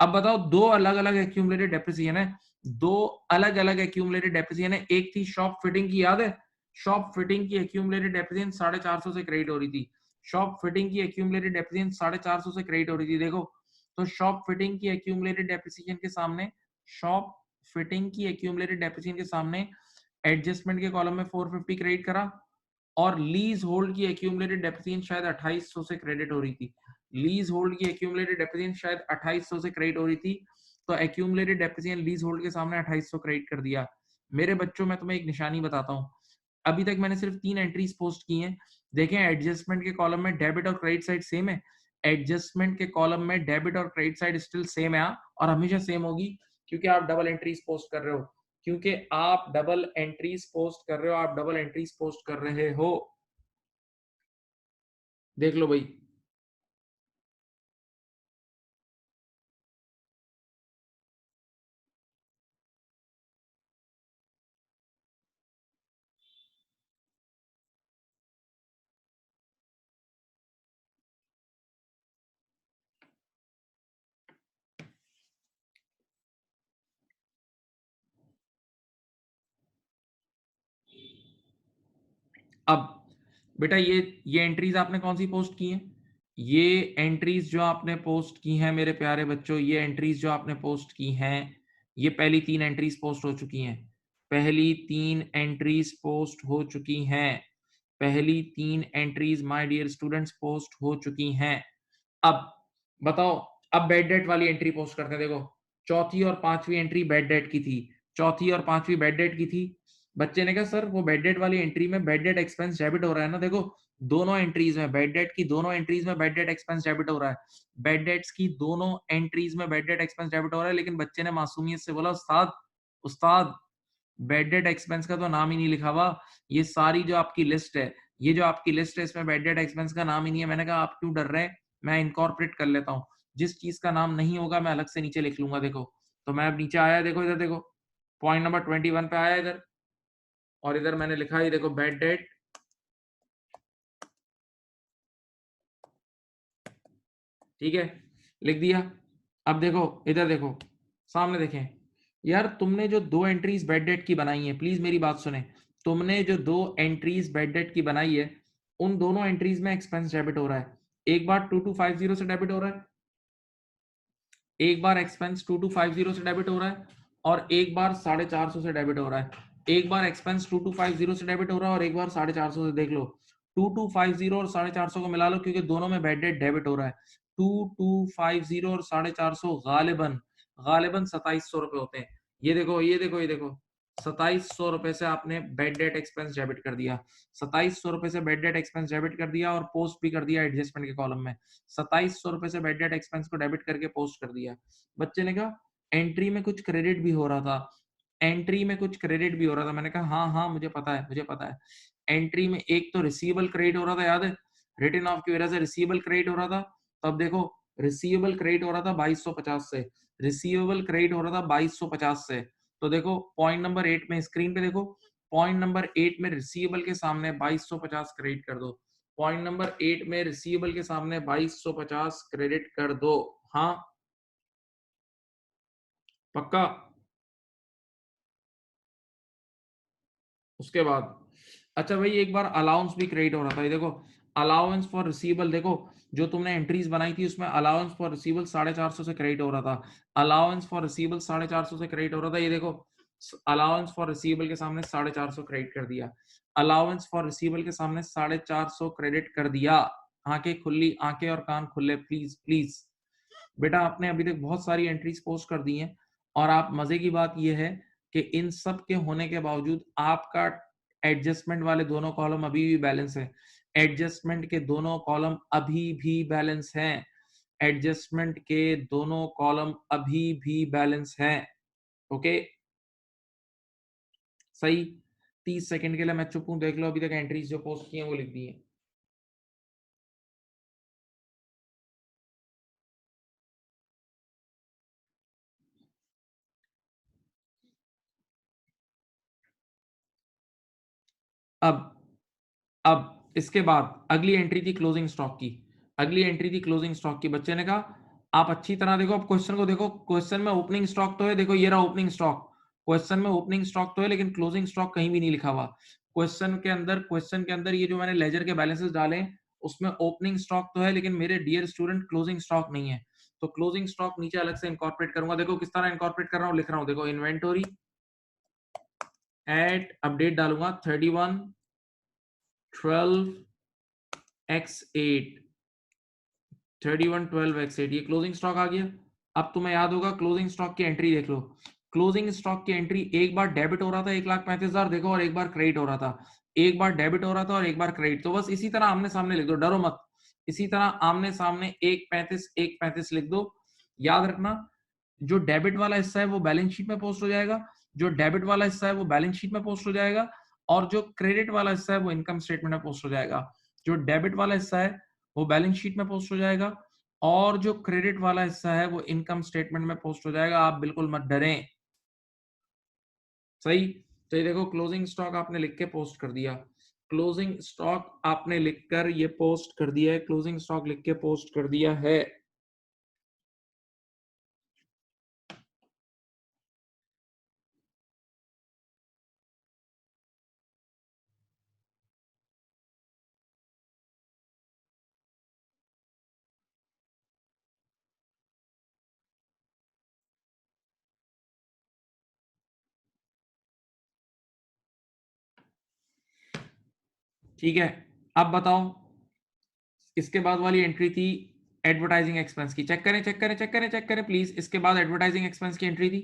अब बताओ, दो अलग अलग एक्यूमुलेटेड डेप्रिसिएशन है, दो अलग अलग एक्यूमुलेटेड डेप्रिसिएशन है। एक थी शॉप फिटिंग की, याद है? शॉप फिटिंग की एक्यूमुलेटेड डेप्रिसिएशन 450 से क्रेडिट हो रही थी। शॉप फिटिंग की एक्यूमुलेटेड डेप्रिसिएशन 450 से क्रेडिट हो रही थी। देखो, तो शॉप फिटिंग की एक्यूमुलेटेड डेप्रिसिएशन के सामने, शॉप फिटिंग की एक्यूमुलेटेड डेप्रिसिएशन के सामने एडजस्टमेंट के कॉलम में 450 क्रेडिट करा, और लीज होल्ड की एक्यूमुलेटेड डेप्रिसिएशन शायद 2800 से क्रेडिट हो रही थी। लीज होल्ड की एक्यूमुलेटेड डेप्रिसिएशन शायद 2800 से क्रेडिट हो रही थी, तो एक्यूमुलेटेड डेप्रिसिएशन लीज होल्ड के सामने 2800 क्रेडिट कर दिया। मेरे बच्चों, मैं तुम्हें एक निशानी बताता हूँ। अभी तक मैंने सिर्फ 3 एंट्रीज पोस्ट की हैं। देखें, एडजस्टमेंट के कॉलम में डेबिट और क्रेडिट साइड सेम है। एडजस्टमेंट के कॉलम में डेबिट और क्रेडिट साइड स्टिल सेम है, और हमेशा सेम होगी, क्योंकि आप डबल एंट्रीज पोस्ट कर रहे हो, क्योंकि आप डबल एंट्रीज पोस्ट कर रहे हो, आप डबल एंट्रीज पोस्ट कर रहे हो। देख लो भाई। अब बेटा, ये एंट्रीज आपने कौन सी पोस्ट की हैं? ये एंट्रीज जो आपने पोस्ट की हैं मेरे प्यारे बच्चों, ये एंट्रीज जो आपने पोस्ट की हैं, ये पहली 3 एंट्रीज पोस्ट हो चुकी हैं। पहली 3 एंट्रीज पोस्ट हो चुकी हैं। पहली 3 entries my dear students post हो चुकी हैं। अब बताओ, अब बेड डेट वाली एंट्री पोस्ट करते हैं। देखो, चौथी और पांचवी एंट्री बेड डेट की थी, चौथी और पांचवी बेड डेट की थी। बच्चे ने कहा सर वो बेड डेट वाली एंट्री में बेड डेट एक्सपेंस डेबिट हो रहा है ना। देखो, दोनों एंट्रीज में बेड डेट की, दोनों एंट्रीज में बेड डेट एक्सपेंस डेबिट हो रहा है। बेड डेट्स की दोनों एंट्रीज में बेड डेट एक्सपेंस डेबिट हो रहा है, लेकिन बच्चे ने मासूमियत से बोला उस्ताद, उस्ताद बेड डेट एक्सपेंस का तो नाम ही नहीं लिखा हुआ। ये सारी जो आपकी लिस्ट है, ये जो आपकी लिस्ट है, इसमें बेड डेट एक्सपेंस का नाम ही नहीं है। मैंने कहा आप क्यों डर रहे हैं, मैं इनकॉर्पोरेट कर लेता हूँ। जिस चीज का नाम नहीं होगा मैं अलग से नीचे लिख लूंगा। देखो, तो मैं अब नीचे आया, देखो इधर देखो, पॉइंट नंबर 21 पे आया इधर, और इधर मैंने लिखा है, देखो बेड डेट, ठीक है, लिख दिया। अब देखो इधर देखो, सामने देखें। यार तुमने जो 2 एंट्रीज बेड डेट की बनाई है, प्लीज मेरी बात सुने। तुमने जो 2 एंट्रीज बेड डेट की बनाई है, उन दोनों एंट्रीज में एक्सपेंस डेबिट हो रहा है। एक बार 2250 से डेबिट हो रहा है, एक बार एक्सपेंस 2250 से डेबिट हो रहा है, और एक बार 450 से डेबिट हो रहा है। एक बार एक्सपेंस 2250 से डेबिट हो रहा है, और एक बार 450 से। देख लो, 2250 और 450 को मिला लो, क्योंकि दोनों में बेड डेट डेबिट हो रहा है। 2250 और 450 गालिबन गालिबन 2700 रुपए होते हैं। ये देखो, ये देखो, ये देखो, 2700 रुपए से आपने बेड डेट एक्सपेंस डेबिट कर दिया। 2700 रुपए से बेड डेट एक्सपेंस डेबिट कर दिया, और पोस्ट भी कर दिया एडजस्टमेंट के कॉलम में। 2700 रुपए से बेड डेट एक्सपेंस को डेबिट करके पोस्ट कर दिया। बच्चे ने कहा एंट्री में कुछ क्रेडिट भी हो रहा था, एंट्री में कुछ क्रेडिट भी हो रहा था। मैंने कहा हाँ हाँ मुझे पता है, मुझे पता है। एंट्री में एक तो रिसीवेबल क्रेडिट हो रहा था, याद है? रिटर्न ऑफ की वजह से रिसीवेबल क्रेडिट हो रहा था। तो अब देखो, रिसीवेबल क्रेडिट हो रहा था 2250 से, रिसीवेबल क्रेडिट हो रहा था 2250 से। तो देखो पॉइंट नंबर 8 में, स्क्रीन पे देखो, पॉइंट नंबर 8 में रिसीवेबल के सामने 2250 क्रेडिट कर दो। पॉइंट नंबर 8 में रिसीवेबल के सामने 2250 क्रेडिट कर दो। हाँ, पक्का? उसके बाद अच्छा भाई, एक बार अलाउंस भी क्रेडिट हो रहा था। ये देखो, अलाउंस फॉर रिसीवेबल, देखो जो तुमने एंट्रीज बनाई थी उसमें अलाउंस फॉर रिसीवेबल 450 से क्रेडिट हो रहा था। अलाउंस फॉर रिसीवेबल 450 से क्रेडिट हो रहा था। ये देखो, अलाउंस फॉर रिसीवेबल के सामने 450 क्रेडिट कर दिया। अलाउंस फॉर रिसीवेबल के सामने 450 क्रेडिट कर दिया। आंखें खुली, आंखें और कान खुले, प्लीज प्लीज। बेटा आपने अभी तक बहुत सारी एंट्रीज पोस्ट कर दी हैं, और आप, मजे की बात यह है कि इन सब के होने के बावजूद आपका एडजस्टमेंट वाले दोनों कॉलम अभी भी बैलेंस है। एडजस्टमेंट के दोनों कॉलम अभी भी बैलेंस हैं। एडजस्टमेंट के दोनों कॉलम अभी भी बैलेंस हैं। ओके, सही। 30 सेकंड के लिए मैं चुप हूं, देख लो अभी तक एंट्रीज जो पोस्ट की हैं वो लिख दी है। अब इसके बाद अगली एंट्री थी क्लोजिंग स्टॉक की। अगली एंट्री थी क्लोजिंग स्टॉक की। बच्चे ने कहा आप अच्छी तरह देखो, अब क्वेश्चन को देखो, क्वेश्चन में ओपनिंग स्टॉक तो है, देखो ये रहा ओपनिंग स्टॉक, क्वेश्चन में ओपनिंग स्टॉक तो है लेकिन क्लोजिंग स्टॉक कहीं भी नहीं लिखा हुआ। क्वेश्चन के अंदर ये जो मैंने लेजर के बैलेंसेस डाले उसमें ओपनिंग स्टॉक तो है लेकिन मेरे डियर स्टूडेंट क्लोजिंग स्टॉक नहीं है। तो क्लोजिंग स्टॉक नीचे अलग से इंकॉर्पोरेट करूंगा। देखो किस तरह इंकॉर्पोरेट कर रहा हूं, लिख रहा हूं, देखो इन्वेंटोरी एट अपडेट डालूंगा 31 12 x8, 31 12 x8, ये क्लोजिंग स्टॉक आ गया। अब तुम्हें याद होगा क्लोजिंग स्टॉक की एंट्री देख लो। क्लोजिंग स्टॉक की एंट्री एक बार डेबिट हो रहा था 1,35,000 देखो, और एक बार क्रेडिट हो रहा था। एक बार डेबिट हो रहा था और एक बार क्रेडिट, तो बस इसी तरह आमने सामने लिख दो, डरो मत। इसी तरह आमने सामने 1,35 लिख दो। याद रखना जो डेबिट वाला हिस्सा है वो बैलेंस शीट में पोस्ट हो जाएगा, जो डेबिट वाला हिस्सा है वो बैलेंस शीट में पोस्ट हो जाएगा, और जो क्रेडिट वाला हिस्सा है वो इनकम स्टेटमेंट में पोस्ट हो जाएगा। जो डेबिट वाला हिस्सा है वो बैलेंस शीट में पोस्ट हो जाएगा, और जो क्रेडिट वाला हिस्सा है वो इनकम स्टेटमेंट में पोस्ट हो जाएगा। आप बिल्कुल मत डरें, सही। तो ये देखो क्लोजिंग स्टॉक आपने लिख के पोस्ट कर दिया, क्लोजिंग स्टॉक आपने लिखकर ये पोस्ट कर दिया है, क्लोजिंग स्टॉक लिख के पोस्ट कर दिया है। ठीक है, अब बताओ इसके बाद वाली एंट्री थी एडवर्टाइजिंग एक्सपेंस की। चेक करें चेक करें चेक करें चेक करें प्लीज। इसके बाद एडवर्टाइजिंग एक्सपेंस की एंट्री थी।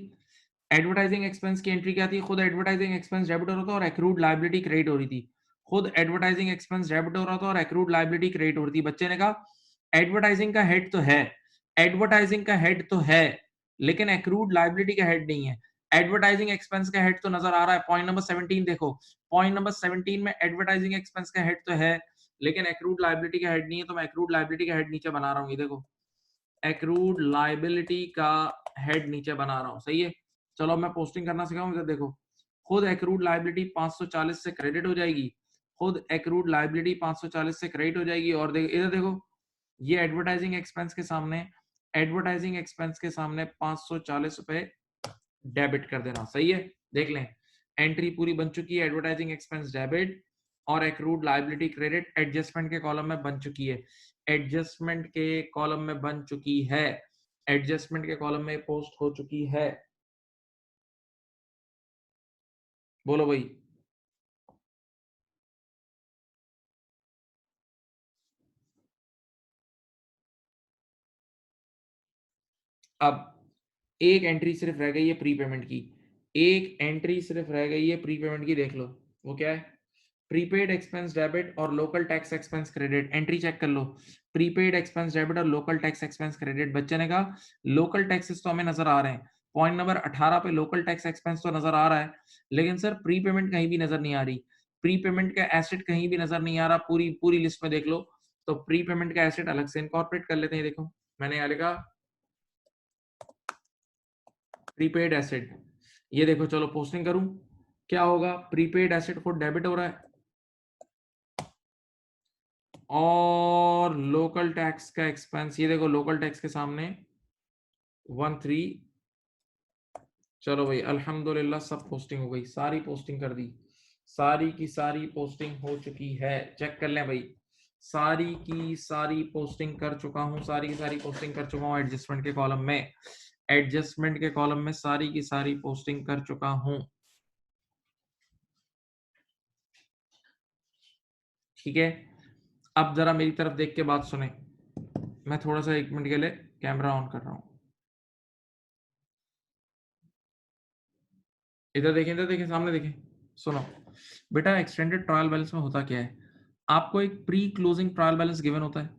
एडवर्टाइजिंग एक्सपेंस की एंट्री क्या थी, खुद एडवर्टाइजिंग एक्सपेंस डेबिट हो रहा था और एक्रूड लायबिलिटी क्रेडिट हो रही थी। खुद एडवर्टाइजिंग एक्सपेंस डेबिट हो रहा था और एक्रूड लायबिलिटी क्रेडिट हो रही थी। बच्चे ने कहा एडवर्टाइजिंग का हेड तो है, एडवर्टाइजिंग का हेड तो है लेकिन एक्रूड लायबिलिटी का हेड नहीं है। एडवर्टाइजिंग एक्सपेंस का हेड तो नजर आ रहा है, पॉइंट नंबर 17 देखो, पॉइंट नंबर 17 में एडवर्टाइजिंग एक्सपेंस का हेड तो है लेकिन एक्रूड लायबिलिटी का हेड नहीं है। तो मैं एक्रूड लायबिलिटी का हेड नीचे बना रहा हूँ, ये देखो एक्रूड लायबिलिटी का हेड नीचे बना रहा हूँ, सही है। चलो मैं पोस्टिंग करना सिखाऊं, इधर देखो खुद एक्रूड लायबिलिटी 540 से क्रेडिट हो जाएगी, खुद एक्रूड लायबिलिटी 540 से क्रेडिट हो जाएगी, और देखो इधर देखो ये एडवर्टाइजिंग एक्सपेंस के सामने, एडवर्टाइजिंग एक्सपेंस के सामने 540 रुपए डेबिट कर देना, सही है। देख लें एंट्री पूरी बन चुकी है, एडवर्टाइजिंग एक्सपेंस डेबिट और एक्रूड लायबिलिटी क्रेडिट एडजस्टमेंट के कॉलम में बन चुकी है, एडजस्टमेंट के कॉलम में बन चुकी है, एडजस्टमेंट के कॉलम में पोस्ट हो चुकी है। बोलो भाई। अब एक एंट्री सिर्फ रह गई है प्री पेमेंट की, एक एंट्री सिर्फ रह गई है प्री पेमेंट की, देख लो वो क्या है, प्रीपेड एक्सपेंस डेबिट और local tax expense credit. Entry check कर लो, प्रीपेड एक्सपेंस डेबिट और लोकल टैक्स एक्सपेंस क्रेडिट। बच्चे ने कहा लोकल टैक्सेस तो हमें नजर आ रहे हैं, पॉइंट नंबर 18 पे लोकल टैक्स एक्सपेंस तो नजर आ रहा है लेकिन सर प्री पेमेंट कहीं भी नजर नहीं आ रही, प्री पेमेंट का एसेट कहीं भी नजर नहीं आ रहा, पूरी पूरी लिस्ट में देख लो। तो प्री पेमेंट का एसेट अलग से इनकॉर्पोरेट कर लेते हैं। देखो मैंने यहाँ लिखा प्रीपेड एसेट, ये देखो चलो पोस्टिंग करूं, क्या होगा, प्रीपेड एसेट को डेबिट हो रहा है और लोकल टैक्स का एक्सपेंस, ये देखो लोकल टैक्स के सामने 13। चलो भाई अल्हम्दुलिल्लाह सब पोस्टिंग हो गई, सारी पोस्टिंग कर दी, सारी की सारी पोस्टिंग हो चुकी है। चेक कर लें भाई, सारी की सारी पोस्टिंग कर चुका हूं, सारी की सारी पोस्टिंग कर चुका हूं एडजस्टमेंट के कॉलम में, एडजस्टमेंट के कॉलम में सारी की सारी पोस्टिंग कर चुका हूं। ठीक है, अब जरा मेरी तरफ देख के बात सुने, मैं थोड़ा सा 1 मिनट के लिए कैमरा ऑन कर रहा हूं। इधर देखें सामने देखें, सुनो बेटा, एक्सटेंडेड ट्रायल बैलेंस में होता क्या है, आपको एक pre closing trial balance given होता है,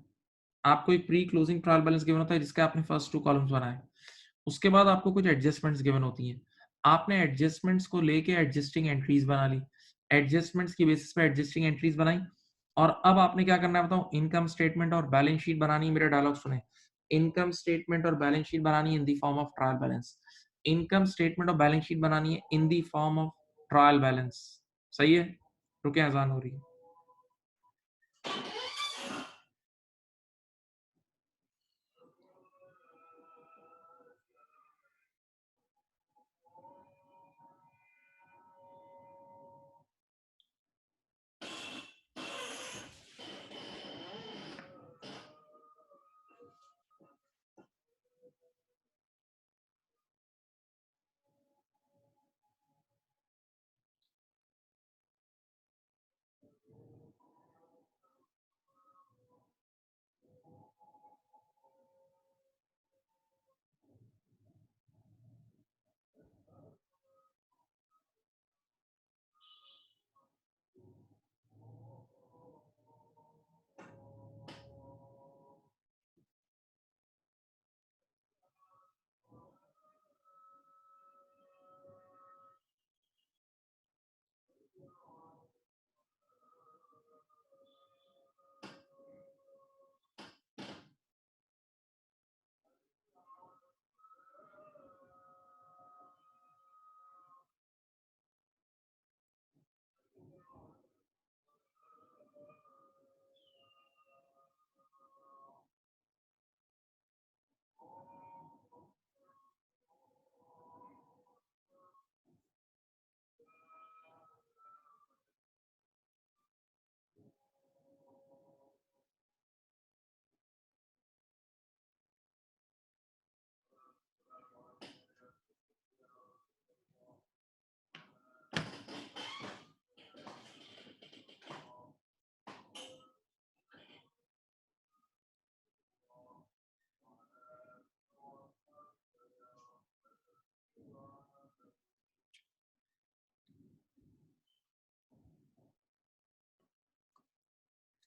आपको एक pre closing trial balance given होता है जिसके आपने फर्स्ट 2 कॉलम्स बनाए। उसके बाद आपको कुछ एडजस्टमेंट्स गिवन होती हैं। आपने एडजस्टमेंट्स को लेके एडजस्टिंग एंट्रीज बना ली। एडजस्टमेंट्स की बेसिस पे एडजस्टिंग एंट्रीज बनाई और अब आपने क्या करना है बताऊं, इनकम स्टेटमेंट और बैलेंस शीट बनानी है। मेरा डायलॉग सुने। इनकम स्टेटमेंट और बैलेंस शीट बनानी है in the form of trial balance. Income statement और बैलेंस शीट बनानी है in the form of trial balance. सही है? रुके, अजान हो रही है।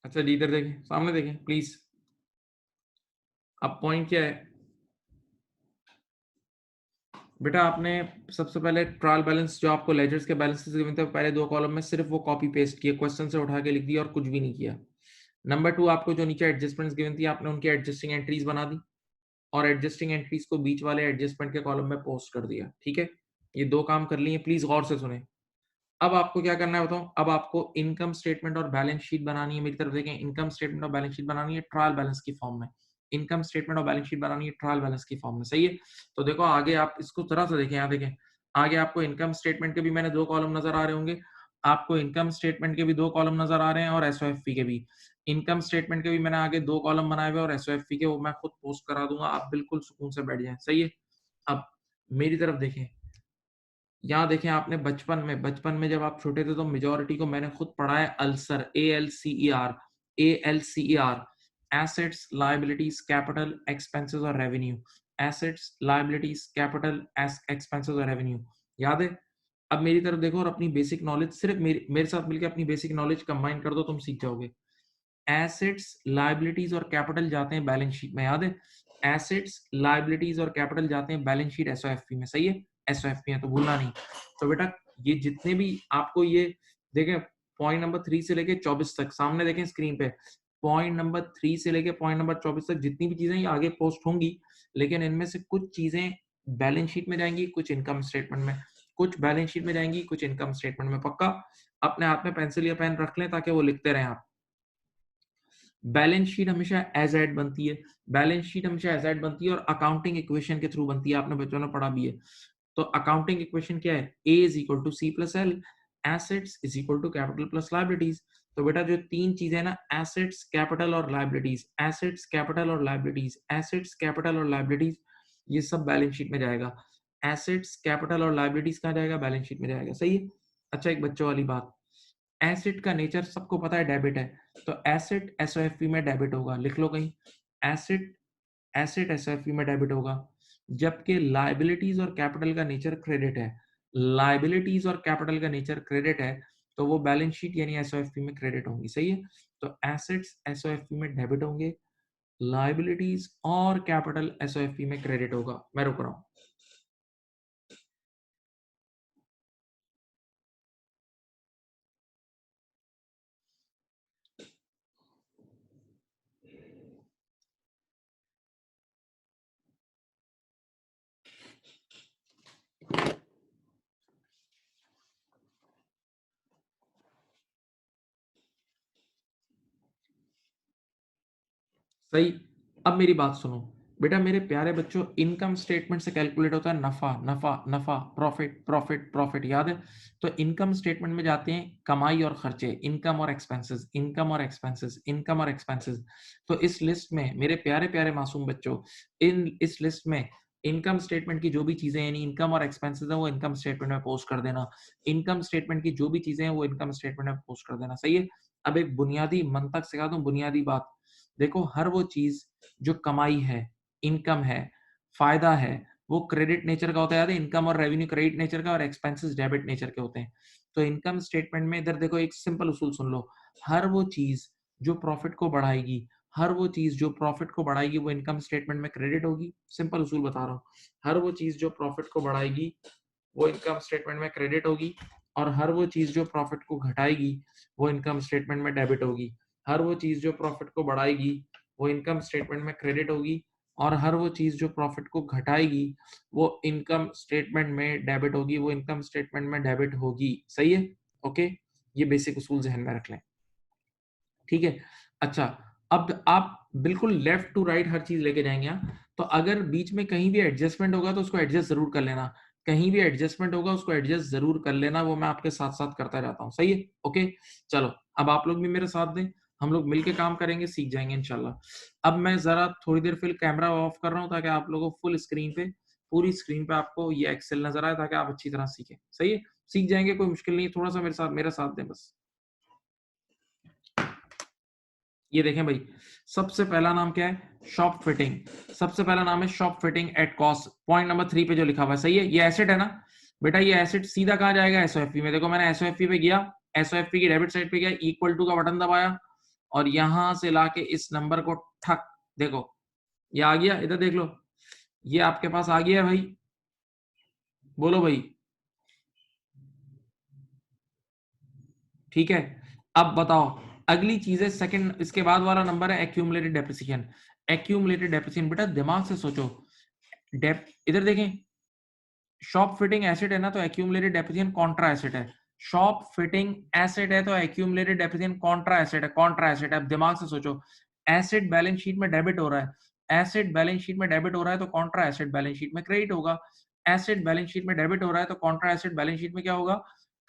अच्छा जी, इधर देखें, सामने देखें प्लीज। अब पॉइंट क्या है बेटा, आपने सबसे पहले ट्रायल बैलेंस जो आपको लेजर्स के बैलेंसेस गिवन थे पहले 2 कॉलम में सिर्फ वो कॉपी पेस्ट किए, क्वेश्चन से उठा के लिख दिया और कुछ भी नहीं किया। नंबर 2, आपको जो नीचे एडजस्टमेंट्स गिवन थी आपने उनकी एडजस्टिंग एंट्रीज बना दी और एडजस्टिंग एंट्रीज को बीच वाले एडजस्टमेंट के कॉलम में पोस्ट कर दिया। ठीक है, ये 2 काम कर लिए, प्लीज गौर से सुने। अब आपको क्या करना है बताऊं, अब आपको इनकम स्टेटमेंट और बैलेंस शीट बनानी है। मेरी तरफ देखें, इनकम स्टेटमेंट और बैलेंस शीट बनानी है ट्रायल बैलेंस की फॉर्म में। इनकम स्टेटमेंट और बैलेंस शीट बनानी है ट्रायल बैलेंस की फॉर्म में। सही है? तो देखो आगे आप इसको तरह से देखें, यहाँ देखें, आगे आपको इनकम स्टेटमेंट के भी मैंने 2 कॉलम नजर आ रहे होंगे, आपको इनकम स्टेटमेंट के भी 2 कॉलम नजर आ रहे हैं और एसओएफपी के भी। इनकम स्टेटमेंट के भी मैंने आगे 2 कॉलम बनाए हुए और एसओएफपी के वो मैं खुद पोस्ट करा दूंगा, आप बिल्कुल सुकून से बैठ जाएं। सही है? अब मेरी तरफ देखें, यहाँ देखें, आपने बचपन में जब आप छोटे थे तो मेजोरिटी को मैंने खुद पढ़ा है ALCER, ALCER, assets, liabilities, capital, expenses और revenue. Assets, liabilities, capital, expenses और रेवेन्यू। याद है? अब मेरी तरफ देखो और अपनी बेसिक नॉलेज सिर्फ मेरे साथ मिलकर अपनी बेसिक नॉलेज कंबाइन कर दो, तुम सीख जाओगे। एसेट्स, लायबिलिटीज और कैपिटल जाते हैं बैलेंस शीट में। याद है? एसेट्स, लायबिलिटीज और कैपिटल जाते हैं बैलेंस शीट एसओएफपी में। सही है? एसओएफपी है तो भूलना नहीं। तो बेटा ये जितने भी आपको ये देखें, पॉइंट नंबर 3 से लेके 24 तक सामने देखें स्क्रीन पे, पॉइंट नंबर 3 से लेके पॉइंट नंबर 24 तक जितनी भी चीजें ये आगे पोस्ट होंगी, लेकिन इनमें से कुछ चीजें बैलेंस शीट में जाएंगी, कुछ इनकम स्टेटमेंट में, कुछ बैलेंस शीट में जाएंगी, कुछ इनकम स्टेटमेंट में। पक्का अपने हाथ में पेंसिल या पेन रख लें ताकि वो लिखते रहें आप। बैलेंस शीट हमेशा एज एड बनती है, बैलेंस शीट हमेशा एज एड बनती है और अकाउंटिंग इक्वेशन के थ्रू बनती है, आपने बच्चों ने पढ़ा भी है। तो अकाउंटिंग इक्वेशन क्या है? A is equal to C plus L, assets is equal to capital plus liabilities. तो बेटा जो 3 चीजें ना, एसेट्स, कैपिटल और लाइबिलिटीज, एसेट्स, कैपिटल और लाइबिलिटीज, एसेट्स, कैपिटल और लाइबिलिटीज, ये सब बैलेंस शीट में जाएगा। एसेट्स, कैपिटल और लाइबिलिटीज कहाँ जाएगा? बैलेंस शीट में जाएगा। सही है? अच्छा एक बच्चों वाली बात, एसेट का नेचर सबको पता है डेबिट है, तो एसेट एसओएफपी में डेबिट होगा, लिख लो कहीं। एसेट एसेट एसओएफपी में डेबिट होगा, जबकि लाइबिलिटीज और कैपिटल का नेचर क्रेडिट है। लाइबिलिटीज और कैपिटल का नेचर क्रेडिट है तो वो बैलेंस शीट यानी एसओएफपी में क्रेडिट होंगी। सही है? तो एसेट्स एसओएफपी में डेबिट होंगे, लाइबिलिटीज और कैपिटल एसओएफपी में क्रेडिट होगा। मैं रुक रहा हूं। सही। अब मेरी बात सुनो बेटा, मेरे प्यारे बच्चों, इनकम स्टेटमेंट से कैलकुलेट होता है नफा नफा नफा, प्रॉफिट प्रॉफिट प्रॉफिट, याद है? तो इनकम स्टेटमेंट में जाते हैं कमाई और खर्चे, इनकम और एक्सपेंसेस, इनकम और एक्सपेंसेस, इनकम और एक्सपेंसेस। तो इस लिस्ट में मेरे प्यारे प्यारे मासूम बच्चों, इस लिस्ट में इनकम स्टेटमेंट की जो भी चीजें यानी इनकम और एक्सपेंसेस है वो इनकम स्टेटमेंट में पोस्ट कर देना। इनकम स्टेटमेंट की जो भी चीजें हैं वो इनकम स्टेटमेंट में पोस्ट कर देना। सही है। अब एक बुनियादी मंतक सिखा दूं, बुनियादी बात। देखो, हर वो चीज जो कमाई है, इनकम है, फायदा है, वो क्रेडिट नेचर का होता है। याद है? इनकम और रेवेन्यू क्रेडिट नेचर का और एक्सपेंसेस डेबिट नेचर के होते हैं। तो इनकम स्टेटमेंट में इधर देखो, एक सिंपल उसूल सुन लो। हर वो चीज जो प्रॉफिट को बढ़ाएगी, हर वो चीज जो प्रॉफिट को बढ़ाएगी वो इनकम स्टेटमेंट में क्रेडिट होगी। सिंपल उसूल बता रहा हूँ। हर वो चीज जो प्रॉफिट को बढ़ाएगी वो इनकम स्टेटमेंट में क्रेडिट होगी, और हर वो चीज जो प्रॉफिट को घटाएगी वो इनकम स्टेटमेंट में डेबिट होगी। हर वो चीज जो प्रॉफिट को बढ़ाएगी वो इनकम स्टेटमेंट में क्रेडिट होगी, और हर वो चीज जो प्रॉफिट को घटाएगी वो इनकम स्टेटमेंट में डेबिट होगी, वो इनकम स्टेटमेंट में डेबिट होगी। सही है? ओके, ये बेसिक उसूल जहन में रख लें। ठीक है। अच्छा, अब आप बिल्कुल लेफ्ट टू राइट हर चीज लेके जाएंगे। तो अगर बीच में कहीं भी एडजस्टमेंट होगा तो उसको एडजस्ट जरूर कर लेना। कहीं भी एडजस्टमेंट होगा उसको एडजस्ट जरूर कर लेना, वो मैं आपके साथ साथ करता जाता हूँ। सही है? ओके, चलो अब आप लोग भी मेरे साथ दें, हम लोग मिलके काम करेंगे, सीख जाएंगे इंशाल्लाह। अब मैं जरा थोड़ी देर फिर कैमरा ऑफ कर रहा हूँ ताकि आप लोगों को फुल स्क्रीन पे, पूरी स्क्रीन पे आपको ये एक्सेल नजर आए, ताकि आप अच्छी तरह सीखें। सही है? सीख जाएंगे, कोई मुश्किल नहीं है। थोड़ा सा मेरा साथ दें बस। ये देखें भाई, सबसे पहला नाम क्या है? Shop fitting. सबसे पहला नाम है shop fitting at cost. Point number 3 पे जो लिखा हुआ है, सही है? ये एसेट है ना बेटा? ये एसेट सीधा कहां जाएगा? एसओएफपी में। देखो, मैंने एसओएफपी पे गया, एसओएफपी की डेबिट साइड पे गया, इक्वल टू का बटन दबाया, और यहां से लाके इस नंबर को ठक, देखो ये आ गया। इधर देख लो, ये आपके पास आ गया है भाई। बोलो भाई। ठीक है। अब बताओ, अगली चीज है सेकंड, इसके बाद वाला नंबर है एक्यूमुलेटेड डेप्रिसिएशन। एक्यूमुलेटेड डेप्रिसिएशन, बेटा दिमाग से सोचो। डेप इधर देखें, शॉप फिटिंग एसेट है ना, तो एक्यूमुलेटेड डेप्रिसिएशन कॉन्ट्रा एसेट है। शॉप फिटिंग एसेट है तो एक्यूमुलेटेड डेप्रिसिएशन कॉन्ट्रा एसेट है। कॉन्ट्रा एसेट है। अब दिमाग से सोचो, एसेट बैलेंस शीट में डेबिट हो रहा है, एसेट बैलेंस शीट में डेबिट हो रहा है तो कॉन्ट्रा एसेट बैलेंस शीट में क्रेडिट होगा। एसेट बैलेंस शीट में डेबिट हो रहा है तो कॉन्ट्रा एसेट बैलेंस शीट में क्या होगा?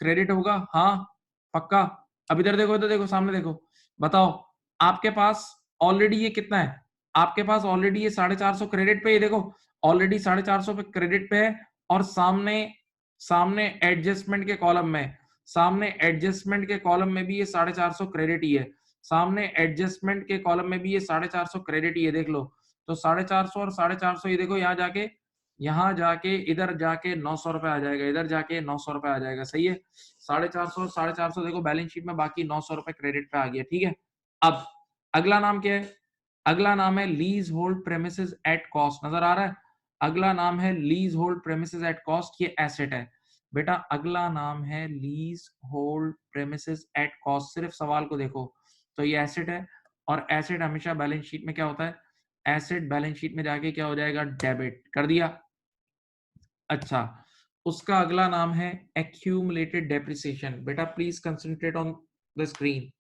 क्रेडिट होगा। हाँ, पक्का। अब इधर देखो, सामने देखो, बताओ। आपके पास ऑलरेडी ये कितना है? आपके पास ऑलरेडी ये 450 क्रेडिट पे, ये देखो ऑलरेडी 450 पे क्रेडिट पे है, और सामने सामने एडजस्टमेंट के कॉलम में, सामने एडजस्टमेंट के कॉलम में भी ये 450 क्रेडिट ही है। सामने एडजस्टमेंट के कॉलम में भी ये 450 क्रेडिट ही है। देख लो, तो 450 और 450, ये देखो यहाँ जाके इधर जाके 900 रुपए आ जाएगा, इधर जाके 900 रुपए आ जाएगा। सही है? 450 और 450 देखो बैलेंस शीट में बाकी 900 रुपए क्रेडिट पे आ गया। ठीक है। अब अगला नाम क्या है? अगला नाम है lease hold premises at cost. नजर आ रहा है? अगला नाम है lease hold premises at cost. ये एसेट है बेटा। अगला नाम है lease hold premises at cost. सिर्फ सवाल को देखो तो ये एसेट है, और एसेट हमेशा बैलेंस शीट में क्या होता है? एसेट बैलेंस शीट में जाके क्या हो जाएगा? डेबिट कर दिया। अच्छा, उसका अगला नाम है एक्यूमुलेटेड डेप्रिसिएशन। बेटा please concentrate on the screen.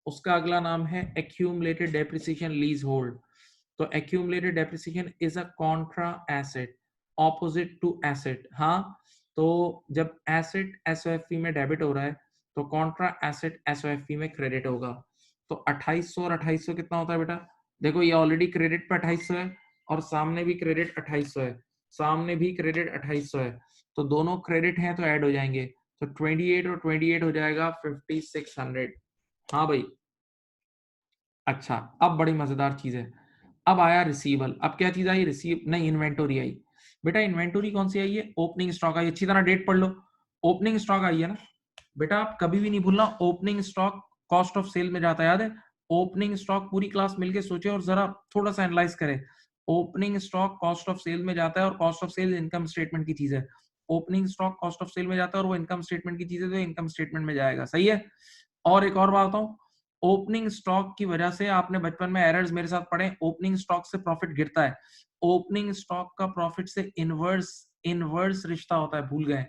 उसका अगला नाम है एक्यूमुलेटेड डेप्रिसिएशन लीज होल्ड। तो accumulated depreciation is a contra asset opposite to asset. हाँ, तो जब एसेट एसओएफपी में डेबिट हो रहा है तो कॉन्ट्रा एसेट एसओएफपी में क्रेडिट होगा। तो 2800 और 2800 कितना होता है बेटा? देखो, ये ऑलरेडी क्रेडिट पे 2800 है, और सामने भी क्रेडिट 2800 है, सामने भी क्रेडिट 2800 है। तो दोनों क्रेडिट हैं तो ऐड हो जाएंगे, तो 28 और 28 हो जाएगा 5600। हाँ भाई। अच्छा, अब बड़ी मजेदार चीज है। अब आया रिसीवल। अब क्या चीज आई? रिसीव नहीं, इन्वेंटोरी आई। बेटा इन्वेंटोरी कौन सी आई है? ओपनिंग स्टॉक आई। अच्छी तरह डेट पढ़ लो। ओपनिंग स्टॉक आई है ना बेटा, आप कभी भी नहीं भूलना, opening stock cost of sale में जाता है, याद है? ओपनिंग स्टॉक पूरी क्लास मिलके सोचे और जरा थोड़ा सा एनालाइज करें। Opening stock cost of sale में जाता है और cost of sale income statement की चीज है। Opening stock cost of sale में जाता है और वो इनकम स्टेटमेंट की चीज है, तो इनकम स्टेटमेंट में जाएगा। सही है। और एक और बात बताऊं, ओपनिंग स्टॉक की वजह से आपने बचपन में एरर्स मेरे साथ पढ़े, ओपनिंग स्टॉक से प्रॉफिट गिरता है। ओपनिंग स्टॉक का प्रॉफिट से इनवर्स इनवर्स रिश्ता होता है, भूल गए।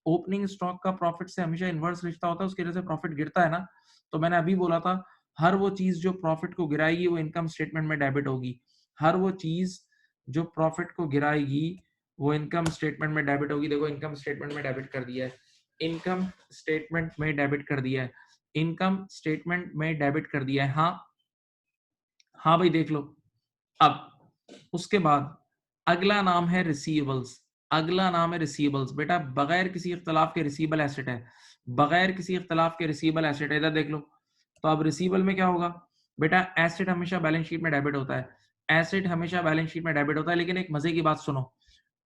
ओपनिंग स्टॉक का प्रॉफिट से हमेशा इनवर्स रिश्ता होता है, उसकी वजह से प्रॉफिट गिरता है ना। तो मैंने अभी बोला था, हर वो चीज जो प्रॉफिट को गिराएगी वो इनकम स्टेटमेंट में डेबिट होगी। हर वो चीज जो प्रॉफिट को गिराएगी वो इनकम स्टेटमेंट में डेबिट होगी। देखो इनकम स्टेटमेंट में डेबिट कर दिया है, इनकम स्टेटमेंट में डेबिट कर दिया है, इनकम स्टेटमेंट में डेबिट कर दिया है। हाँ हाँ भाई देख लो। अब उसके बाद अगला नाम है रिसीवेबल्स। अगला नाम है रिसीवेबल्स। बेटा बगैर किसी इख्तलाफ के रिसीवेबल एसेट है, बगैर किसी इख्तलाफ के रिसीवेबल एसेट है। इधर देख लो। तो अब रिसीवेबल में क्या होगा बेटा, एसेट हमेशा बैलेंस शीट में डेबिट होता है, एसेट हमेशा बैलेंस शीट में डेबिट होता है। लेकिन एक मजे की बात सुनो,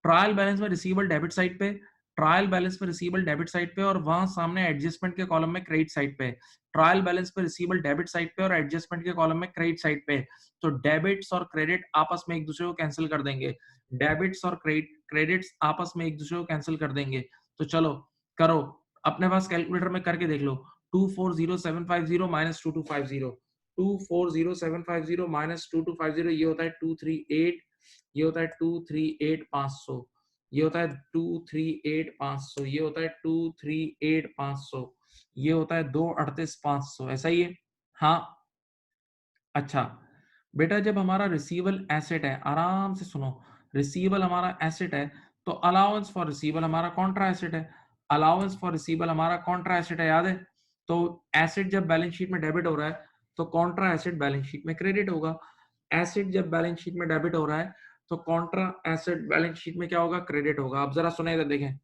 ट्रायल बैलेंस में रिसीवेबल डेबिट साइड पे, ट्रायल बैलेंस में रिसीवेबल डेबिट साइड पे, और वहां सामने एडजस्टमेंट के कॉलम में क्रेडिट साइड पे। ट्रायल बैलेंस पे रिसीवेबल डेबिट साइड पे और एडजस्टमेंट के कॉलम में क्रेडिट साइड पे। तो डेबिट्स और क्रेडिट आपस में एक दूसरे को कैंसिल कर देंगे, डेबिट्स और क्रेडिट्स आपस में एक दूसरे को कैंसिल कर देंगे। तो चलो करो, अपने पास कैलकुलेटर में करके देख लो। 240750 माइनस 2250, 240750 माइनस 2250, ये होता है 238, ये होता है 238500, ये होता है 238500, ये होता है 238500, ये होता है 238,500। ऐसा ही है। हाँ अच्छा बेटा, जब हमारा रिसीवेबल एसेट है, आराम से सुनो, रिसीवेबल हमारा एसेट है, तो अलाउंस फॉर रिसीवेबल हमारा कॉन्ट्रा एसेट है। अलाउंस फॉर रिसीवेबल हमारा कॉन्ट्रा एसेट है, याद है। तो एसेट जब बैलेंस शीट में डेबिट हो रहा है तो कॉन्ट्रा एसेट बैलेंस शीट में क्रेडिट होगा। एसेट जब बैलेंस शीट में डेबिट हो रहा है तो कॉन्ट्रा एसेट बैलेंस शीट में क्या होगा, क्रेडिट होगा। अब जरा सुने, इधर देखें,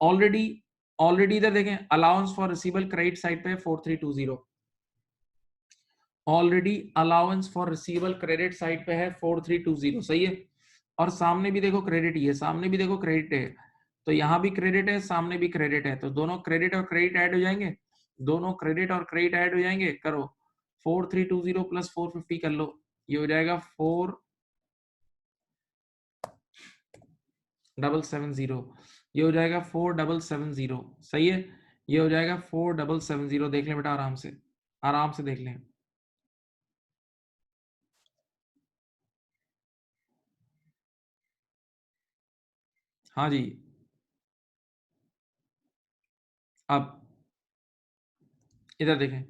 ऑलरेडी ऑलरेडी इधर देखें, allowance for receivable credit side पे 4320, already allowance for receivable credit side पे है 4320। सही है। और सामने भी देखो क्रेडिट ही है, सामने भी देखो क्रेडिट है, तो यहां भी क्रेडिट है, सामने भी क्रेडिट है, तो दोनों क्रेडिट और क्रेडिट ऐड हो जाएंगे, दोनों क्रेडिट और क्रेडिट ऐड हो जाएंगे। करो 4320 प्लस 450 कर लो, ये हो जाएगा 4770, ये हो जाएगा 4770। सही है, ये हो जाएगा 4770। देख लें बेटा, आराम से, आराम से देख लें। हाँ जी। अब इधर देखें,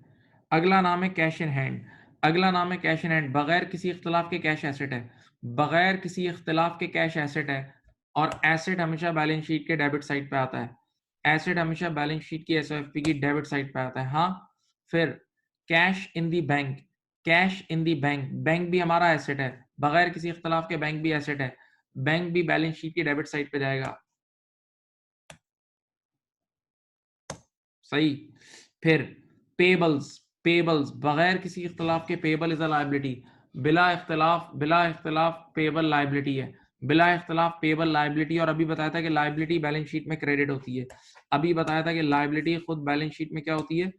अगला नाम है कैश इन हैंड। अगला नाम है कैश इन हैंड, बगैर किसी इख्तलाफ के कैश एसेट है, बगैर किसी इख्तलाफ के कैश एसेट है। और एसेट हमेशा बैलेंस शीट के डेबिट साइड पे आता है, एसेट हमेशा बैलेंस शीट की एसओएफपी की डेबिट साइड पे आता है। हाँ फिर cash in the bank, cash in the bank, bank भी हमारा एसेट है, बगैर किसी इख्तलाफ के बैंक भी एसेट है, बैंक भी बैलेंस शीट की डेबिट साइड पे जाएगा। सही। फिर पेबल्स, पेबल्स बगैर किसी इख्तलाफ के पेबल इज अ लायबिलिटी, बिला इख्तलाफ पेबल लायबिलिटी है, बिला इख्तलाफ पेबल लायबिलिटी। और अभी बताया था कि लायबिलिटी बैलेंस शीट में क्रेडिट होती है, अभी बताया था कि लायबिलिटी खुद बैलेंस शीट में क्या होती है,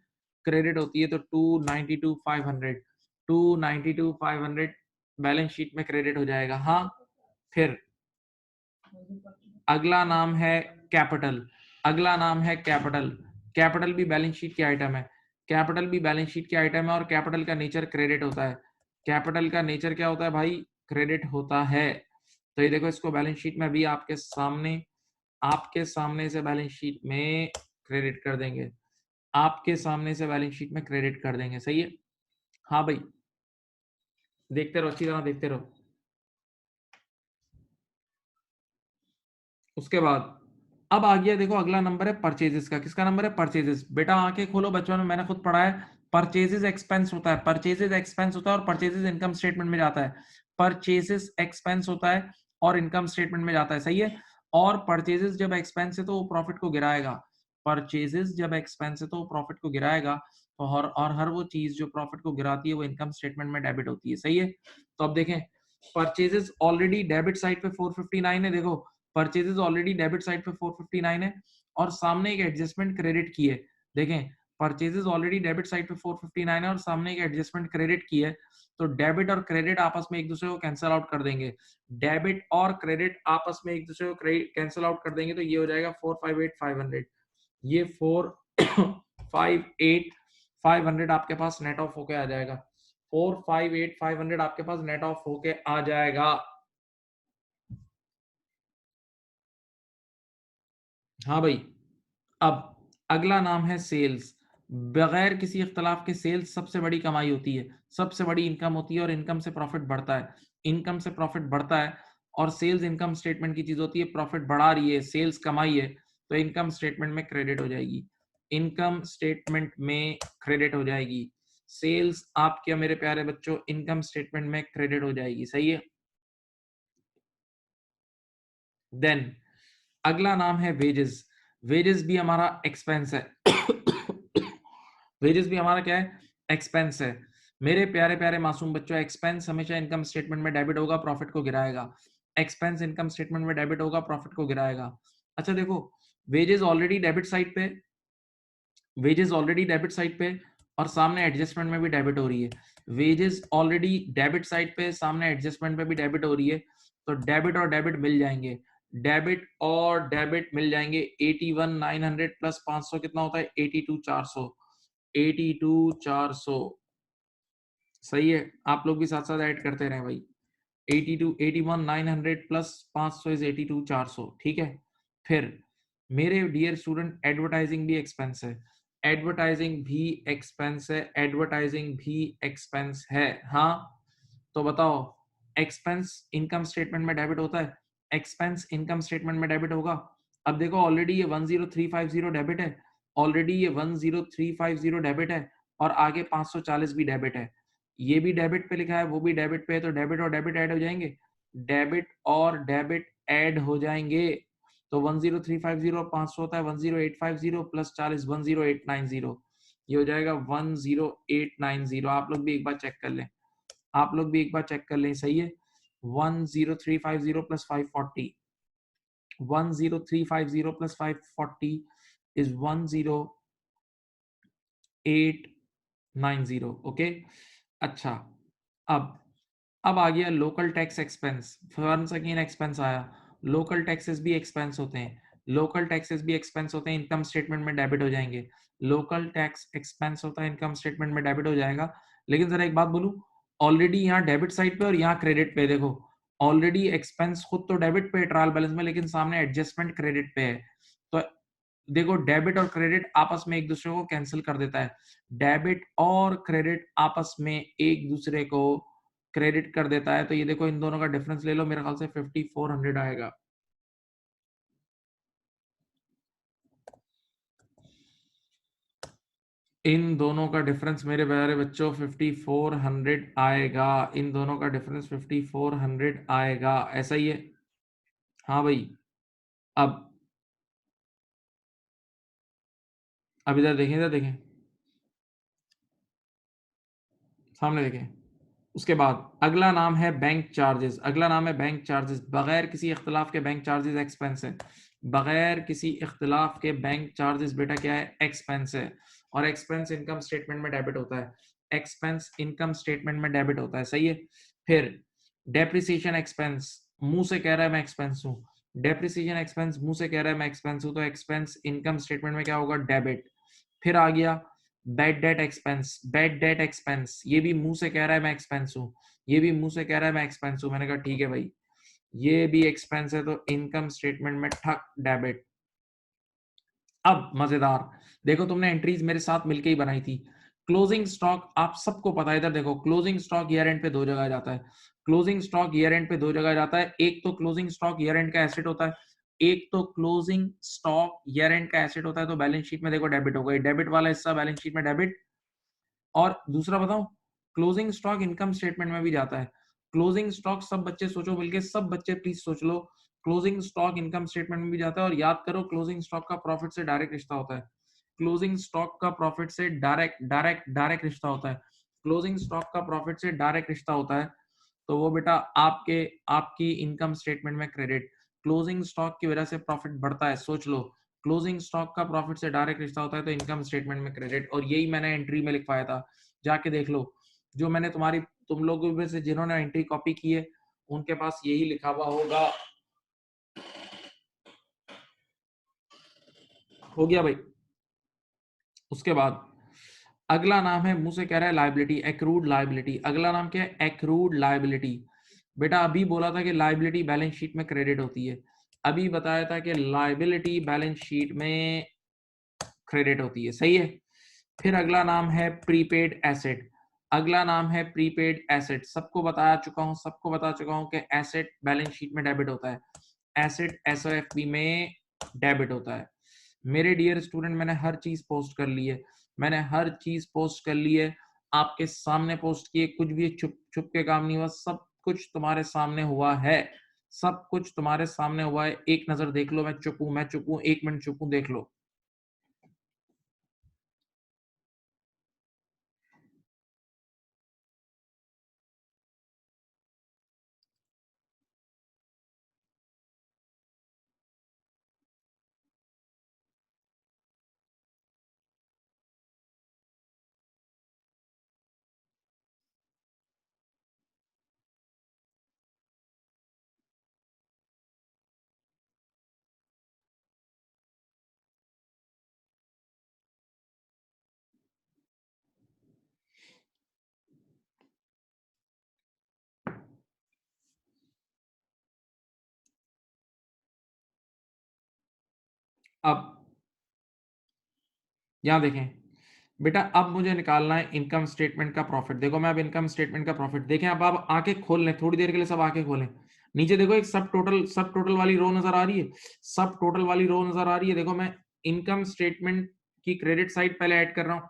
क्रेडिट होती है। तो 292,500, 292,500 बैलेंस शीट में क्रेडिट हो जाएगा। हाँ फिर अगला नाम है कैपिटल, अगला नाम है कैपिटल। कैपिटल भी बैलेंस शीट के आइटम है, कैपिटल भी बैलेंस शीट के आइटम है, और कैपिटल का नेचर क्रेडिट होता है। कैपिटल का नेचर क्या होता है भाई, क्रेडिट होता है। तो ये देखो, इसको बैलेंस शीट में भी आपके सामने से बैलेंस शीट में क्रेडिट कर देंगे, आपके सामने से बैलेंस शीट में क्रेडिट कर देंगे। सही है। हाँ भाई देखते रहो, अच्छी तरह देखते रहो। उसके बाद अब आ गया, देखो अगला नंबर है परचेजेस का। किसका नंबर है, परचेजेस। बेटा आंखें खोलो, बचपन में मैंने खुद पढ़ा है, परचेजेस एक्सपेंस होता है, परचेजेस एक्सपेंस होता है और परचेजेस इनकम स्टेटमेंट में जाता है, परचेजेस एक्सपेंस होता है और इनकम स्टेटमेंट में जाता है। सही है। और परचेजेस जब एक्सपेंस है तो वो प्रॉफिट को गिराएगा, परचेजेस जब एक्सपेंस है तो वो प्रॉफिट को गिराएगा। तो हर वो चीज जो प्रॉफिट को गिराती है वो इनकम स्टेटमेंट में डेबिट होती है। सही है। तो अब देखें, परचेजेस ऑलरेडी डेबिट साइड पे 459 है, देखो परचेजेस ऑलरेडी डेबिट साइड पे 459 है, और सामने एक एडजस्टमेंट क्रेडिट की है। देखें परचेजेस ऑलरेडी डेबिट साइड पे 459 है और सामने एक एडजस्टमेंट क्रेडिट की है, तो डेबिट और क्रेडिट आपस में एक दूसरे को कैंसिल आउट कर देंगे। डेबिट और क्रेडिट आपस में एक दूसरे को कैंसिल आउट कर देंगे, तो ये हो जाएगा 458,500। ये 458,500 आपके पास नेट ऑफ होके आ जाएगा। 458,500 आपके पास नेट ऑफ होके आ जाएगा। हाँ भाई, अब अगला नाम है सेल्स। बगैर किसी इख्तलाफ के सेल्स सबसे बड़ी कमाई होती है, सबसे बड़ी इनकम होती है और इनकम से प्रॉफिट बढ़ता है। इनकम से प्रॉफिट बढ़ता है और सेल्स इनकम स्टेटमेंट की चीज होती है। प्रॉफिट बढ़ा रही है, सेल्स कमाई है, तो इनकम स्टेटमेंट में क्रेडिट हो जाएगी। इनकम स्टेटमेंट में क्रेडिट हो जाएगी। सेल्स आपके मेरे प्यारे बच्चों इनकम स्टेटमेंट में क्रेडिट हो जाएगी। सही है। देन अगला नाम है वेजेस। वेजेस भी हमारा एक्सपेंस है। वेजेस भी हमारा क्या है? एक्सपेंस है। मेरे प्यारे प्यारे मासूम बच्चों, एक्सपेंस हमेशा इनकम स्टेटमेंट में डेबिट होगा, प्रॉफिट को गिराएगा। एक्सपेंस इनकम स्टेटमेंट में डेबिट होगा, प्रॉफिट को गिराएगा। अच्छा देखो, वेजेस ऑलरेडी डेबिट साइड पे, वेजेस ऑलरेडी डेबिट साइड पे और सामने एडजस्टमेंट में भी डेबिट हो रही है। वेजेस ऑलरेडी डेबिट साइड पे, सामने एडजस्टमेंट पे भी डेबिट हो रही है, तो डेबिट और डेबिट मिल जाएंगे। डेबिट और डेबिट मिल जाएंगे। 81,900 प्लस 500 कितना होता है? 82,400। 82,400 सही है। आप लोग भी साथ साथ ऐड करते रहे भाई। 81,900 प्लस 500 इज 82,400। ठीक है। फिर मेरे डियर स्टूडेंट, एडवर्टाइजिंग भी एक्सपेंस है। एडवर्टाइजिंग भी एक्सपेंस है। एडवर्टाइजिंग भी एक्सपेंस है। हाँ, तो बताओ, एक्सपेंस इनकम स्टेटमेंट में डेबिट होता है? एक्सपेंस इनकम स्टेटमेंट में डेबिट होगा। अब देखो, ऑलरेडी ये 10350 डेबिट है, ऑलरेडी ये 10350 डेबिट है और आगे 540 भी डेबिट है। ये भी डेबिट पे लिखा है, वो भी डेबिट पे है, तो डेबिट और डेबिट ऐड हो जाएंगे। डेबिट और डेबिट ऐड हो जाएंगे, तो 10350 500 होता है 10850 प्लस 40 10890। ये हो जाएगा 10890। आप लोग भी एक बार चेक कर लें, आप लोग भी एक बार चेक कर लें। सही है। 10350 प्लस 540, 10350 प्लस 540 इज 10890। ओके। अच्छा, अब आ गया local tax expense. Once again expense आया। लोकल टैक्सेस भी एक्सपेंस होते हैं। लोकल टैक्सेस भी एक्सपेंस होते हैं, इनकम स्टेटमेंट में डेबिट हो जाएंगे। लोकल टैक्स एक्सपेंस होता है, इनकम स्टेटमेंट में डेबिट हो जाएगा। लेकिन जरा एक बात बोलूं, ऑलरेडी यहाँ डेबिट साइड पे और यहाँ क्रेडिट पे, देखो ऑलरेडी एक्सपेंस खुद तो डेबिट पे ट्रायल बैलेंस में, लेकिन सामने एडजस्टमेंट क्रेडिट पे है। तो देखो, डेबिट और क्रेडिट आपस में एक दूसरे को कैंसिल कर देता है। डेबिट और क्रेडिट आपस में एक दूसरे को क्रेडिट कर देता है। तो ये देखो, इन दोनों का डिफरेंस ले लो, मेरे ख्याल से 5400 आएगा। इन दोनों का डिफरेंस मेरे प्यारे बच्चों 5400 आएगा। इन दोनों का डिफरेंस 5400 आएगा। ऐसा ही है। हाँ भाई। अब इधर देखें, इधर देखें, सामने देखें। उसके बाद अगला नाम है बैंक चार्जेस। अगला नाम है बैंक चार्जेस। बगैर किसी इख्तलाफ के बैंक चार्जेस एक्सपेंस है। बगैर किसी इख्तलाफ के बैंक चार्जेस बेटा क्या है? एक्सपेंस है। और एक्सपेंस इनकम स्टेटमेंट में डेबिट होता है। एक्सपेंस इनकम स्टेटमेंट में डेबिट होता है। सही है। फिर डेप्रिसिएशन एक्सपेंस, मुंह से कह रहा है मैं एक्सपेंस हूं। डेप्रिसिएशन एक्सपेंस मुंह से कह रहा है मैं एक्सपेंस हूं, तो एक्सपेंस इनकम स्टेटमेंट में क्या होगा? डेबिट। फिर आ गया bad debt expense. Bad debt expense, ये भी मुंह से कह रहा है मैं एक्सपेंस हूं, ये भी मुंह से कह रहा है मैं एक्सपेंस हूं। मैंने कहा ठीक है भाई, ये भी एक्सपेंस है, तो इनकम स्टेटमेंट में ठक डेबिट। अब मजेदार, देखो तुमने एंट्रीज मेरे साथ मिलके ही बनाई थी। क्लोजिंग स्टॉक आप सबको पता है। इधर देखो, क्लोजिंग स्टॉक ईयर एंड पे दो जगह जाता है। क्लोजिंग स्टॉक ईयर एंड पे दो जगह जाता है। एक तो क्लोजिंग स्टॉक ईयर एंड का एसेट होता है, एक तो क्लोजिंग स्टॉक ईयर एंड का एसेट होता है। तो बैलेंस शीट में देखो डेबिट हो गई, डेबिट वाला हिस्सा बैलेंस शीट में डेबिट। और दूसरा बताऊं, क्लोजिंग स्टॉक इनकम स्टेटमेंट में भी जाता है। क्लोजिंग स्टॉक, सब बच्चे सोचो मिलके, सब बच्चे प्लीज सोच लो, क्लोजिंग स्टॉक इनकम स्टेटमेंट में भी जाता है। और याद करो, क्लोजिंग स्टॉक का प्रॉफिट से डायरेक्ट रिश्ता होता है। क्लोजिंग स्टॉक का प्रॉफिट से डायरेक्ट डायरेक्ट डायरेक्ट रिश्ता होता है। क्लोजिंग स्टॉक का प्रॉफिट से डायरेक्ट रिश्ता होता है, तो वो बेटा आपके आपकी इनकम स्टेटमेंट में क्रेडिट। क्लोजिंग स्टॉक की वजह से प्रॉफिट बढ़ता है, सोच लो। क्लोजिंग स्टॉक का प्रॉफिट से डायरेक्ट रिश्ता होता है तो इनकम स्टेटमेंट में क्रेडिट, और यही मैंने एंट्री में लिखवाया था, जाके देख लो। जो मैंने तुम लोगों में से जिन्होंने एंट्री कॉपी की है उनके पास यही लिखा हुआ होगा। हो गया भाई। उसके बाद अगला नाम है, मुंह से कह रहा है लायबिलिटी, एक्रूड लायबिलिटी। अगला नाम क्या है? Accrued liability. बेटा अभी बोला था कि लायबिलिटी बैलेंस शीट में क्रेडिट होती है, अभी बताया था कि लायबिलिटी बैलेंस शीट में क्रेडिट होती है, सही है। फिर अगला नाम है प्रीपेड एसेट। अगला नाम है प्रीपेड एसेट। सबको बता चुका हूं कि एसेट बैलेंस शीट में डेबिट होता है, एसेट एसओएफपी में डेबिट होता है। मेरे डियर स्टूडेंट, मैंने हर चीज पोस्ट कर ली है, मैंने हर चीज पोस्ट कर ली है, आपके सामने पोस्ट किए, कुछ भी छुप छुप के काम नहीं हुआ, सब कुछ तुम्हारे सामने हुआ है, सब कुछ तुम्हारे सामने हुआ है। एक नजर देख लो, मैं चुप हूं, 1 मिनट चुप हूं, देख लो। अब यहां देखें बेटा, अब मुझे निकालना है इनकम स्टेटमेंट का प्रॉफिट। देखो मैं अब इनकम स्टेटमेंट का प्रॉफिट देखें, अब आप आंखें खोल लें थोड़ी देर के लिए, सब आंखें खोलें। नीचे देखो एक सब टोटल वाली रो नजर आ रही है, सब टोटल वाली रो नजर आ रही है। देखो मैं इनकम स्टेटमेंट की क्रेडिट साइड पहले ऐड कर रहा हूं,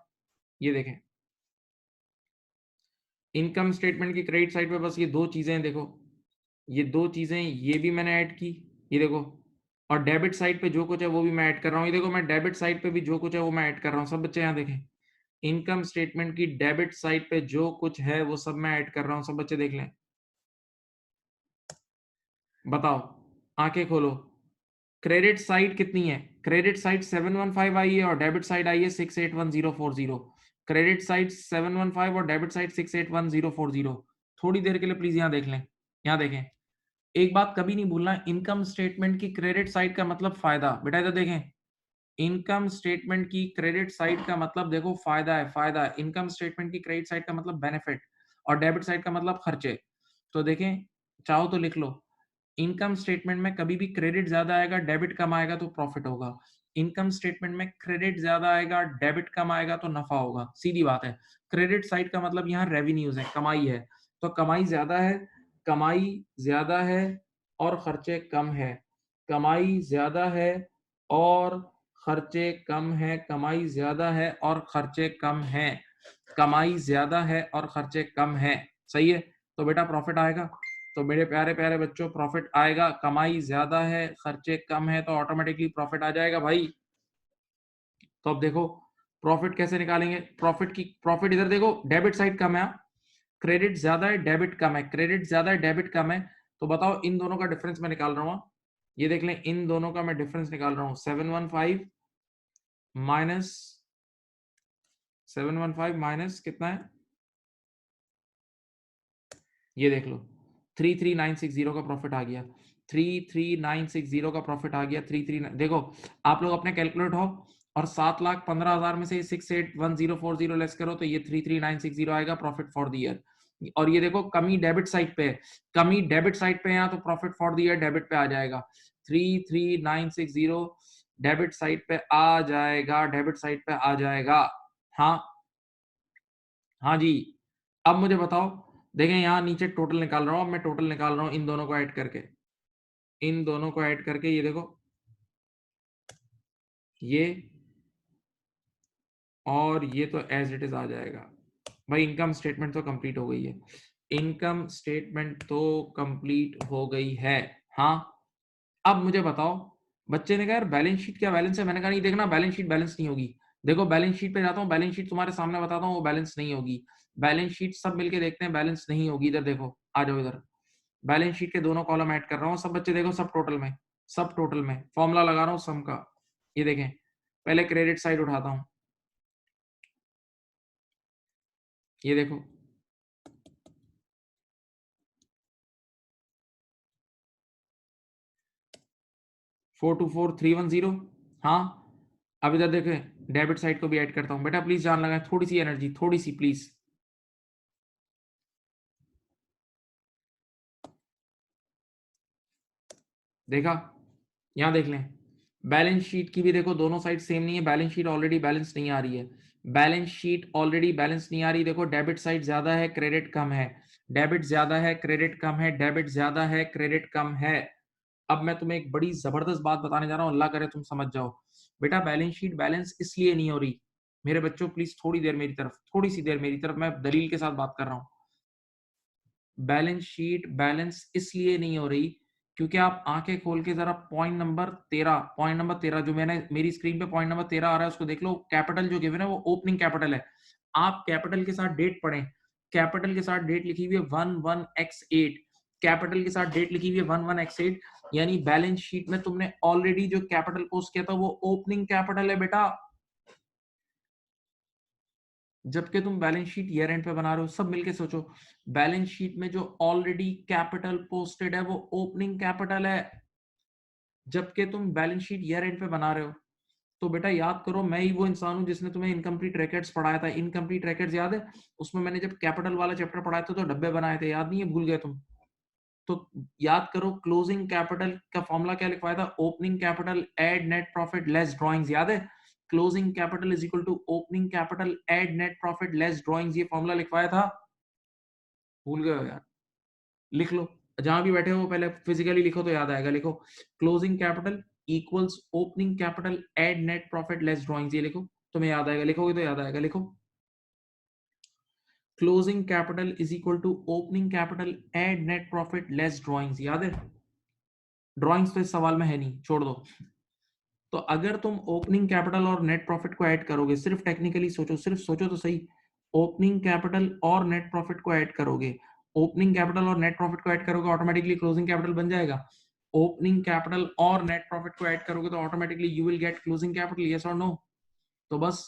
ये देखें इनकम स्टेटमेंट की क्रेडिट साइड पे बस ये दो चीजें हैं, देखो ये दो चीजें, ये भी मैंने ऐड की, ये देखो। और डेबिट साइड पे जो कुछ है वो भी मैं ऐड कर रहा हूँ, ये देखो मैं डेबिट साइड पे भी जो कुछ है वो मैं ऐड कर रहा हूँ। सब बच्चे यहाँ देखें, इनकम स्टेटमेंट की डेबिट साइड पे जो कुछ है वो सब मैं ऐड कर रहा हूँ, सब बच्चे देख लें। बताओ, आंखें खोलो, क्रेडिट साइड कितनी है? क्रेडिट साइड 715 आई है और डेबिट साइड आई है 681040। क्रेडिट साइड 715 और डेबिट साइड 681040। थोड़ी देर के लिए प्लीज यहाँ देख लें, यहाँ देखें। एक बात कभी नहीं भूलना, इनकम स्टेटमेंट की क्रेडिट साइड का मतलब फायदा। बेटा इधर देखें, इनकम स्टेटमेंट की क्रेडिट साइड का मतलब देखो फायदा है, फायदा है। इनकम स्टेटमेंट की क्रेडिट साइड का मतलब बेनिफिट, और डेबिट साइड का मतलब खर्चे। तो देखें, चाहो तो लिख लो, इनकम स्टेटमेंट में कभी भी क्रेडिट ज्यादा आएगा डेबिट कम आएगा तो प्रॉफिट होगा, इनकम स्टेटमेंट में क्रेडिट ज्यादा आएगा डेबिट कम आएगा तो नफा होगा, सीधी बात है। क्रेडिट साइड का मतलब यहाँ रेवेन्यूज है, कमाई है, तो कमाई ज्यादा है, कमाई ज्यादा है और खर्चे कम है, कमाई ज्यादा है और खर्चे कम है, कमाई ज्यादा है और खर्चे कम है, कमाई ज्यादा है और खर्चे कम है, सही है। तो बेटा प्रॉफिट आएगा, तो मेरे प्यारे प्यारे बच्चों प्रॉफिट आएगा, कमाई ज्यादा है खर्चे कम है तो ऑटोमेटिकली प्रॉफिट आ जाएगा भाई। तो अब देखो प्रॉफिट कैसे निकालेंगे, प्रॉफिट इधर देखो, डेबिट साइड कम है, क्रेडिट ज्यादा है डेबिट कम है, क्रेडिट ज्यादा है डेबिट कम है। तो बताओ इन दोनों का डिफरेंस मैं निकाल रहा हूँ, ये देख लें, इन दोनों का मैं डिफरेंस निकाल रहा हूँ। 715 माइनस कितना है, ये देख लो, 33960 का प्रॉफिट आ गया, 33960 का प्रॉफिट आ गया, 339। देखो आप लोग अपने कैलकुलेट हो और 7,15,000 में से 681040 लेस करो तो ये 33960 आएगा प्रॉफिट फॉर द ईयर। और ये देखो कमी डेबिट साइड पे है, कमी डेबिट साइड पे है यहाँ, तो profit for the year debit पे आ जाएगा, 33960 डेबिट साइड पे आ जाएगा, डेबिट साइड पे आ जाएगा। हाँ, हाँ जी। अब मुझे बताओ, देखें यहाँ नीचे टोटल निकाल रहा हूँ, अब मैं टोटल निकाल रहा हूँ इन दोनों को ऐड करके, इन दोनों को ऐड करके, ये देखो ये और ये तो एज इट इज आ जाएगा भाई। इनकम स्टेटमेंट तो कंप्लीट हो गई है, इनकम स्टेटमेंट तो कंप्लीट हो गई है। हाँ, अब मुझे बताओ, बच्चे ने कहा यार बैलेंस शीट क्या बैलेंस है, मैंने कहा नहीं, देखना बैलेंस शीट बैलेंस नहीं होगी। देखो बैलेंस शीट पे जाता हूँ, बैलेंस शीट तुम्हारे सामने बताता हूँ, वो बैलेंस नहीं होगी। बैलेंस शीट सब मिलके देखते हैं, बैलेंस नहीं होगी। इधर देखो, आ जाओ इधर, बैलेंस शीट के दोनों कॉलम ऐड कर रहा हूँ, सब बच्चे देखो, सब टोटल में, सब टोटल में फॉर्मूला लगा रहा हूँ सम का, ये देखें, पहले क्रेडिट साइड उठाता हूं, ये देखो 424310। हाँ, अब इधर देखें, डेबिट साइड को भी ऐड करता हूं। बेटा प्लीज जान लगाएं, थोड़ी सी एनर्जी, थोड़ी सी प्लीज। देखा, यहां देख लें, बैलेंस शीट की भी देखो, दोनों साइड सेम नहीं है, बैलेंस शीट ऑलरेडी बैलेंस नहीं आ रही है, बैलेंस शीट ऑलरेडी बैलेंस नहीं आ रही। देखो डेबिट साइड ज्यादा है, क्रेडिट कम है, डेबिट ज्यादा है, क्रेडिट कम है, डेबिट ज्यादा है, क्रेडिट कम है। अब मैं तुम्हें एक बड़ी जबरदस्त बात बताने जा रहा हूं, अल्लाह करे तुम समझ जाओ। बेटा बैलेंस शीट बैलेंस इसलिए नहीं हो रही, मेरे बच्चों प्लीज थोड़ी देर मेरी तरफ, थोड़ी सी देर मेरी तरफ, मैं दलील के साथ बात कर रहा हूं। बैलेंस शीट बैलेंस इसलिए नहीं हो रही क्योंकि आप आंखें खोल के जरा पॉइंट नंबर 13 जो मैंने मेरी स्क्रीन पे पॉइंट नंबर 13 आ रहा है उसको देख लो। कैपिटल जो गिवन है वो ओपनिंग कैपिटल है। आप कैपिटल के साथ डेट पढ़ें, कैपिटल के साथ डेट लिखी हुई है 11x8, कैपिटल के साथ डेट लिखी हुई है 11x8, यानी बैलेंस शीट में तुमने ऑलरेडी जो कैपिटल पोस्ट किया था वो ओपनिंग कैपिटल है बेटा। जबकि तुम बैलेंस शीट ईयर एंड पे बना रहे हो, सब मिलके सोचो, बैलेंस शीट में जो ऑलरेडी कैपिटल पोस्टेड है वो ओपनिंग कैपिटल है, जबकि तुम बैलेंस शीट ईयर एंड पे बना रहे हो। तो बेटा याद करो, मैं ही वो इंसान हूं जिसने तुम्हें इनकम्प्लीट रिकॉर्ड्स पढ़ाया था। इनकम्प्लीट रिकॉर्ड्स याद है? उसमें मैंने जब कैपिटल वाला चैप्टर पढ़ाया था तो डब्बे बनाए थे, याद नहीं है? भूल गए तुम? तो याद करो, क्लोजिंग कैपिटल का फॉर्मूला क्या लिखवाया था? Opening capital add net profit less drawings, याद है? Closing capital is equal to opening capital add net profit less drawings, ये फॉर्मूला लिखवाया था। भूल गए हो यार? लिख लो, जहां भी बैठे हो पहले फिजिकली लिखो तो याद आएगा। लिखो, closing capital equals opening capital add net profit less drawings, ये लिखो, तुम्हें याद आएगा। लिखोगे तो याद आएगा। लिखो, closing capital is equal to opening capital add net profit less drawings, याद है? ड्रॉइंग्स तो इस सवाल में है नहीं, छोड़ दो। तो अगर तुम ओपनिंग कैपिटल और नेट प्रॉफिट को ऐड करोगे, सिर्फ टेक्निकली सोचो, सिर्फ सोचो तो सही, ओपनिंग कैपिटल और नेट प्रॉफिट को ऐड करोगे, ओपनिंग कैपिटल और नेट प्रॉफिट को ऐड करोगे, ऑटोमेटिकली क्लोजिंग कैपिटल बन जाएगा। ओपनिंग कैपिटल और नेट प्रॉफिट को ऐड करोगे तो automatically you will get closing capital, yes और नो? तो बस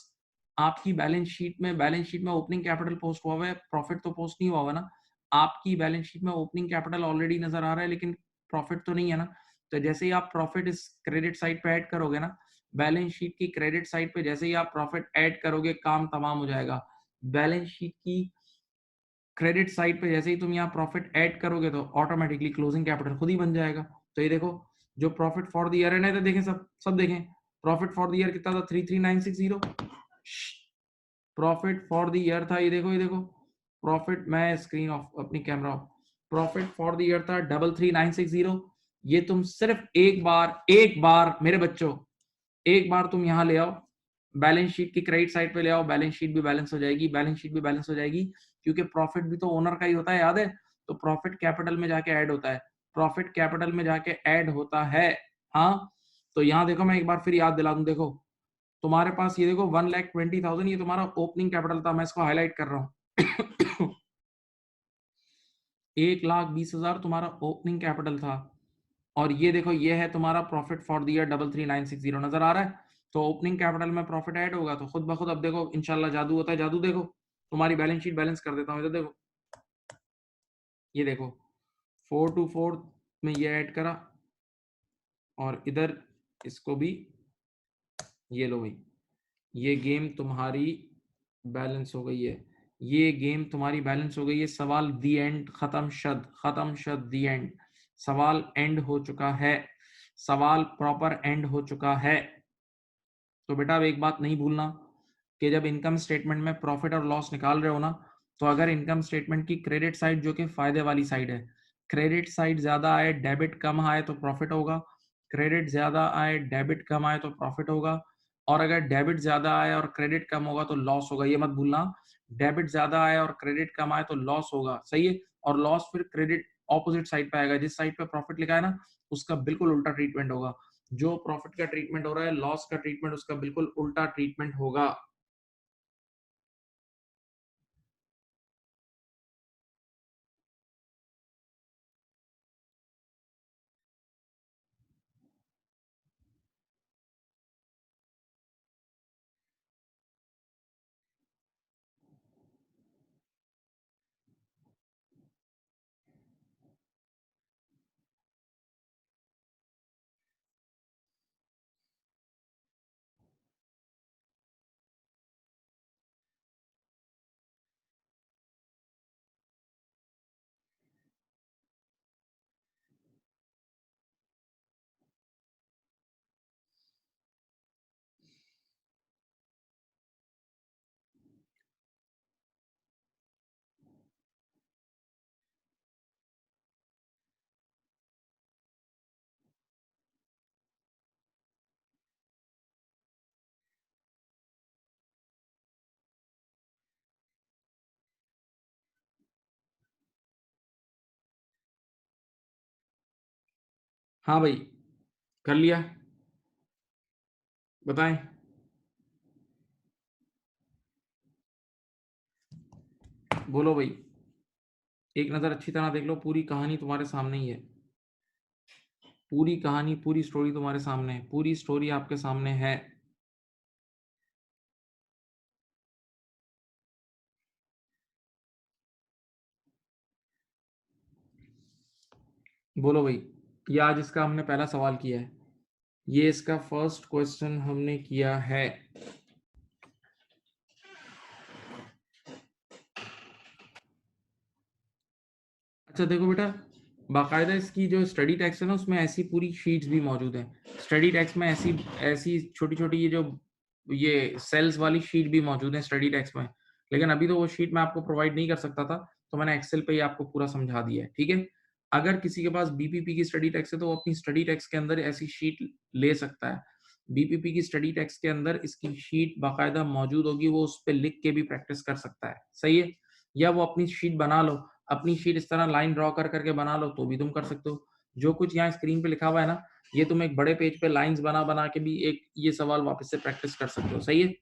आपकी बैलेंस शीट में ओपनिंग कैपिटल पोस्ट हुआ है, प्रॉफिट तो पोस्ट नहीं हुआ हुआ ना। आपकी बैलेंस शीट में ओपनिंग कैपिटल ऑलरेडी नजर आ रहा है लेकिन प्रॉफिट तो नहीं है ना। तो जैसे ही आप प्रॉफिट इस क्रेडिट साइड पे ऐड करोगे ना, बैलेंस शीट की क्रेडिट साइड पे जैसे ही आप प्रॉफिट ऐड करोगे, काम तमाम हो जाएगा। बैलेंस शीट की क्रेडिट साइड पे जैसे ही तुम यहाँ प्रॉफिट ऐड करोगे तो ऑटोमेटिकली क्लोजिंग कैपिटल खुद ही बन जाएगा। तो ये देखो, जो प्रॉफिट फॉर द ईयर है, तो देखें, सब सब देखें, प्रॉफिट फॉर द ईयर कितना था? 33960। प्रॉफिट फॉर द ईयर था, ये देखो प्रॉफिट, मैं स्क्रीन ऑफ, अपनी camera off, profit for the year था 33960। ये तुम सिर्फ एक बार मेरे बच्चों, एक बार तुम यहाँ ले आओ, बैलेंस शीट की क्रेडिट साइड पे ले आओ, बैलेंस शीट भी बैलेंस हो जाएगी, बैलेंस शीट भी बैलेंस हो जाएगी, क्योंकि प्रॉफिट भी तो ओनर का ही होता है, याद है? तो प्रॉफिट कैपिटल में जाके ऐड होता है, प्रॉफिट कैपिटल में जाके ऐड होता है। हाँ, तो यहाँ देखो, मैं एक बार फिर याद दिला दूं, देखो तुम्हारे पास ये देखो 1,20,000, ये तुम्हारा ओपनिंग कैपिटल था, मैं इसको हाईलाइट कर रहा हूँ। 1,20,000 तुम्हारा ओपनिंग कैपिटल था, और ये देखो ये है तुम्हारा प्रॉफिट फॉर द ईयर 33960, नजर आ रहा है? तो ओपनिंग कैपिटल में प्रॉफिट ऐड होगा तो खुद ब खुद, अब देखो इंशाल्लाह जादू होता है, जादू देखो, तुम्हारी बैलेंस शीट बैलेंस कर देता हूँ। इधर देखो, ये देखो 424 में ये ऐड करा, और इधर इसको भी, ये लो भाई, ये गेम तुम्हारी बैलेंस हो गई है, ये गेम तुम्हारी बैलेंस हो गई है। सवाल दी एंड, खत्म शद दी एंड, सवाल एंड हो चुका है, सवाल प्रॉपर एंड हो चुका है। तो बेटा अब एक बात नहीं भूलना कि जब इनकम स्टेटमेंट में प्रॉफिट और लॉस निकाल रहे हो ना, तो अगर इनकम स्टेटमेंट की क्रेडिट साइड जो कि फायदे वाली साइड है, क्रेडिट साइड ज्यादा आए, डेबिट कम आए तो प्रॉफिट होगा, क्रेडिट ज्यादा आए, डेबिट कम आए तो प्रॉफिट होगा, और अगर डेबिट ज्यादा आए और क्रेडिट कम होगा तो लॉस होगा, ये मत भूलना। डेबिट ज्यादा आए और क्रेडिट कम आए तो लॉस होगा, सही है? और लॉस फिर क्रेडिट ऑपोजिट साइड पे आएगा, जिस साइड पे प्रॉफिट लिखा है ना उसका बिल्कुल उल्टा ट्रीटमेंट होगा। जो प्रॉफिट का ट्रीटमेंट हो रहा है, लॉस का ट्रीटमेंट उसका बिल्कुल उल्टा ट्रीटमेंट होगा। हाँ भाई, कर लिया, बताएं। बोलो भाई, एक नज़र अच्छी तरह देख लो, पूरी कहानी तुम्हारे सामने ही है। पूरी कहानी, पूरी स्टोरी तुम्हारे सामने है, पूरी स्टोरी आपके सामने है। बोलो भाई, ये आज इसका हमने पहला सवाल किया है, ये इसका फर्स्ट क्वेश्चन हमने किया है। अच्छा देखो बेटा, बाकायदा इसकी जो स्टडी टेक्स्ट है ना, उसमें ऐसी पूरी शीट्स भी मौजूद हैं। स्टडी टेक्स्ट में ऐसी ऐसी छोटी छोटी ये सेल्स वाली शीट भी मौजूद है स्टडी टेक्स्ट में। लेकिन अभी तो वो शीट मैं आपको प्रोवाइड नहीं कर सकता था, तो मैंने एक्सेल पे ही आपको पूरा समझा दिया है, ठीक है। अगर किसी के पास बीपीपी की स्टडी टेक्स्ट है तो वो अपनी स्टडी टेक्स्ट के अंदर ऐसी शीट ले सकता है। बीपीपी की स्टडी टेक्स्ट के अंदर इसकी शीट बाकायदा मौजूद होगी, वो उस पर लिख के भी प्रैक्टिस कर सकता है, सही है। या वो अपनी शीट बना लो, अपनी शीट इस तरह लाइन ड्रॉ कर करके बना लो, तो भी तुम कर सकते हो। जो कुछ यहाँ स्क्रीन पे लिखा हुआ है ना, ये तुम एक बड़े पेज पे लाइंस बना बना के भी एक ये सवाल वापस से प्रैक्टिस कर सकते हो, सही है।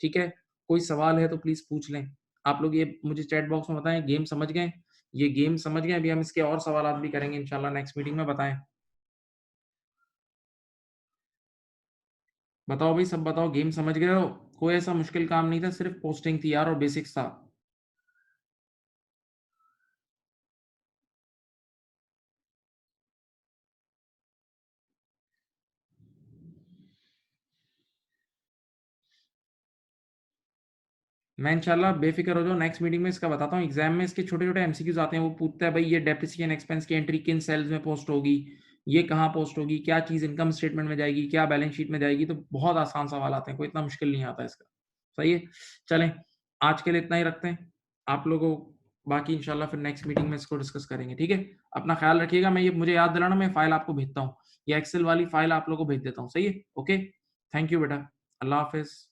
ठीक है, कोई सवाल है तो प्लीज पूछ लें। आप लोग ये मुझे चैट बॉक्स में बताएं, गेम समझ गए? ये गेम समझ गए? अभी हम इसके और सवाल भी करेंगे इंशाल्लाह नेक्स्ट मीटिंग में, बताएं। बताओ भाई, सब बताओ, गेम समझ गए हो? कोई ऐसा मुश्किल काम नहीं था, सिर्फ पोस्टिंग थी यार और बेसिक्स था। मैं इंशाल्लाह बेफिक्र हो जाओ, नेक्स्ट मीटिंग में इसका बताता हूँ। एग्जाम में इसके छोटे छोटे एमसीक्यूज आते हैं, वो पूछता है भाई ये डेप्रिसिएशन एक्सपेंस की एंट्री किन सेल्स में पोस्ट होगी, ये कहाँ पोस्ट होगी, क्या चीज़ इनकम स्टेटमेंट में जाएगी, क्या बैलेंस शीट में जाएगी। तो बहुत आसान सवाल आते हैं, कोई इतना मुश्किल नहीं आता इसका, सही है। चलें, आज के लिए इतना ही रखते हैं आप लोगों, बाकी इंशाल्लाह फिर नेक्स्ट मीटिंग में इसको डिस्कस करेंगे, ठीक है। अपना ख्याल रखिएगा। मैं ये मुझे याद दिलाना, मैं फाइल आपको भेजता हूँ, ये एक्सेल वाली फाइल आप लोगों को भेज देता हूँ, सही है। ओके, थैंक यू बेटा, अल्लाह हाफिज़।